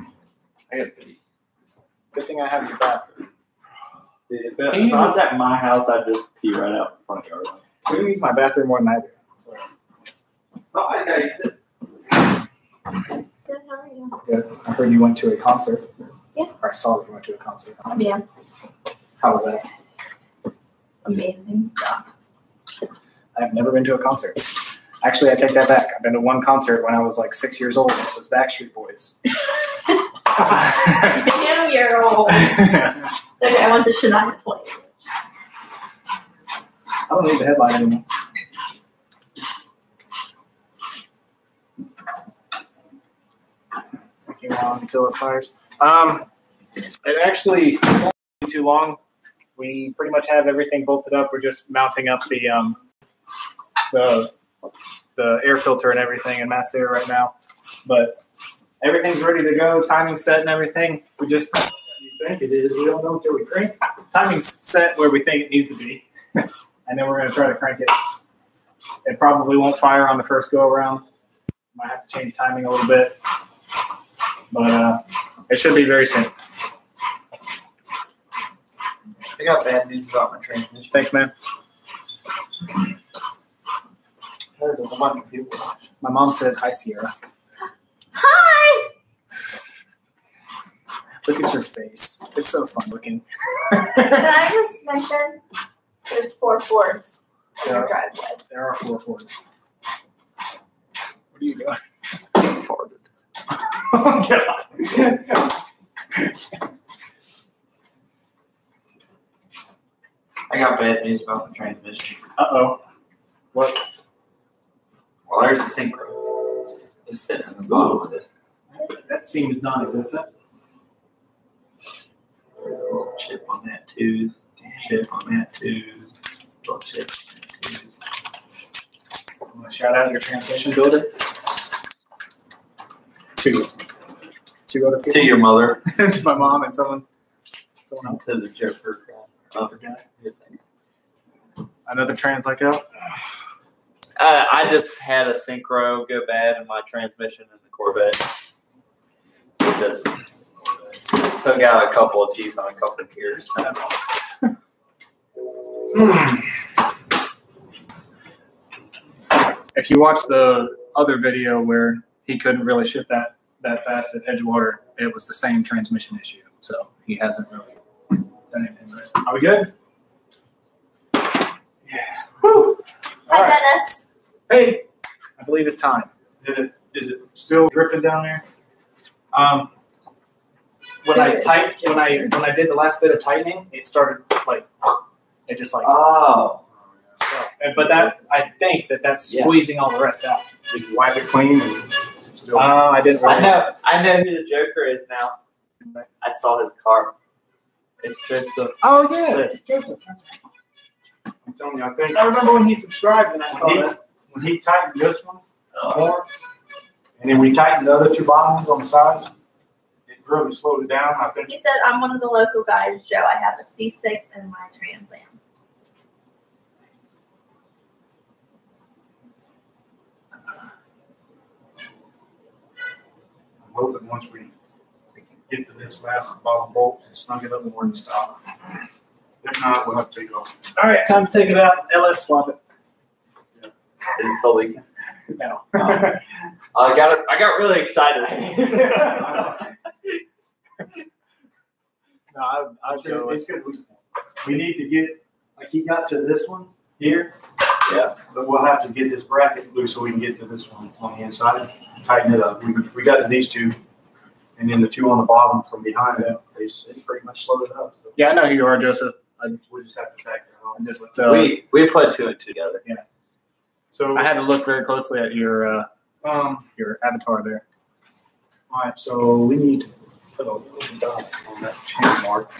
I got pity. Good thing I have your bathroom. If I was at my house, I'd just pee right out in front of yard. You use my bathroom more than I do. So. Oh, I gotta use it. Good, how are you? Good. I heard you went to a concert. Yeah. Or I saw that you went to a concert. Yeah, How was that? amazing. Yeah. I've never been to a concert. Actually, I take that back. I've been to one concert when I was like 6 years old. It was Backstreet Boys. Damn, you're old. Okay, I went to Shania Twain. I don't need the headlight anymore. Thinking long until it fires. It actually won't be too long. We pretty much have everything bolted up. We're just mounting up the air filter and everything and mass air right now. But everything's ready to go. Timing's set and everything. We just You think it is? We don't know until we crank. timing's set where we think it needs to be, and then we're going to try to crank it. It probably won't fire on the first go around. Might have to change timing a little bit, but it should be very soon. I got bad news about my transmission. Thanks, man. There's a whole bunch of people. My mom says hi, Sierra. Hi! Look at your face. It's so fun looking. Can I just mention there's 4 Fords in your driveway? There are 4 Fords. What are you doing? Farted. Oh, God. I got bad news about the transmission. Uh-oh. What? Well, there's a synchro. Just sitting in the bottom of it. That seems non-existent. A little chip on that tooth. Chip on that tooth. Little chip on that tooth. I'm going to shout out your transmission builder. 2 other people. To your mother. To my mom and someone else. To the Joker guy. Another Translaco. I just had a synchro go bad in my transmission in the Corvette. Just took out a couple of teeth on a couple of gears. If you watch the other video where he couldn't really shift that fast at Edgewater, it was the same transmission issue. So he hasn't really done anything with it. Are we good? Yeah. Woo! Hi, All right. Dennis. Hey, I believe it's time. Is it still dripping down there? When I did the last bit of tightening, it started like it just like. Oh. But that I think that's squeezing all the rest out. Did you wipe it clean? And still. I didn't. Really I know who the Joker is now. I saw his car. It's Joseph. Oh yeah, Yes. it's Joseph. I'm telling you, I think I remember when he subscribed and I saw that. when he tightened this one more, and then we tightened the other 2 bottoms on the sides, it really slowed it down. I think. He said, I'm one of the local guys, Joe. I have a C6 in my Trans Am. I'm hoping once we can get to this last bottom bolt and snug it up more and stop. If not, we'll have to take it off. All right, time to take it out. LS swap it. Is it still leaking? No. I got really excited. No, I'll go. It's good. We need to get, like he got to this one here. Yeah. But we'll have to get this bracket loose so we can get to this one on the inside. Tighten it up. We got to these 2, and then the 2 on the bottom from behind it. It pretty much slowed it up. So Yeah, I know who you are, Joseph. we just have to tack that on. Just We put 2 and 2 together. Yeah. So I had to look very closely at your avatar there. all right. So we need to put a little dot on that channel mark.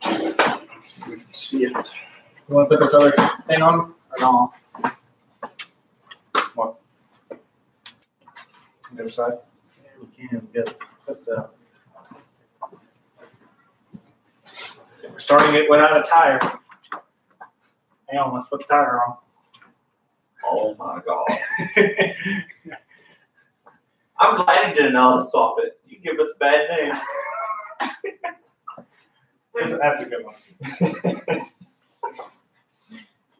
So we can see it. You want to put this other thing on or no? What? The other side. Yeah, we can get put the. We're starting it without a tire. Hang on, let's put the tire on. Oh my god. I'm glad you didn't know how to swap it. You give us a bad name. That's a good one.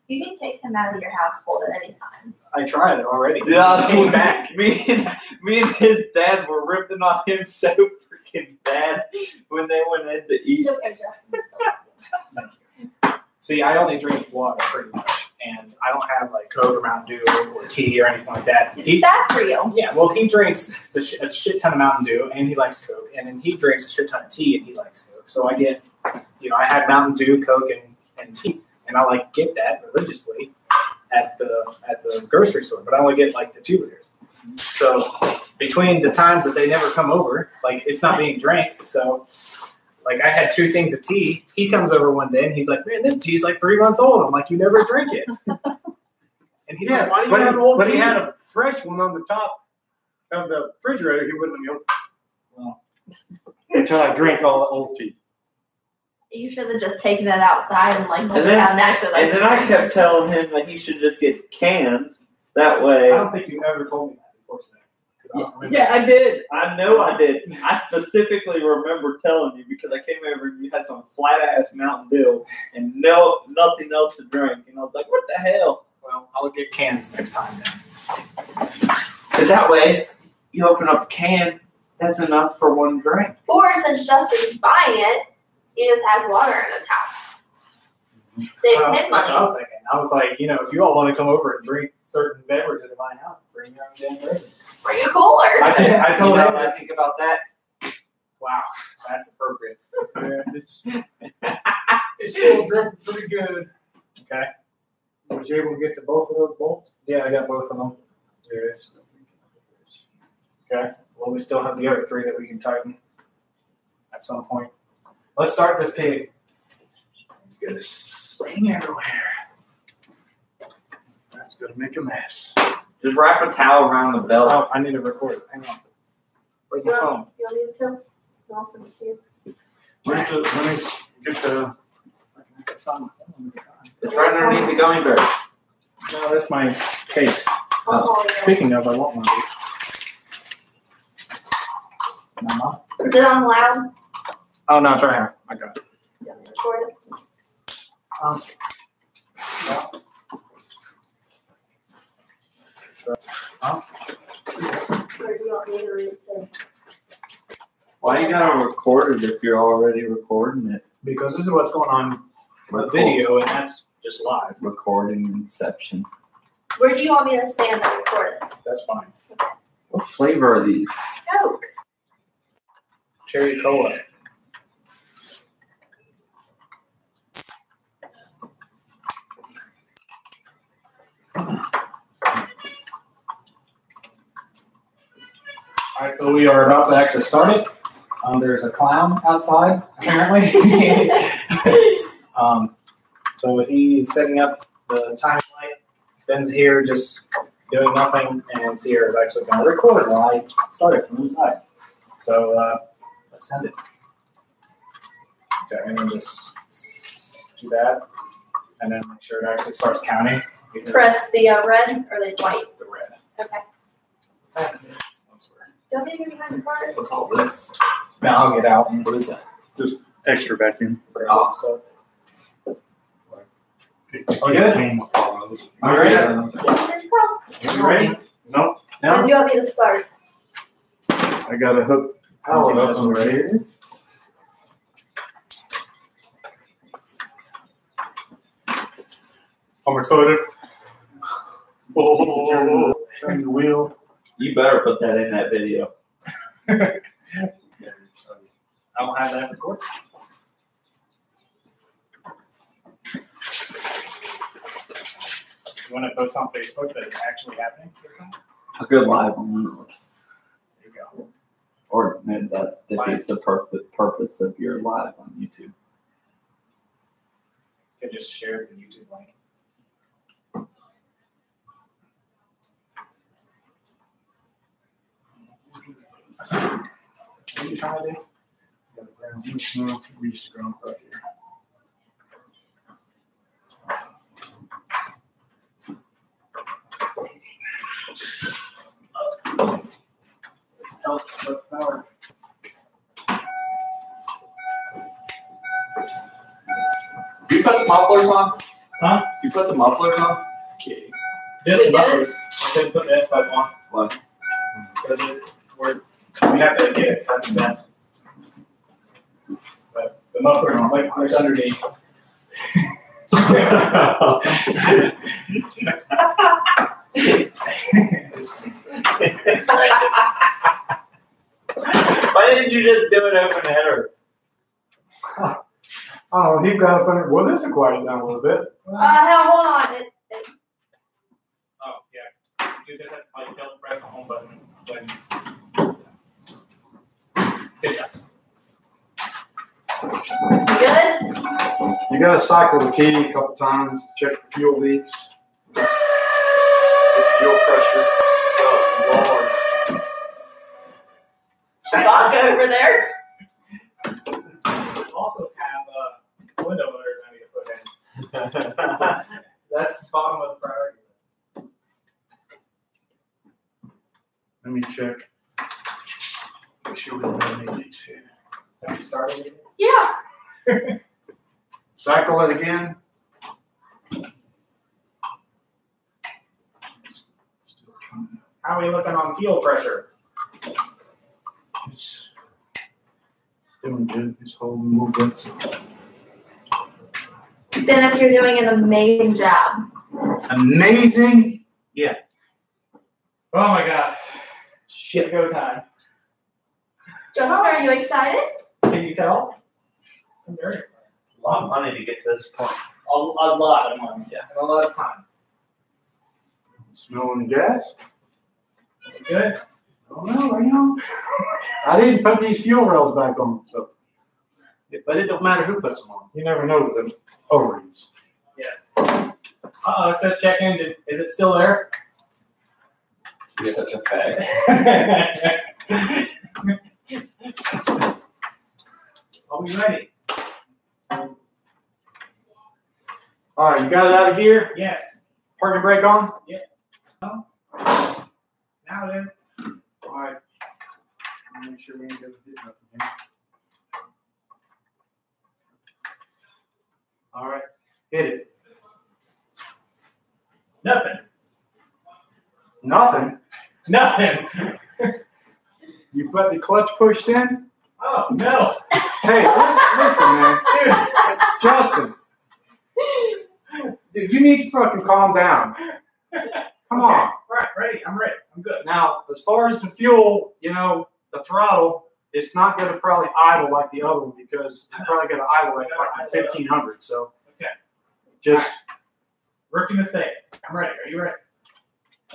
You can kick him out of your household at any time. I tried it already. Yeah, He came back. Me and his dad were ripping on him so freaking bad when they went in to eat. He'll adjust himself. See, I only drink water pretty much, and I don't have like Coke or Mountain Dew or tea or anything like that. It's bad for you. Yeah, well, he drinks a shit ton of Mountain Dew, and he likes Coke, and then he drinks a shit ton of tea, and he likes Coke. So I get, I had Mountain Dew, Coke, and tea, and I get that religiously at the grocery store, but I only get like the 2 liters. So between the times that they never come over, it's not being drank. So I had 2 things of tea. He comes over one day and he's like, "Man, this tea's 3 months old." I'm like, "You never drink it." And he's like, "Why do you have old tea?" But he had a fresh one on the top of the refrigerator. He wouldn't let me open. Well, until I drink all the old tea. You should have just taken it outside and And then I kept telling him that he should just get cans. That way. I don't think you ever told me that before today. Yeah, I did. I know I did. I specifically remember telling you because I came over and you had some flat ass Mountain Dew and nothing else to drink. And I was like, what the hell? Well, I'll get cans next time then. Because that way, you open up a can, That's enough for one drink. Or since Justin's buying it, he just has water in his house. Save him That's what I money. was thinking. I was like, if you all want to come over and drink certain beverages in my house, bring your own damn beverage. Bring a cooler. I told You know him, what I think about that. wow, that's appropriate. It's still dripping pretty good. Okay. Was you able to get to both of those bolts? Yeah, I got both of them. Yes. Okay. Well, we still have the other 3 that we can tighten at some point. Let's start this pig. It's gonna sling everywhere. That's gonna make a mess. Just wrap a towel around the belt. Oh, I need to record it. Hang on. Where's my phone? You want me to too? You want some too? Let me get the. It's right underneath the gummy bear. No, that's my case. Oh, yeah. Speaking of, I want one of these. Mama? Is it on loud? Oh, no, it's right here. I got it. You want me to record it? Or do you want me to read it too? Why you gotta record it if you're already recording it? Because this is what's going on in the video, and that's just live. Recording inception. Where do you want me to stand and record it? That's fine. What flavor are these? Coke. Cherry cola. All right, so we are about to actually start it. There's a clown outside, apparently. So he's setting up the timing light. Ben's here just doing nothing, and Sierra's actually going to record while I start it from inside. So let's send it. Okay, and then just do that, and then make sure it actually starts counting. Press the red or the white? The red. Okay. Once we're- Don't leave me behind the car. What's all this? Now I'll get out and what is that? Extra vacuum. Oh, stuff. Oh, good? Came with all of those. All right. Cross. You ready? Nope. When do you want me to start? I got a hook. Oh, This that's one right right. here. I'm excited. Oh, turn the wheel. You better put that in that video. I don't have that recorded. You want to post on Facebook that it's actually happening this time? A good live on this. There you go. Or maybe that defeats the purpose of your live on YouTube. You can just share the YouTube link. What are you trying to do? No, we used to ground right here. Help, but power. You put the mufflers on? Huh? You put the mufflers on? Okay. Just We the did? bumpers. I didn't put the S button on. Why? Because we have to get it cut and bent. But the muffler, like, there's underneath. Why didn't you just do it open header? Oh, he got up under. Well, this will quiet it down a little bit. Hell, hold on. Oh, yeah. You just have to like don't press the home button when. Good job. You good? You got to cycle the key a couple times to check the fuel leaks. Get fuel pressure. Oh, Lord. Chewbacca over there. Also have window motors I need to put in. That's the bottom of the priority list. Let me check. Make sure we don't have any leaks here. Have you started it? Yeah. Cycle it again. How are we looking on fuel pressure? doing good. It's holding a little bit. So. Dennis, you're doing an amazing job. Amazing. Yeah. Oh my god. Shit, go time. Justin, are you excited? Can you tell? I'm very excited. A lot of money to get to this point. A lot of money, yeah. And a lot of time. Smelling gas? Good. I don't know. I didn't put these fuel rails back on, so. But it don't matter who puts them on. You never know with the O-rings. Uh-oh, it says check engine. Is it still there? You're such a fag. Are we ready? All right, you got it out of gear? Yes. Parking brake on? Now it is. All right. Make sure we ain't gonna do nothing here. All right, hit it. Nothing. Nothing? Nothing. You put the clutch pushed in? Oh, no. Hey, listen, man. Dude, Justin. Dude, you need to fucking calm down. Come on. Right, ready. I'm ready. I'm good. Now, as far as the fuel, the throttle, it's not going to probably idle like the other one because it's probably going to idle at fucking 1500. So, okay. Just. Rookie mistake. I'm ready. Are you ready?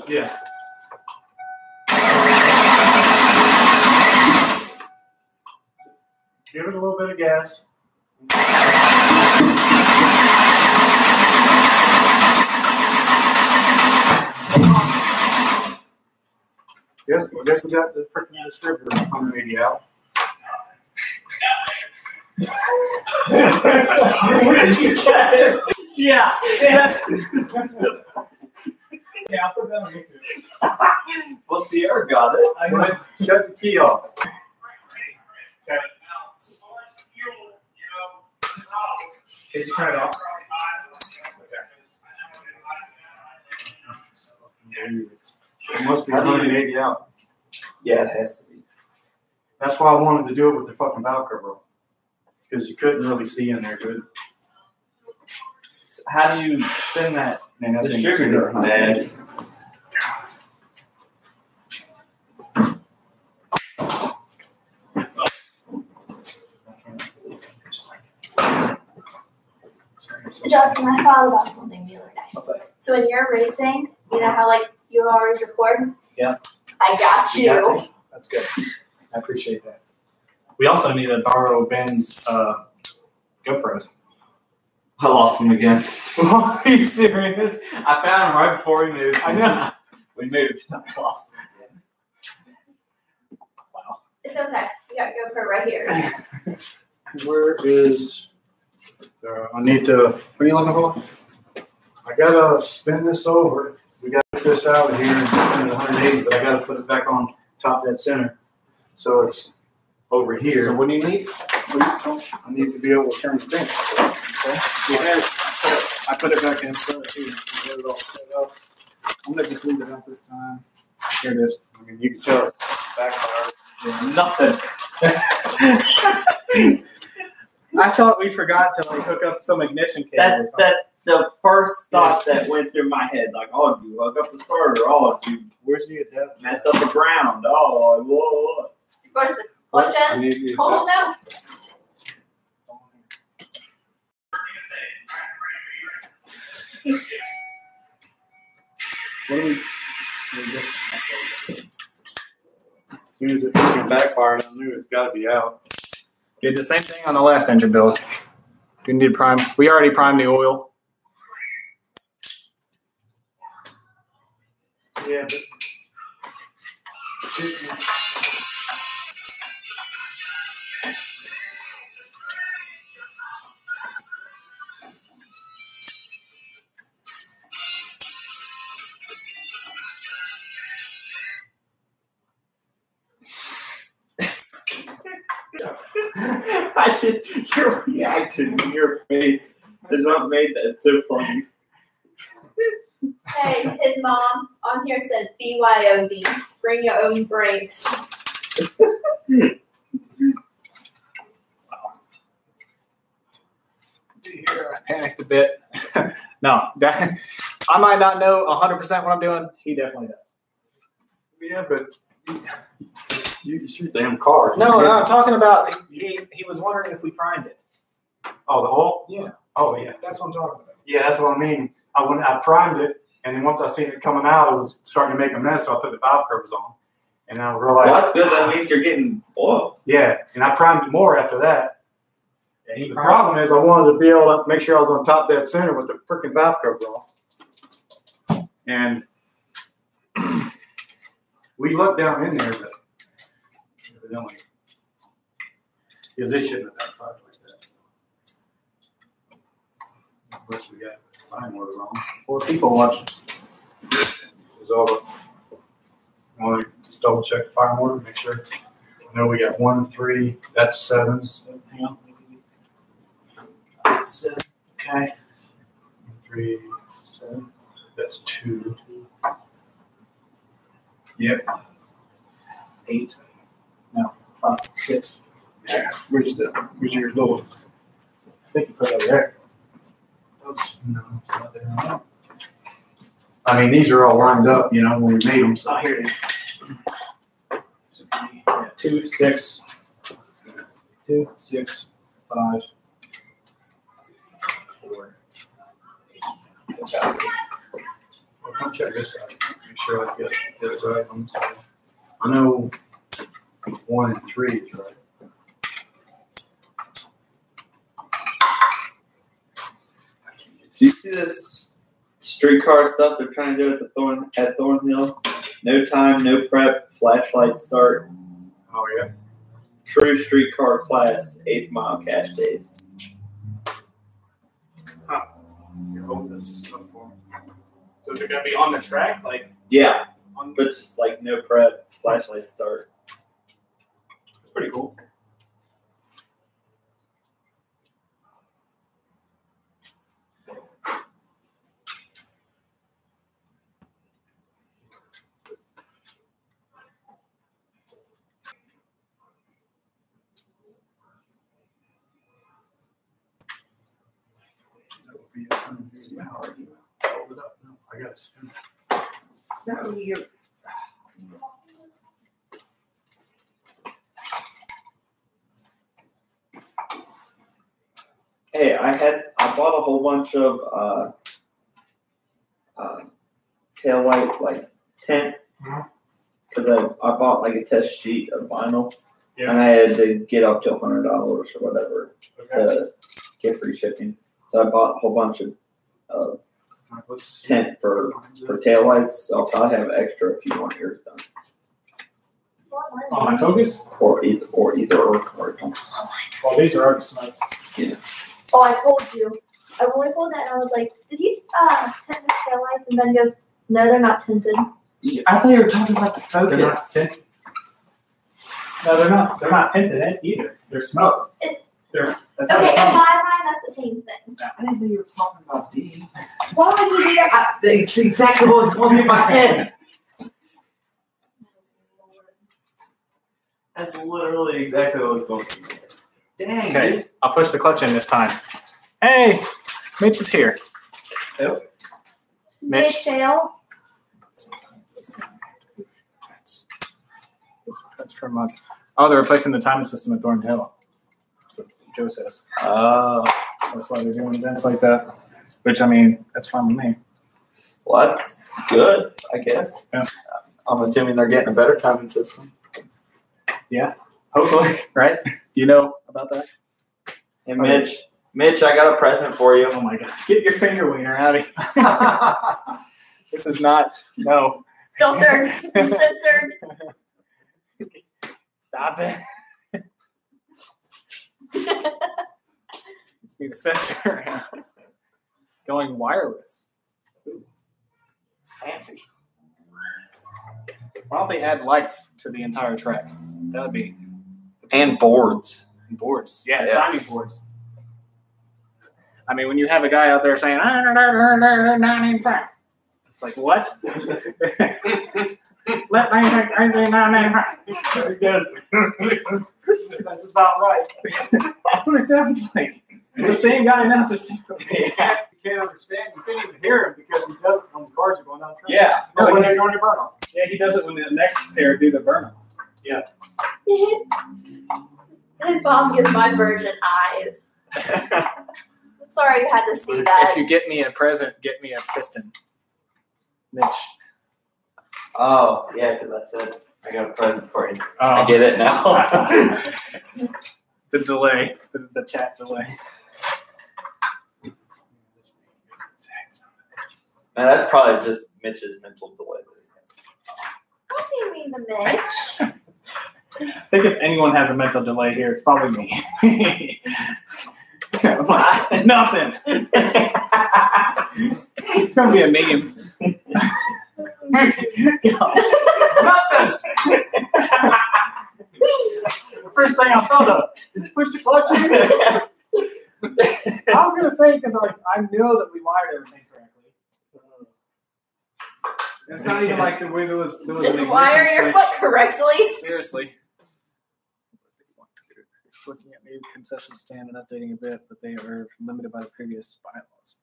Yeah. Give it a little bit of gas. Guess we got the freaking distributor coming maybe out. Yeah. Yeah, I'll put that on YouTube. Well, Sierra got it. I know. Shut the key off. Okay. Did you turn it off? It must be 180 out. Yeah, it has to be. That's why I wanted to do it with the fucking valve cover, because you couldn't really see in there good. So how do you spin that Man, that thing's distributor, super man? So Justin, I thought about something the other day. What's that? So when you're racing, you know how you always record? Yeah. I got you. got me. That's good. I appreciate that. We also need to borrow Ben's GoPros. I lost him again. Are you serious? I found him right before we moved. I know. We moved. I lost him again. Wow. It's okay. You got GoPro right here. Where is? I need to. What are you looking for? I gotta spin this over. We gotta get this out of here and spin it 180, but I gotta put it back on top dead center, so it's over here. So what do you need? I need to be able to turn the thing. Okay. Yeah, I put it back in so here. Get it all set up. I'm gonna just leave it out this time. Here it is. I mean, you can tell it's backfired. Nothing. I thought we forgot to hook up some ignition cable. That's the first thought that went through my head. Like, oh, do you hook up the starter? Oh, do you Where's the adapter? mess up the ground? Oh, whoa. Where's the clutch I in? need the Hold on down. What do we just, as soon as it fucking backfired, I knew it's got to be out. Did the same thing on the last engine build. We need to prime. We already primed the oil. Yeah, but Your reaction in your face is what made that so funny. Hey, his mom on here said BYOD. Bring your own brakes. I panicked a bit. No, I might not know 100% what I'm doing. He definitely does. Yeah, but it's your damn car. No, I'm talking about he was wondering if we primed it. Oh, the oil? Yeah. Oh, yeah. That's what I'm talking about. Yeah, that's what I mean. I primed it, and then once I seen it coming out, it was starting to make a mess, so I put the valve covers on. And I realized. Well, that's good. That means you're getting oil. Yeah, and I primed it more after that. Yeah, The problem is I wanted to be able to make sure I was on top dead center with the freaking valve cover on. And we looked down in there, but evidently, because they shouldn't have done fired like that. Of course, we got fine order wrong. 4 people watching. It was all the. I want to just double check the fire order, make sure. I know we got 1, 3. That's 7. Hang on. 7. Okay. 3, 7. That's 2. Yep. 8. No, 5, 6. Yeah. Where's your little? I think you put it over there. Oops. No, it's not there. I mean, these are all lined up, you know, when we made them. So. Oh, here it is. Yeah, 2, 6. 2, 6, 5, 4, 8. That's out. Well, come check this out. Make sure I get it right. I know 1 and 3 is right. Do you see this streetcar stuff they're trying to do at Thornhill? No time, no prep, flashlight start. Oh, yeah. True streetcar class, 8th mile cash days. You hold this up for me. So is it going to be on the track? Like, Yeah, but just like no prep, flashlight start. it's pretty cool. That would be hold it up. No, I got to spin it. No, you. Hey, I bought a whole bunch of tail light like tint because I bought like a test sheet of vinyl and I had to get up to $100 or whatever to get free shipping. So I bought a whole bunch of tint for tail lights. So I'll probably have extra if you want yours done. On my Focus? Or commercial. Well, these are already smoked. Oh, I told you. I told that and I was like, did you tint the tail lights? And Ben goes, no, they're not tinted. I thought you were talking about the Focus. They're not tinted. No, they're not. They're not tinted either. They're smoked. That's how Okay, they in come. my mind, that's the same thing. I didn't know you were talking about these. Why would you do that? That's exactly what was going through my head. That's literally exactly what was going through my head. Dang. Okay, I'll push the clutch in this time. Hey, Mitch is here. Yep. Mitch. Shale. That's for a month. Oh, they're replacing the timing system at Thornhill. That's what Joe says. That's why they're doing events like that. Which, I mean, that's fine with me. Well, that's good, I guess. Yeah. I'm assuming they're getting a better timing system. Yeah, hopefully, right? Do you know about that? Hey, Mitch, I got a present for you. Oh my God. Get your finger wiener out of here. This is not, no. Filtered. Censored. Stop it. Just need a sensor. Going wireless. Ooh. Fancy. Why don't they add lights to the entire track? That would be. And boards. Boards. Yeah, Yes. timing boards. I mean, when you have a guy out there saying, it's like, what? Let me Very good. That's about right. That's what it sounds like. The same guy announces. You can't understand. You can't even hear him because he does it when the cars are going down the track. Yeah. No, when they're going to burn off. Yeah, he does it when the next pair do the burn off. His mom gives my virgin eyes. Sorry you had to see that. If you get me a present, get me a piston. Mitch. Oh, yeah, because I said I got a present for you. Oh. I get it now. The delay, the chat delay. Man, that's probably just Mitch's mental delay. What do you mean the Mitch? I think if anyone has a mental delay here, it's probably me. I'm like, nothing. It's gonna be a meme. Nothing. The first thing I thought of is push the clutch in. I was gonna say because like I know that we wired everything correctly. It's not even like the way there was Did an you ignition wire your switch. foot correctly? Seriously. Looking at maybe concession stand and updating a bit, but they are limited by the previous bylaws.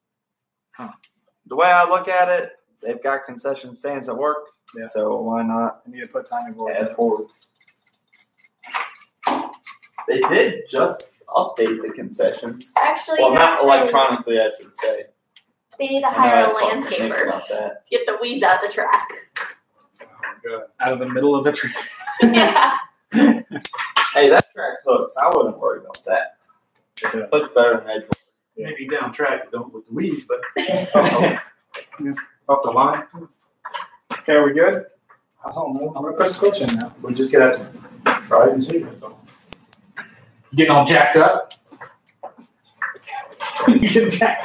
The way I look at it, they've got concession stands at work, Yeah. so why not I need to put timing board. add forwards? They did just update the concessions. Actually, Well, no, not electronically, I should say. they need to I know hire a I talked to Nick landscaper about that. to get the weeds out of the track. Out of the middle of the tree. Yeah. Hey, that track hooks. I wouldn't worry about that. Hooks better than edge. Maybe down track, you don't with the weeds, but off the line. Okay, are we good? I don't know. I'm gonna press the clutch in now. We just get out to try it and see. You getting all jacked up? You getting jacked?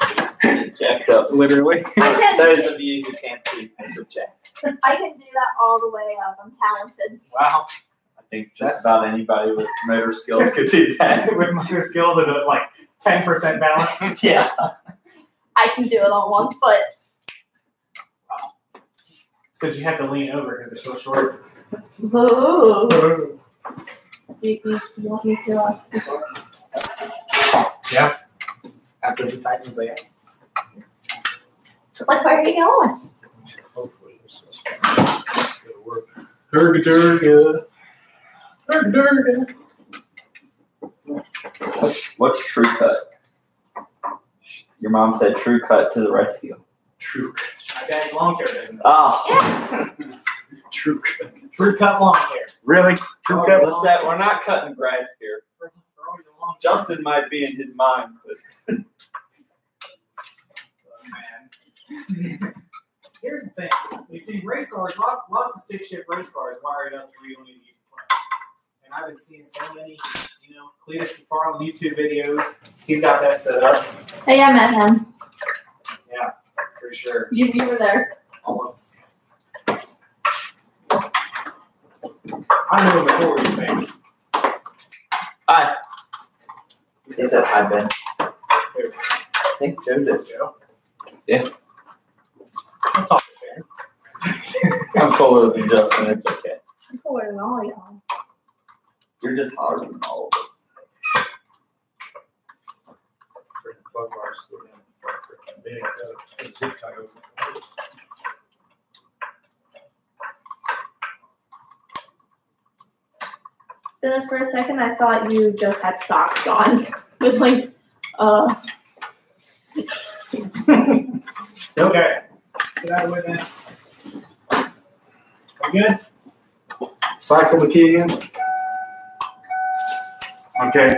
Jacked up. Literally. I Those of you who can't see, things are jacked. can do that all the way up. I'm talented. Wow. I think just about anybody with motor skills could do that. With motor skills and like 10% balance. Yeah. I can do it on one foot. It's because you have to lean over because it's so short. Ooh. Do you want me to? Yeah. After the tightens again. Like, where are you going? Hopefully this is gonna work. Durga. What's True Cut? Your mom said True Cut to the rescue. True. My dad's lawn care business. Oh. True cut lawn care. Really? True cut? What's that? We're not cutting grass here. Justin might be in his mind, but Here's the thing. You see, race cars, lots of stick shift race cars wired up where you don't need to use the clutch. And I've been seeing so many, Cletus McFarland YouTube videos. He's got that set up. Hey, I met him. Yeah, for sure. You were there. Almost. I know him before he's famous. hi. He said hi, Ben. I think Joe did. Joe. Yeah. I'll talk to him. I'm cooler than Justin. It's okay. I'm cooler than all y'all. You're just harder than all of us. Plug bars so then zip tie over. Dennis, for a second, I thought you just had socks on. It was like, Okay. Get out of the way, man. We good? Cycle the key in. Okay.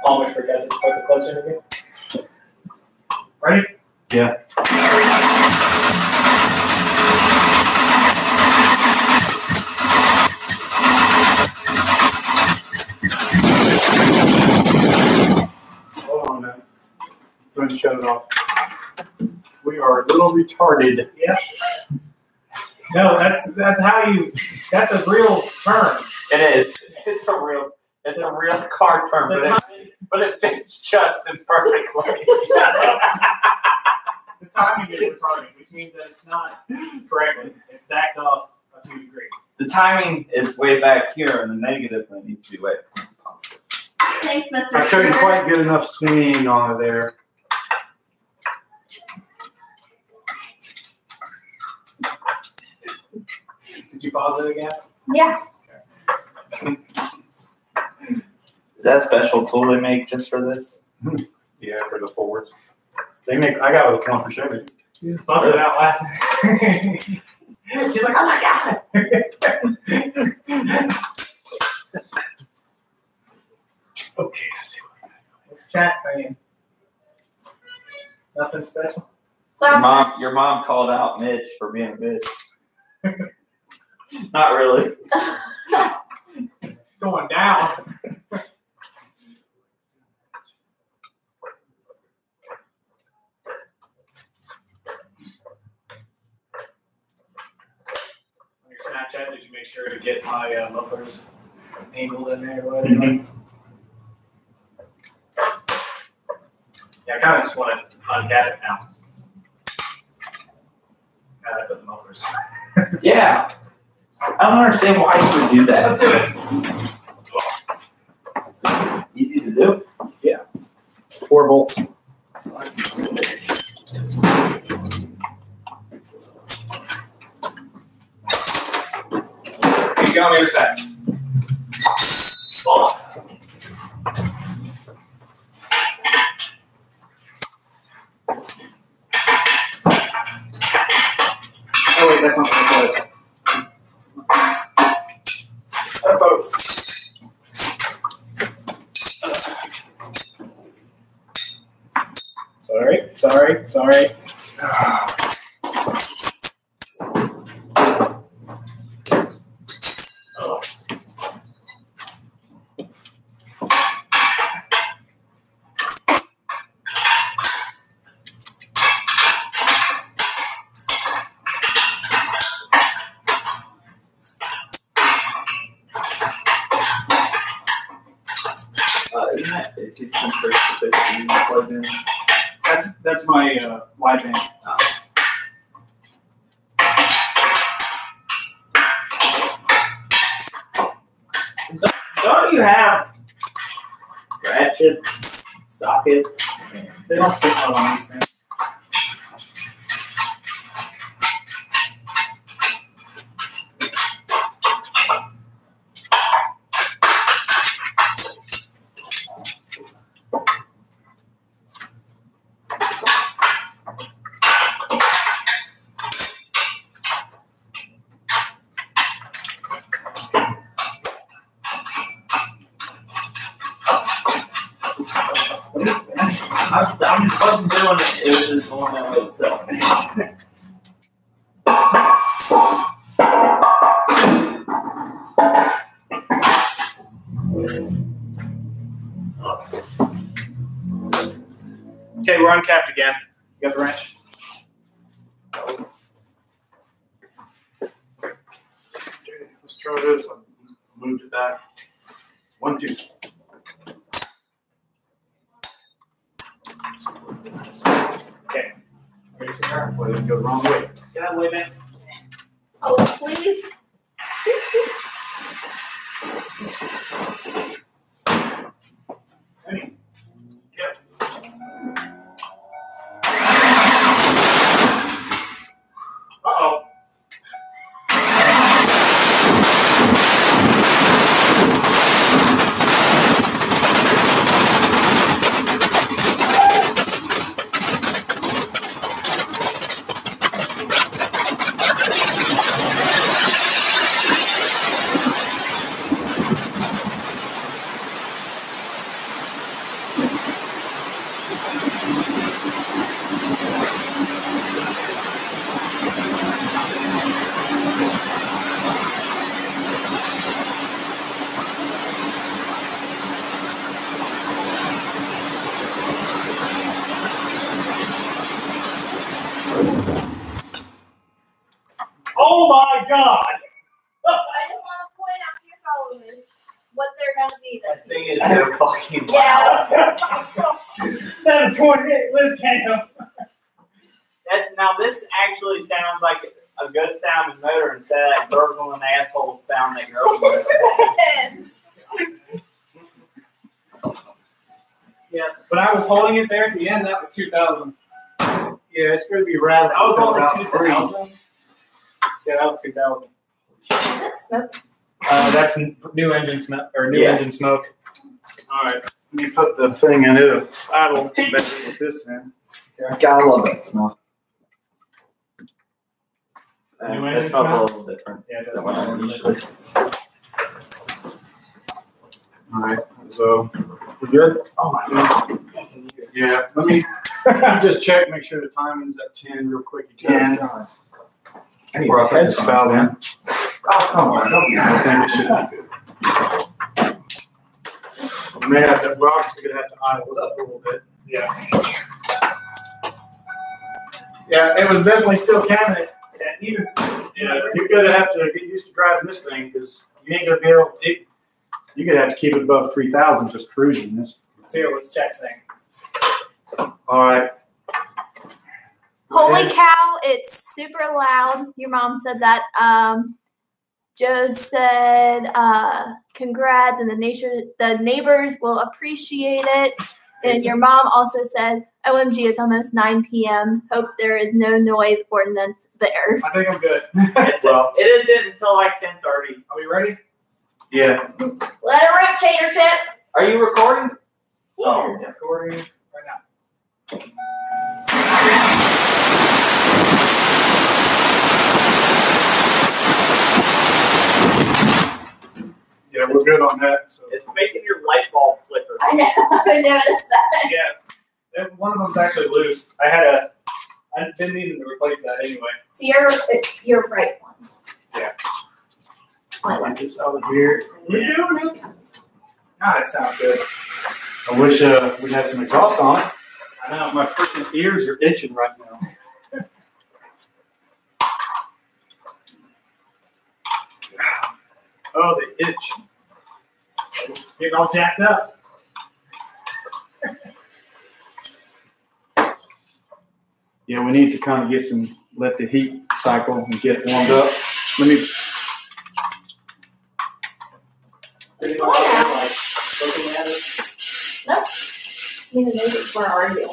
Almost forgot to put the clutch in again. Ready? Yeah. Hold on, man. Going to shut it off. We are a little retarded. Yeah. No, that's a real term. It is. It's a real car term, but it fits Justin perfectly. The timing is retarded, which means that it's not correctly. It's backed off a few degrees. The timing is way back here, and the negative one needs to be way positive. Thanks, Mr. I couldn't Sugar. quite get enough swing on it there. Did you pause it again? Yeah. Is that a special tool they make just for this? Yeah, for the forwards. They make. I got it with one for Chevy. You just busted out laughing. She's like, oh my God. Okay, let's see what's the chat saying. Nothing special? Your mom called out Mitch for being a bitch. Not really. It's going down. On your Snapchat, did you make sure to get my mufflers angled in there or whatever? Mhm. Yeah, I kind of just want to uncap it now. Now that I put the mufflers on. Yeah. I don't understand why you would do that. Let's do it. Easy to do. It's 4 volts. Keep going on the other side. Oh. Oh wait, that's not what it was. Sorry. Oh. Isn't that 50 cents for 50 plugged in? That's my wide band. Don't you have ratchet, socket? They don't fit well on these things. I'm fucking doing it. It was just going on itself. Okay, we're uncapped again. You got the wrench? Okay, let's try this. I moved it back. 1, 2. Okay. Ready to start? Well, it didn't go the wrong way. Get out of the way, man. Oh, please. Ready? Yep. Uh-oh. Oh my God! I just want to point out to your followers what they're going to be this That thing year. is so fucking Yeah. 728 lift cam. Now this actually sounds like a good sounding motor instead of that gurgling asshole sound that girls make. Yeah, but I was holding it there at the end. That was 2,000. Yeah, it's going to be rather. I was only about 2,000. Yeah, that was 2,000. That's smoke. That's new engine smoke or new engine smoke. All right, let me put the thing in it. I will mess it with this then. God, I love that smell. New That engine smells smell? a little different Yeah, than what I usually. All right, so we're good. Oh my god. Yeah, let me just check, make sure the timing's at 10 real quick again. I need Or a head spout in. Oh, come on, don't be. I think it should be good. We may have to, we're obviously going to have to idle it up a little bit. Yeah. Yeah, it was definitely still counting. And even Yeah, you're going to have to get used to driving this thing because you ain't going to be able to, you're going to have to keep it above 3,000 just cruising this. so here, let's check thing. All right. Holy cow, it's super loud. Your mom said that. Joe said, congrats, and the neighbors will appreciate it. And your mom also said, OMG, it's almost 9 p.m. Hope there is no noise ordinance there. I think I'm good. Well, it isn't until like 10:30. Are we ready? Yeah. Let her rip, Chatership. Are you recording? Oh, Yes. recording right now. Yeah, we're good on that. So. It's making your light bulb flicker. I know, I noticed that. Yeah, one of them's actually loose. I've been needing to replace that anyway. It's your right one. Yeah. My one. Get this out of here. We're doing it. God, it sounds good. I wish we had some exhaust on it. I know. My freaking ears are itching right now. Oh, they itch. Getting all jacked up. Yeah, we need to kind of get let the heat cycle and get it warmed up. Let me. Looking at it. Nope. Me and the neighbors were arguing.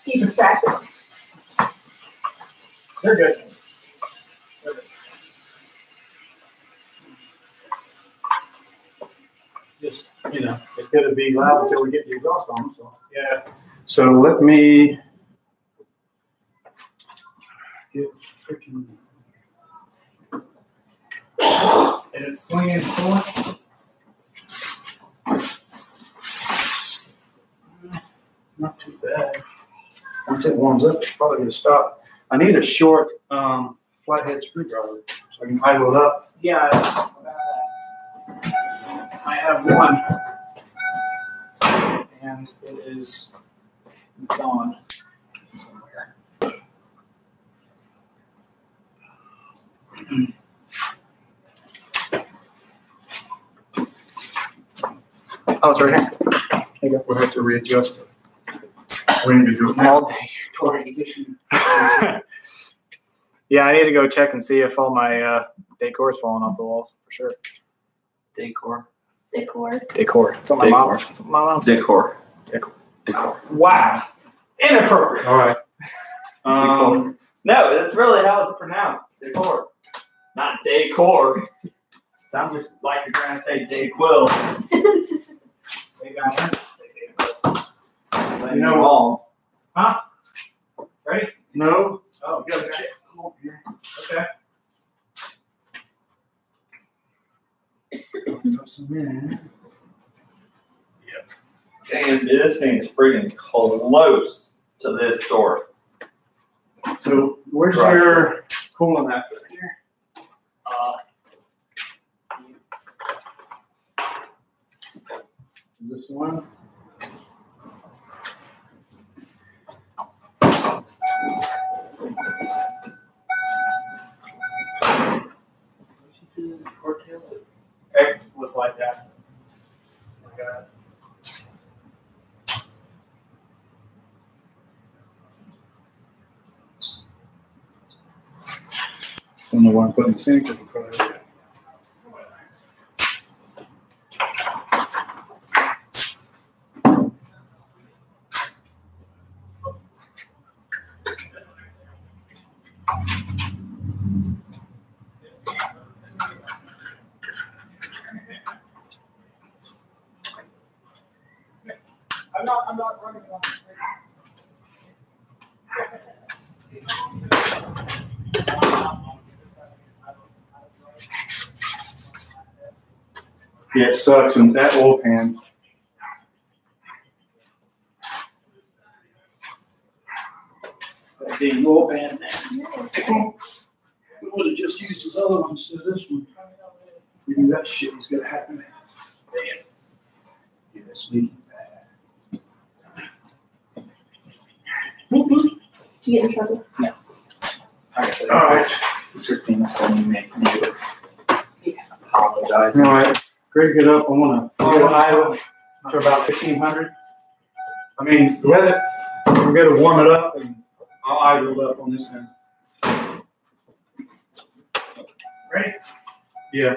Keep distracted. They're good. Just, it's going to be loud until we get the exhaust on. So, Yeah. so let me get freaking. Is it swinging forward? Not too bad. Once it warms up, it's probably going to stop. I need a short flathead screwdriver so I can idle it up. Yeah. I have one. And it is gone somewhere. Oh, it's right here. We'll have to readjust it. We need to do it All day. Yeah, I need to go check and see if all my decor is falling off the walls for sure. Decor. Decor. That's what my mom. That's what my mom said. Decor. Wow. Inappropriate. All right. No, that's really how it's pronounced. Decor. Not decor. Sounds just like you're trying to say Dayquil. Maybe I'm trying to say Dayquil. You know, wrong. Huh? Ready? No. Oh, good. Okay. Okay. Damn, this thing is freaking close to this door. So where's Right. your coolant at here? This one. It was like that. Oh my God. From the one putting the sink. Yeah, it sucks. And that oil pan. That damn oil pan. Yes. We would have just used his other one instead of this one. We knew that shit was gonna happen. Damn. Yeah, it's leaking bad. You get in trouble. All right. It's your thing when you make me apologize. All right. Crank it up. I want to idle to about 1500. I mean, let it. We're going to warm it up, and I'll idle it up on this end. Ready? Yeah.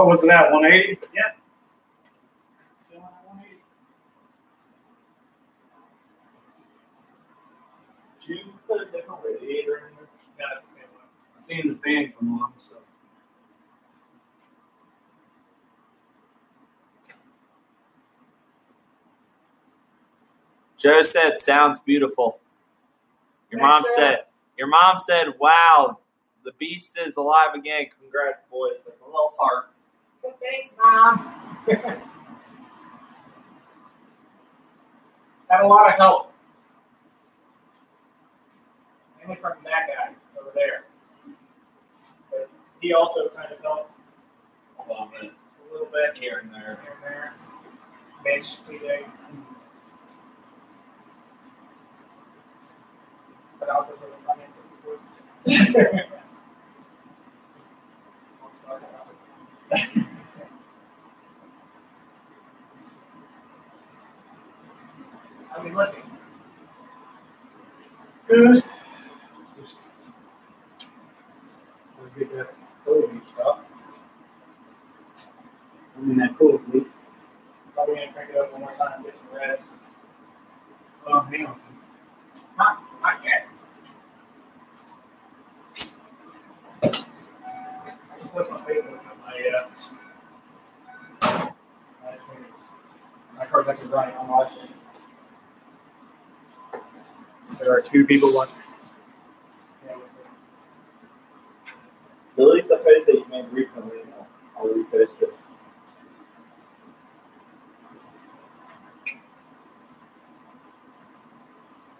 What was it at? 180? Yeah. Did you put a different radiator in this? Yeah, it's the same one. I seen the fan come on, so. Joe said, "Sounds beautiful." Your mom said, "Wow, the beast is alive again." Congrats, boys. Like a little heart. Thanks, Mom. Had a lot of help. Mainly from that guy over there. But he also kind of helped A little bit. a little bit Here and there. here and there. Mitch, TJ. But also for the financial support. How are we looking? Good. Just want to get that cooling stuff. I'm in that cool loop. Probably gonna crank it up one more time and get some rest. Oh, hang on. Not yet. I just post on Facebook on my car's actually running. I'm watching. There are 2 people watching. Yeah, we'll see. Delete the post that you made recently. And I'll repost it.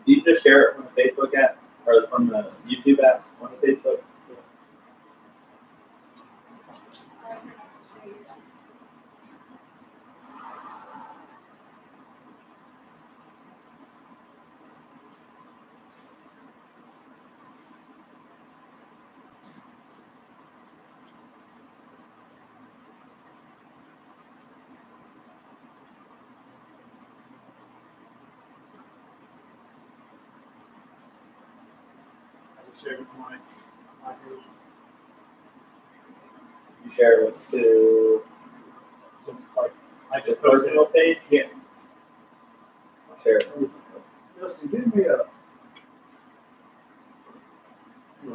Do you just share it from the Facebook app or from the YouTube app on the Facebook? I just shared it to my group. You share it to So, like, I the just posted personal it. page? Yeah. I'll share it. Justin, give me a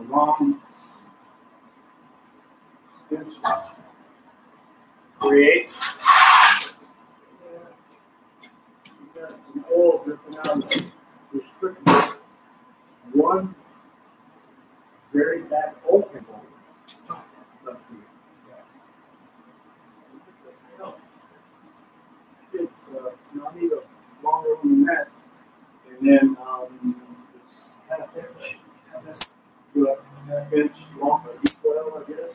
long stem switch. Create. You got some oil dripping out of the restrictor. One very bad open hole. It's I need a longer one than that. And then it's half inch. How's this? Do a half inch longer E12, I guess.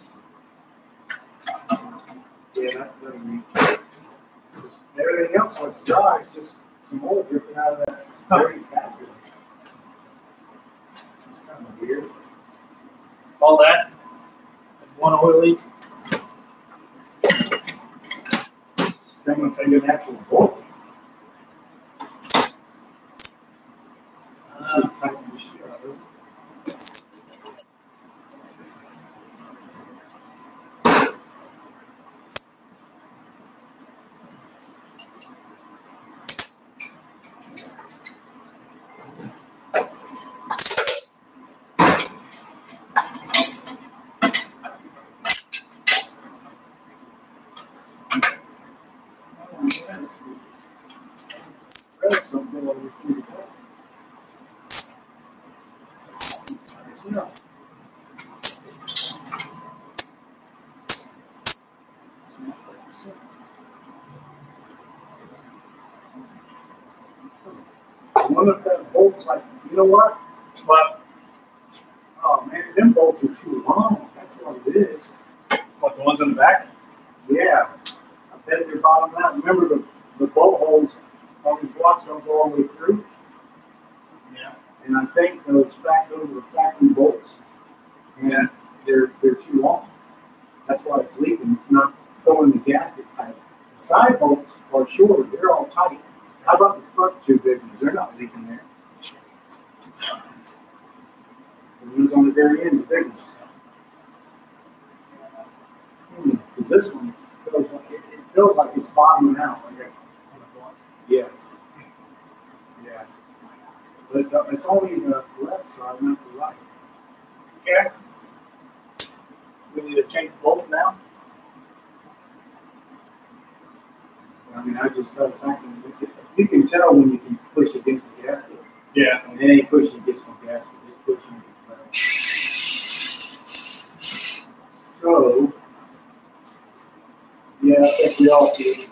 Yeah, that's what I mean. Everything else looks dry. It's just some oil dripping out of that very factory. It's kind of weird. All that. And 1 oil leak. I'm going to take an actual bolt. Tighten the shit out of it. There's something over here. Yeah. One of them bolts, like, you know what? But Oh man, them bolts are too long. That's what it is. what, the ones in the back? Yeah. I bet they're bottom out. Remember the bolt holes on these blocks don't go all the way through? Yeah. And I think those are factory bolts. And they're too long. That's why it's leaking. It's not pulling the gasket tight. The side bolts are shorter. They're all tight. How about the front 2 big ones? They're not leaking there. The ones on the very end, the big ones. Because this one, feels like it's bottoming out. Yeah. Yeah. But it's only the left side, not the right. Okay. We need to change bolts now. I mean, I just started talking. You can tell when you can push against the gasket. Yeah. And it ain't pushing against no gasket, it's pushing against metal. So, yeah, I think we all see it.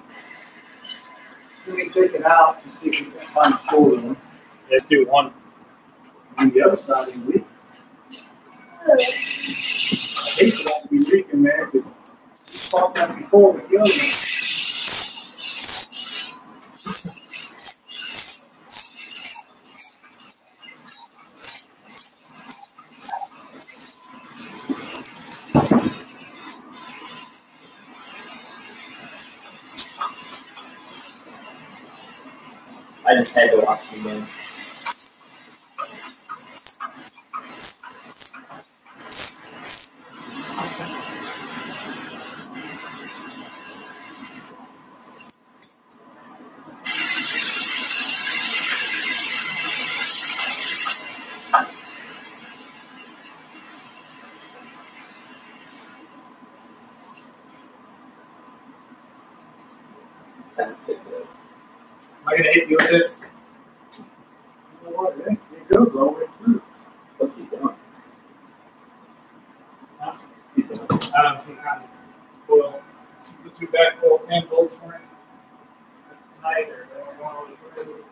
We can take it out and see if we can find a shorter one. Let's do one. And the other side is weak. I hate for that to be leaking there because it's popped up before with the other one. I just had to watch them again. Sounds sick though. Am I gonna hit you with this? You know what? It goes all the way through. What's he doing? Keep it up. Coil, the two back coil and bolts weren't tight or they weren't going all the way through.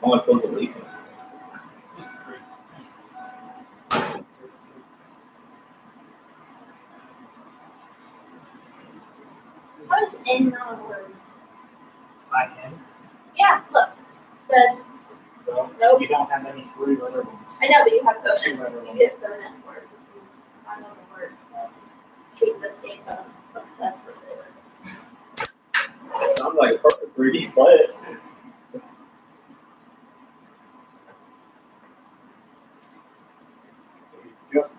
How much was it leaking? How does N not work? I can. Yeah, look. It said, Well, Nope. you don't have any 3-letter ones. I know, but you have bonus. 2-letter You ones. get bonus words if you find out the words. So keep this game obsessed with it. Sounds like a perfect 3D play. Just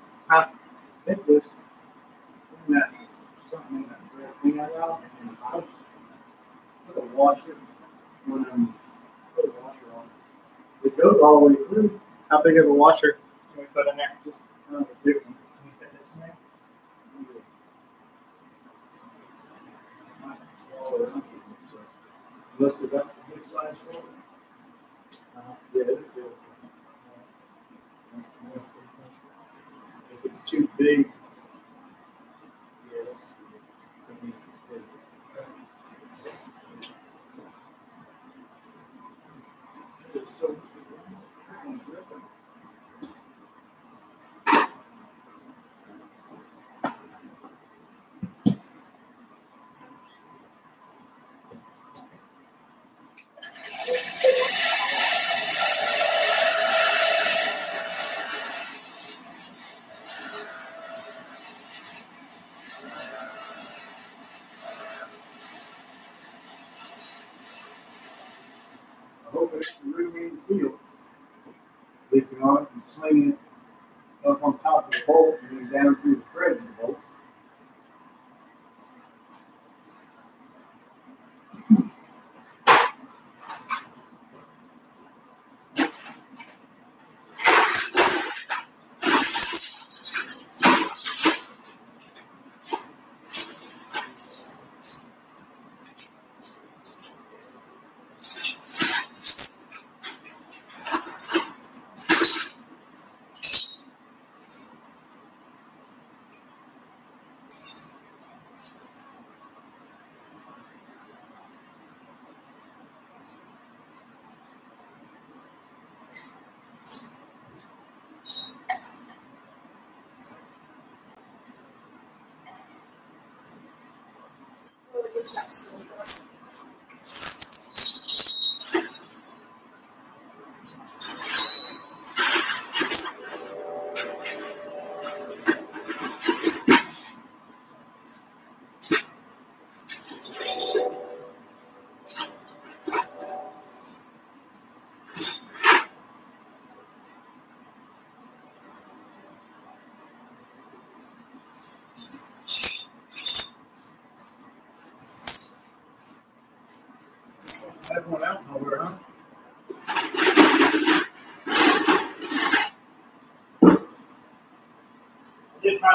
hit this. And that, something in that red thing I got, and I'll put a washer on put a washer on. It goes all the way through. How big of a washer can we put in there? Just kind of a big one. Can we fit this in there? Unless is that a big size for it? Yeah, it's big. If it's too big, yeah, that's too big. It needs to be big. It's so freaking gripping. I hope it's really in the field. Lifting on it and swinging it up on top of the bolt and then down through the threads of the bolt.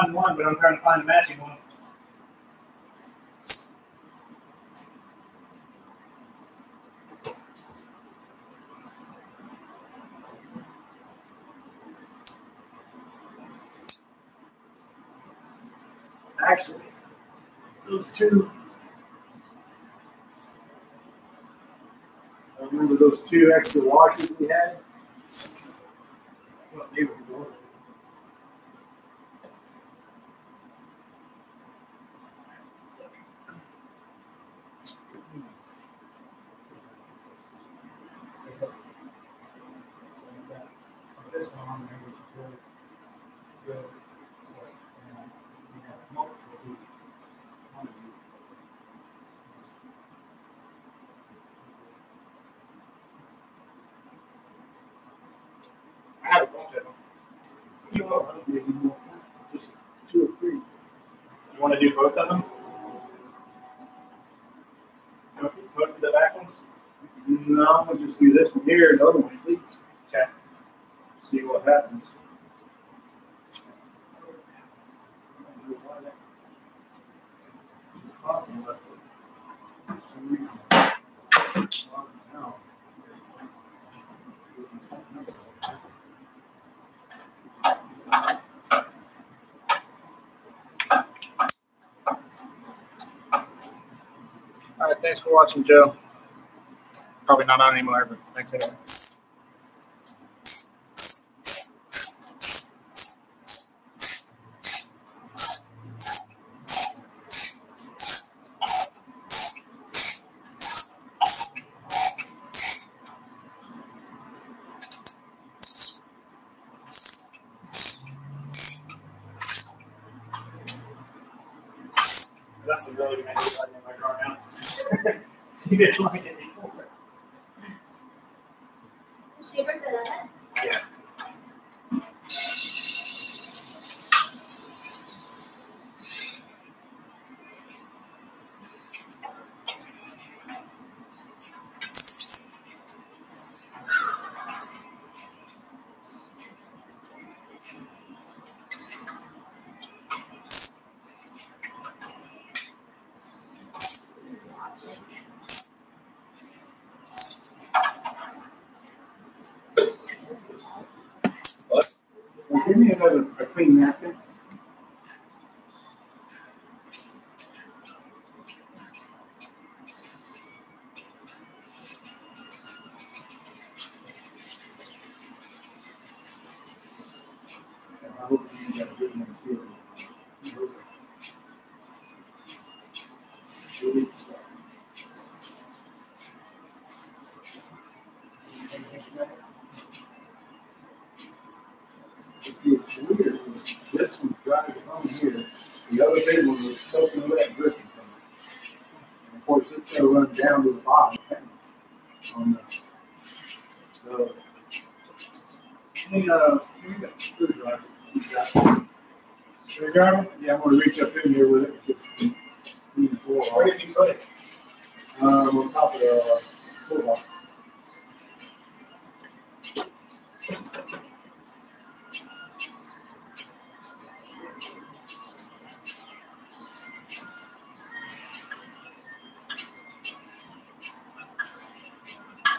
find one, but I'm trying to find a matching one. Actually, those two. I remember those two extra washers we had. What they were for. This one on there, which is really good. We have multiple of these. One of these. I have a bunch of them. You want just 2 or 3. You want to do both of them? You want to do both of the back ones? No, we'll just do this one here and the other one, please. Okay. See what happens. All right, thanks for watching, Joe. Probably not on anymore, but thanks anyway. That's a really good idea in my car now. She didn't like it before. She ever did that? Yeah. Give me another a clean napkin. I hope you got a good one too. It's weird. This one's dry on here. The other big one was soaking wet dripping from it. And of course, it's going to run down to the bottom. So, give me a screwdriver. Screwdriver? Yeah, I'm going to reach up in here with it. Just clean the floor off. Where did you put it? On top of the floor box.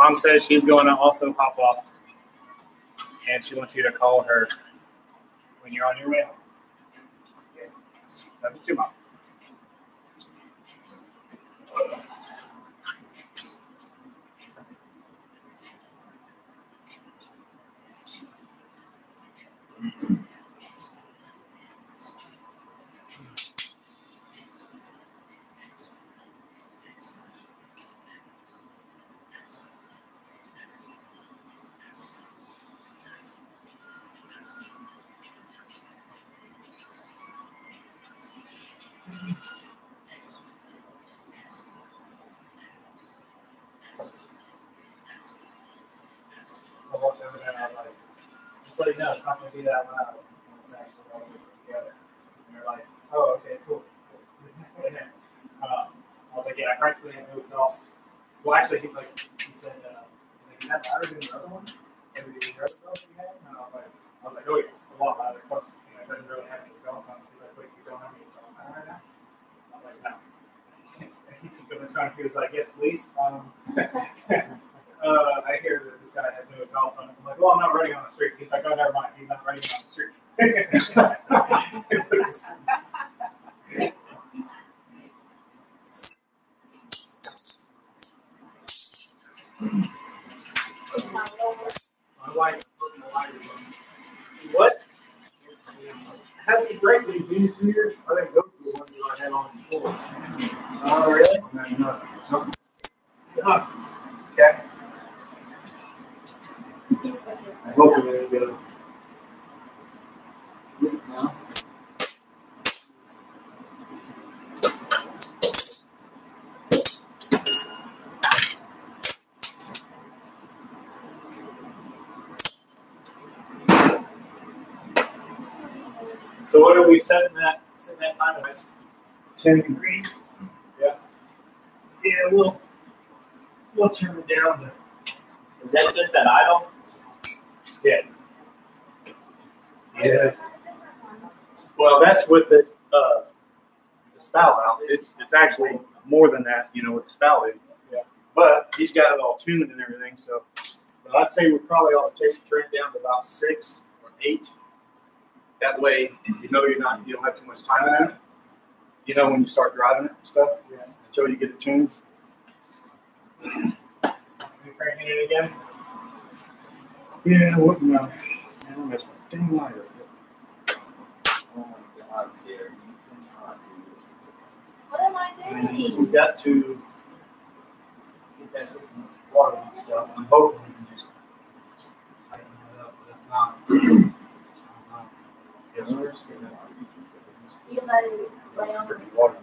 Mom says she's going to also hop off, and she wants you to call her when you're on your way home. Okay. Love you too, Mom. I walked over there and I was like, just let you know, it's not going to be that loud when it's actually all together. And they're like, oh, okay, cool. I was like, yeah, I practically have no exhaust. Well, actually, he said, is that louder than the other one? Every other exhaust you had? And I was like, oh, yeah, a lot louder. Plus, it doesn't really have any exhaust on it. He's like, He was like, yes, please. I hear that this guy has no exhaust on it. I'm like, well, I'm not running on the street. He's like, oh, never mind. He's not running on the street. My wife put the lighters on. What? How do you break these here? I didn't go through the ones that I had on before. Oh, really? No. Okay. Hopefully it'll go. No. So what are we setting that time as? 10 degrees. Yeah. Yeah, we'll turn it down to. Is that just at idle? Yeah. Yeah. Well, that's with the spout valve. It's actually more than that, with the spout valve. Yeah. But he's got it all tuned and everything. So, but I'd say we probably ought to take the trend down to about 6 or 8. That way, you don't have too much time in it. When you start driving it and stuff. Yeah. Until you get it tuned. You cranking it again? Yeah, what no. Man, that's my dang lighter. Oh my God, Sarah, you cannot do this. What am I doing? We got to get that water and stuff. I'm hoping we can just tighten it up, but if not, yes, sir. You let it lay on the Water.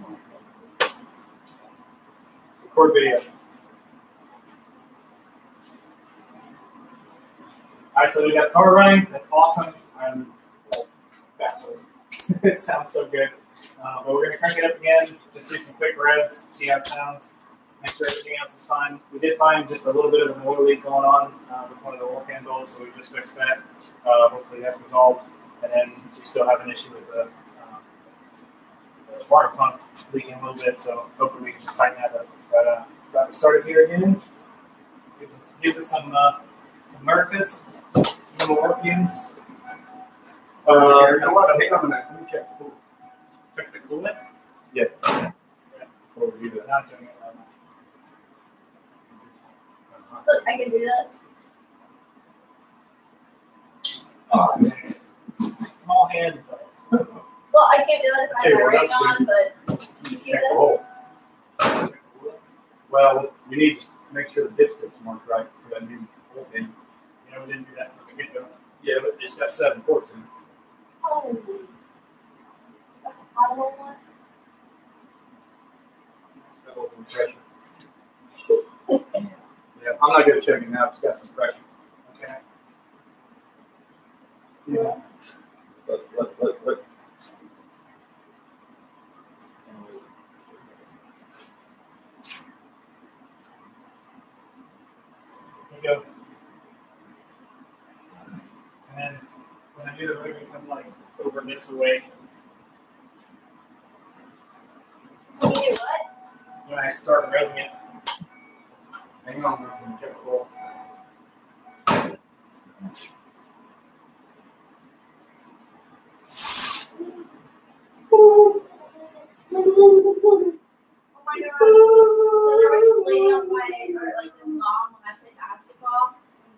Record video. All right, so we got the car running. That's awesome. I'm baffled. It sounds so good. But we're going to crank it up again. Just do some quick revs, see how it sounds. Make sure everything else is fine. We did find just a little bit of an oil leak going on with one of the oil handles, so we just fixed that. Hopefully that's resolved. And then we still have an issue with the water pump leaking a little bit, so hopefully we can just tighten that up. But got it started here again. Gives us some Americas, some Orpians. I want to pick up on that. Let me check the coolant. Check the coolant? Yeah. Before we do that. Not doing it right now. Look, I can do this. Oh, man. Small hands, though. Well, I can't do it if I Okay, have my well, ring that's on, easy. but you see Check the this? hole. Well, we need to make sure the dipstick's marked right for that new hole pin. We didn't do that from the get-go. Yeah, but it's got 7 ports in it. Oh. Is that the audible one? It's got a little pressure. Yeah, I'm not going to check it now. It's got some pressure. Okay. Yeah. Look. Here you go. And then when I do the moving, I'm like over this way. Can you do what? When I start revving it. Hang on, I'm going to check the hole. Oh my God. So there was this lady on my, or like this mom when I played basketball.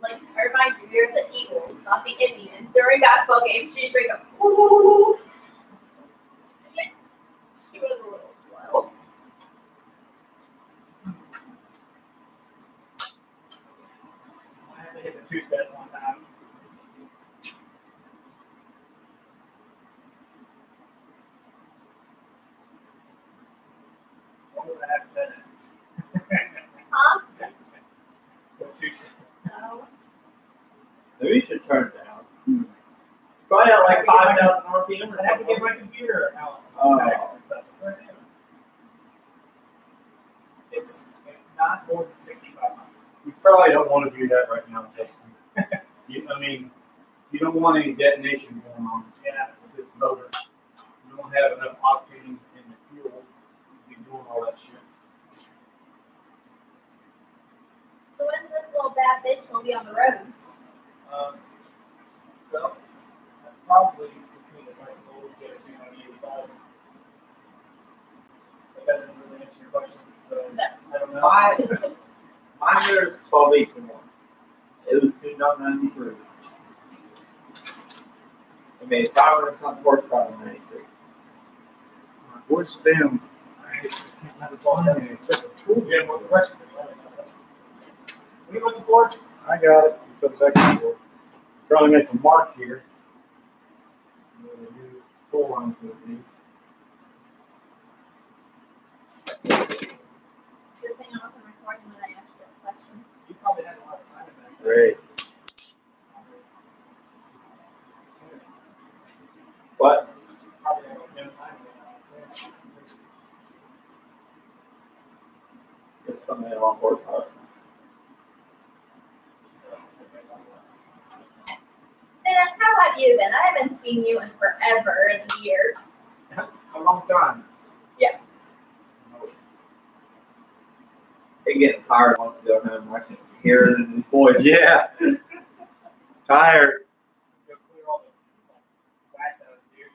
Like, her mind drew the Eagles, not the Indians. During basketball games, she's straight up. She was a little slow. I have to hit the 2-step one time. What would I have to say that? Huh? The 2-step. No. Maybe you should turn it down. Probably at like 5,000 RPM or I have to get something. my computer out. Oh. It's not more than 6,500. You probably don't want to do that right now, Justin. You don't want any detonation going on with this motor. You don't have enough octane in the fuel to be be on the road? Well, probably between the right goal get it to 85. But that doesn't really answer your question, so I don't know. Mine there's 1281. It was tuned on 93. It made 500 something horsepower in 93. What's them? I can't remember the ball setting. Except the tool jam with the rest of it. What are you looking for? I got it. Put a second for. Trying to make a mark here. Full lines with me. Good thing I wasn't recording when I asked you that question. You probably had a lot of time in that. Great. What? Probably had a lot of time in that. It's something along horsepower. Dennis, how have you been? I haven't seen you in forever in a year. A long time. He getting tired, wants to go home. I can hear it in his voice. Yeah. Tired. Go clear all the wax out of his ears.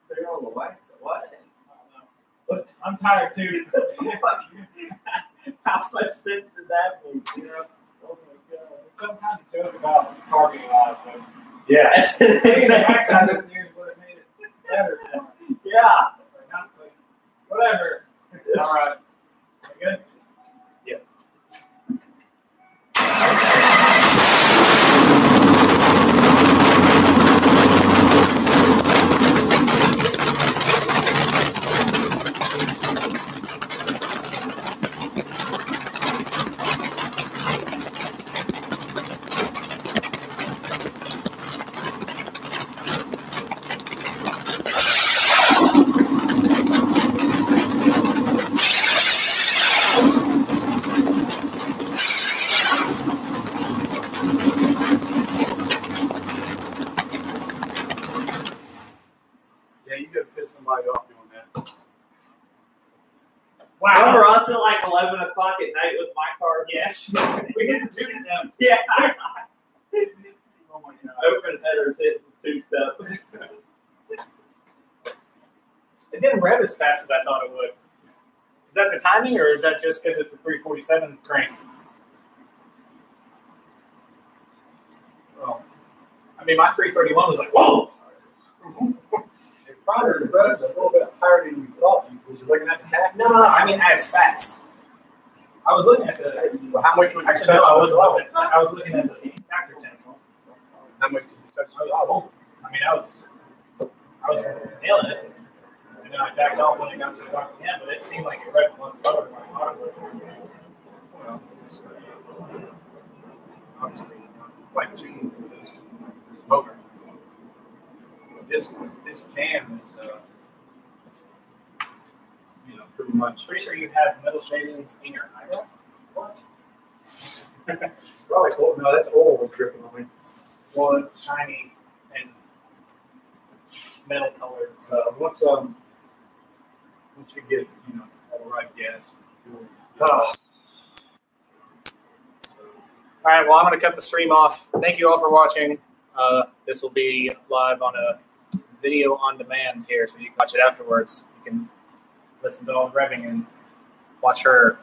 Clear all the wax. What? I don't know. I'm tired too. How much sense did that make? You know? Oh my God. There's some kind of joke about the car being alive, but Yeah. taking the wax out of his ears would have made it better. Yeah. Like, whatever. All right. We good? Yeah. Yeah, you could piss somebody off doing that. Remember us at like 11 o'clock at night with my car? Yes. We hit the two-step. Yeah. Oh my God. Open headers hit the two-step. It didn't rev as fast as I thought it would. Is that the timing, or is that just because it's a 347 crank? Well, I mean, my 331 was like, whoa! It probably revs a little bit higher than you thought. Was you looking at the tach? No, I mean as fast. I was looking at the. Well, how much would you Actually, touch? no, I on was the looking. I was looking at the factor tank. How much did you touch? I mean, I was nailing it, and then I backed off when I got to the RPM, but it seemed like it revved one slower than I thought it would. Well, it's obviously not quite tuned for this motor. This cam is, pretty much. Pretty sure you have metal shavings in your eyebrow. What? Probably cool. No, that's oil dripping on me. Well, it's shiny and metal colored. So once you get all the right gas. All right, well, I'm going to cut the stream off. Thank you all for watching. This will be live on a video on demand here, so you can watch it afterwards. You can listen to all the revving and watch her.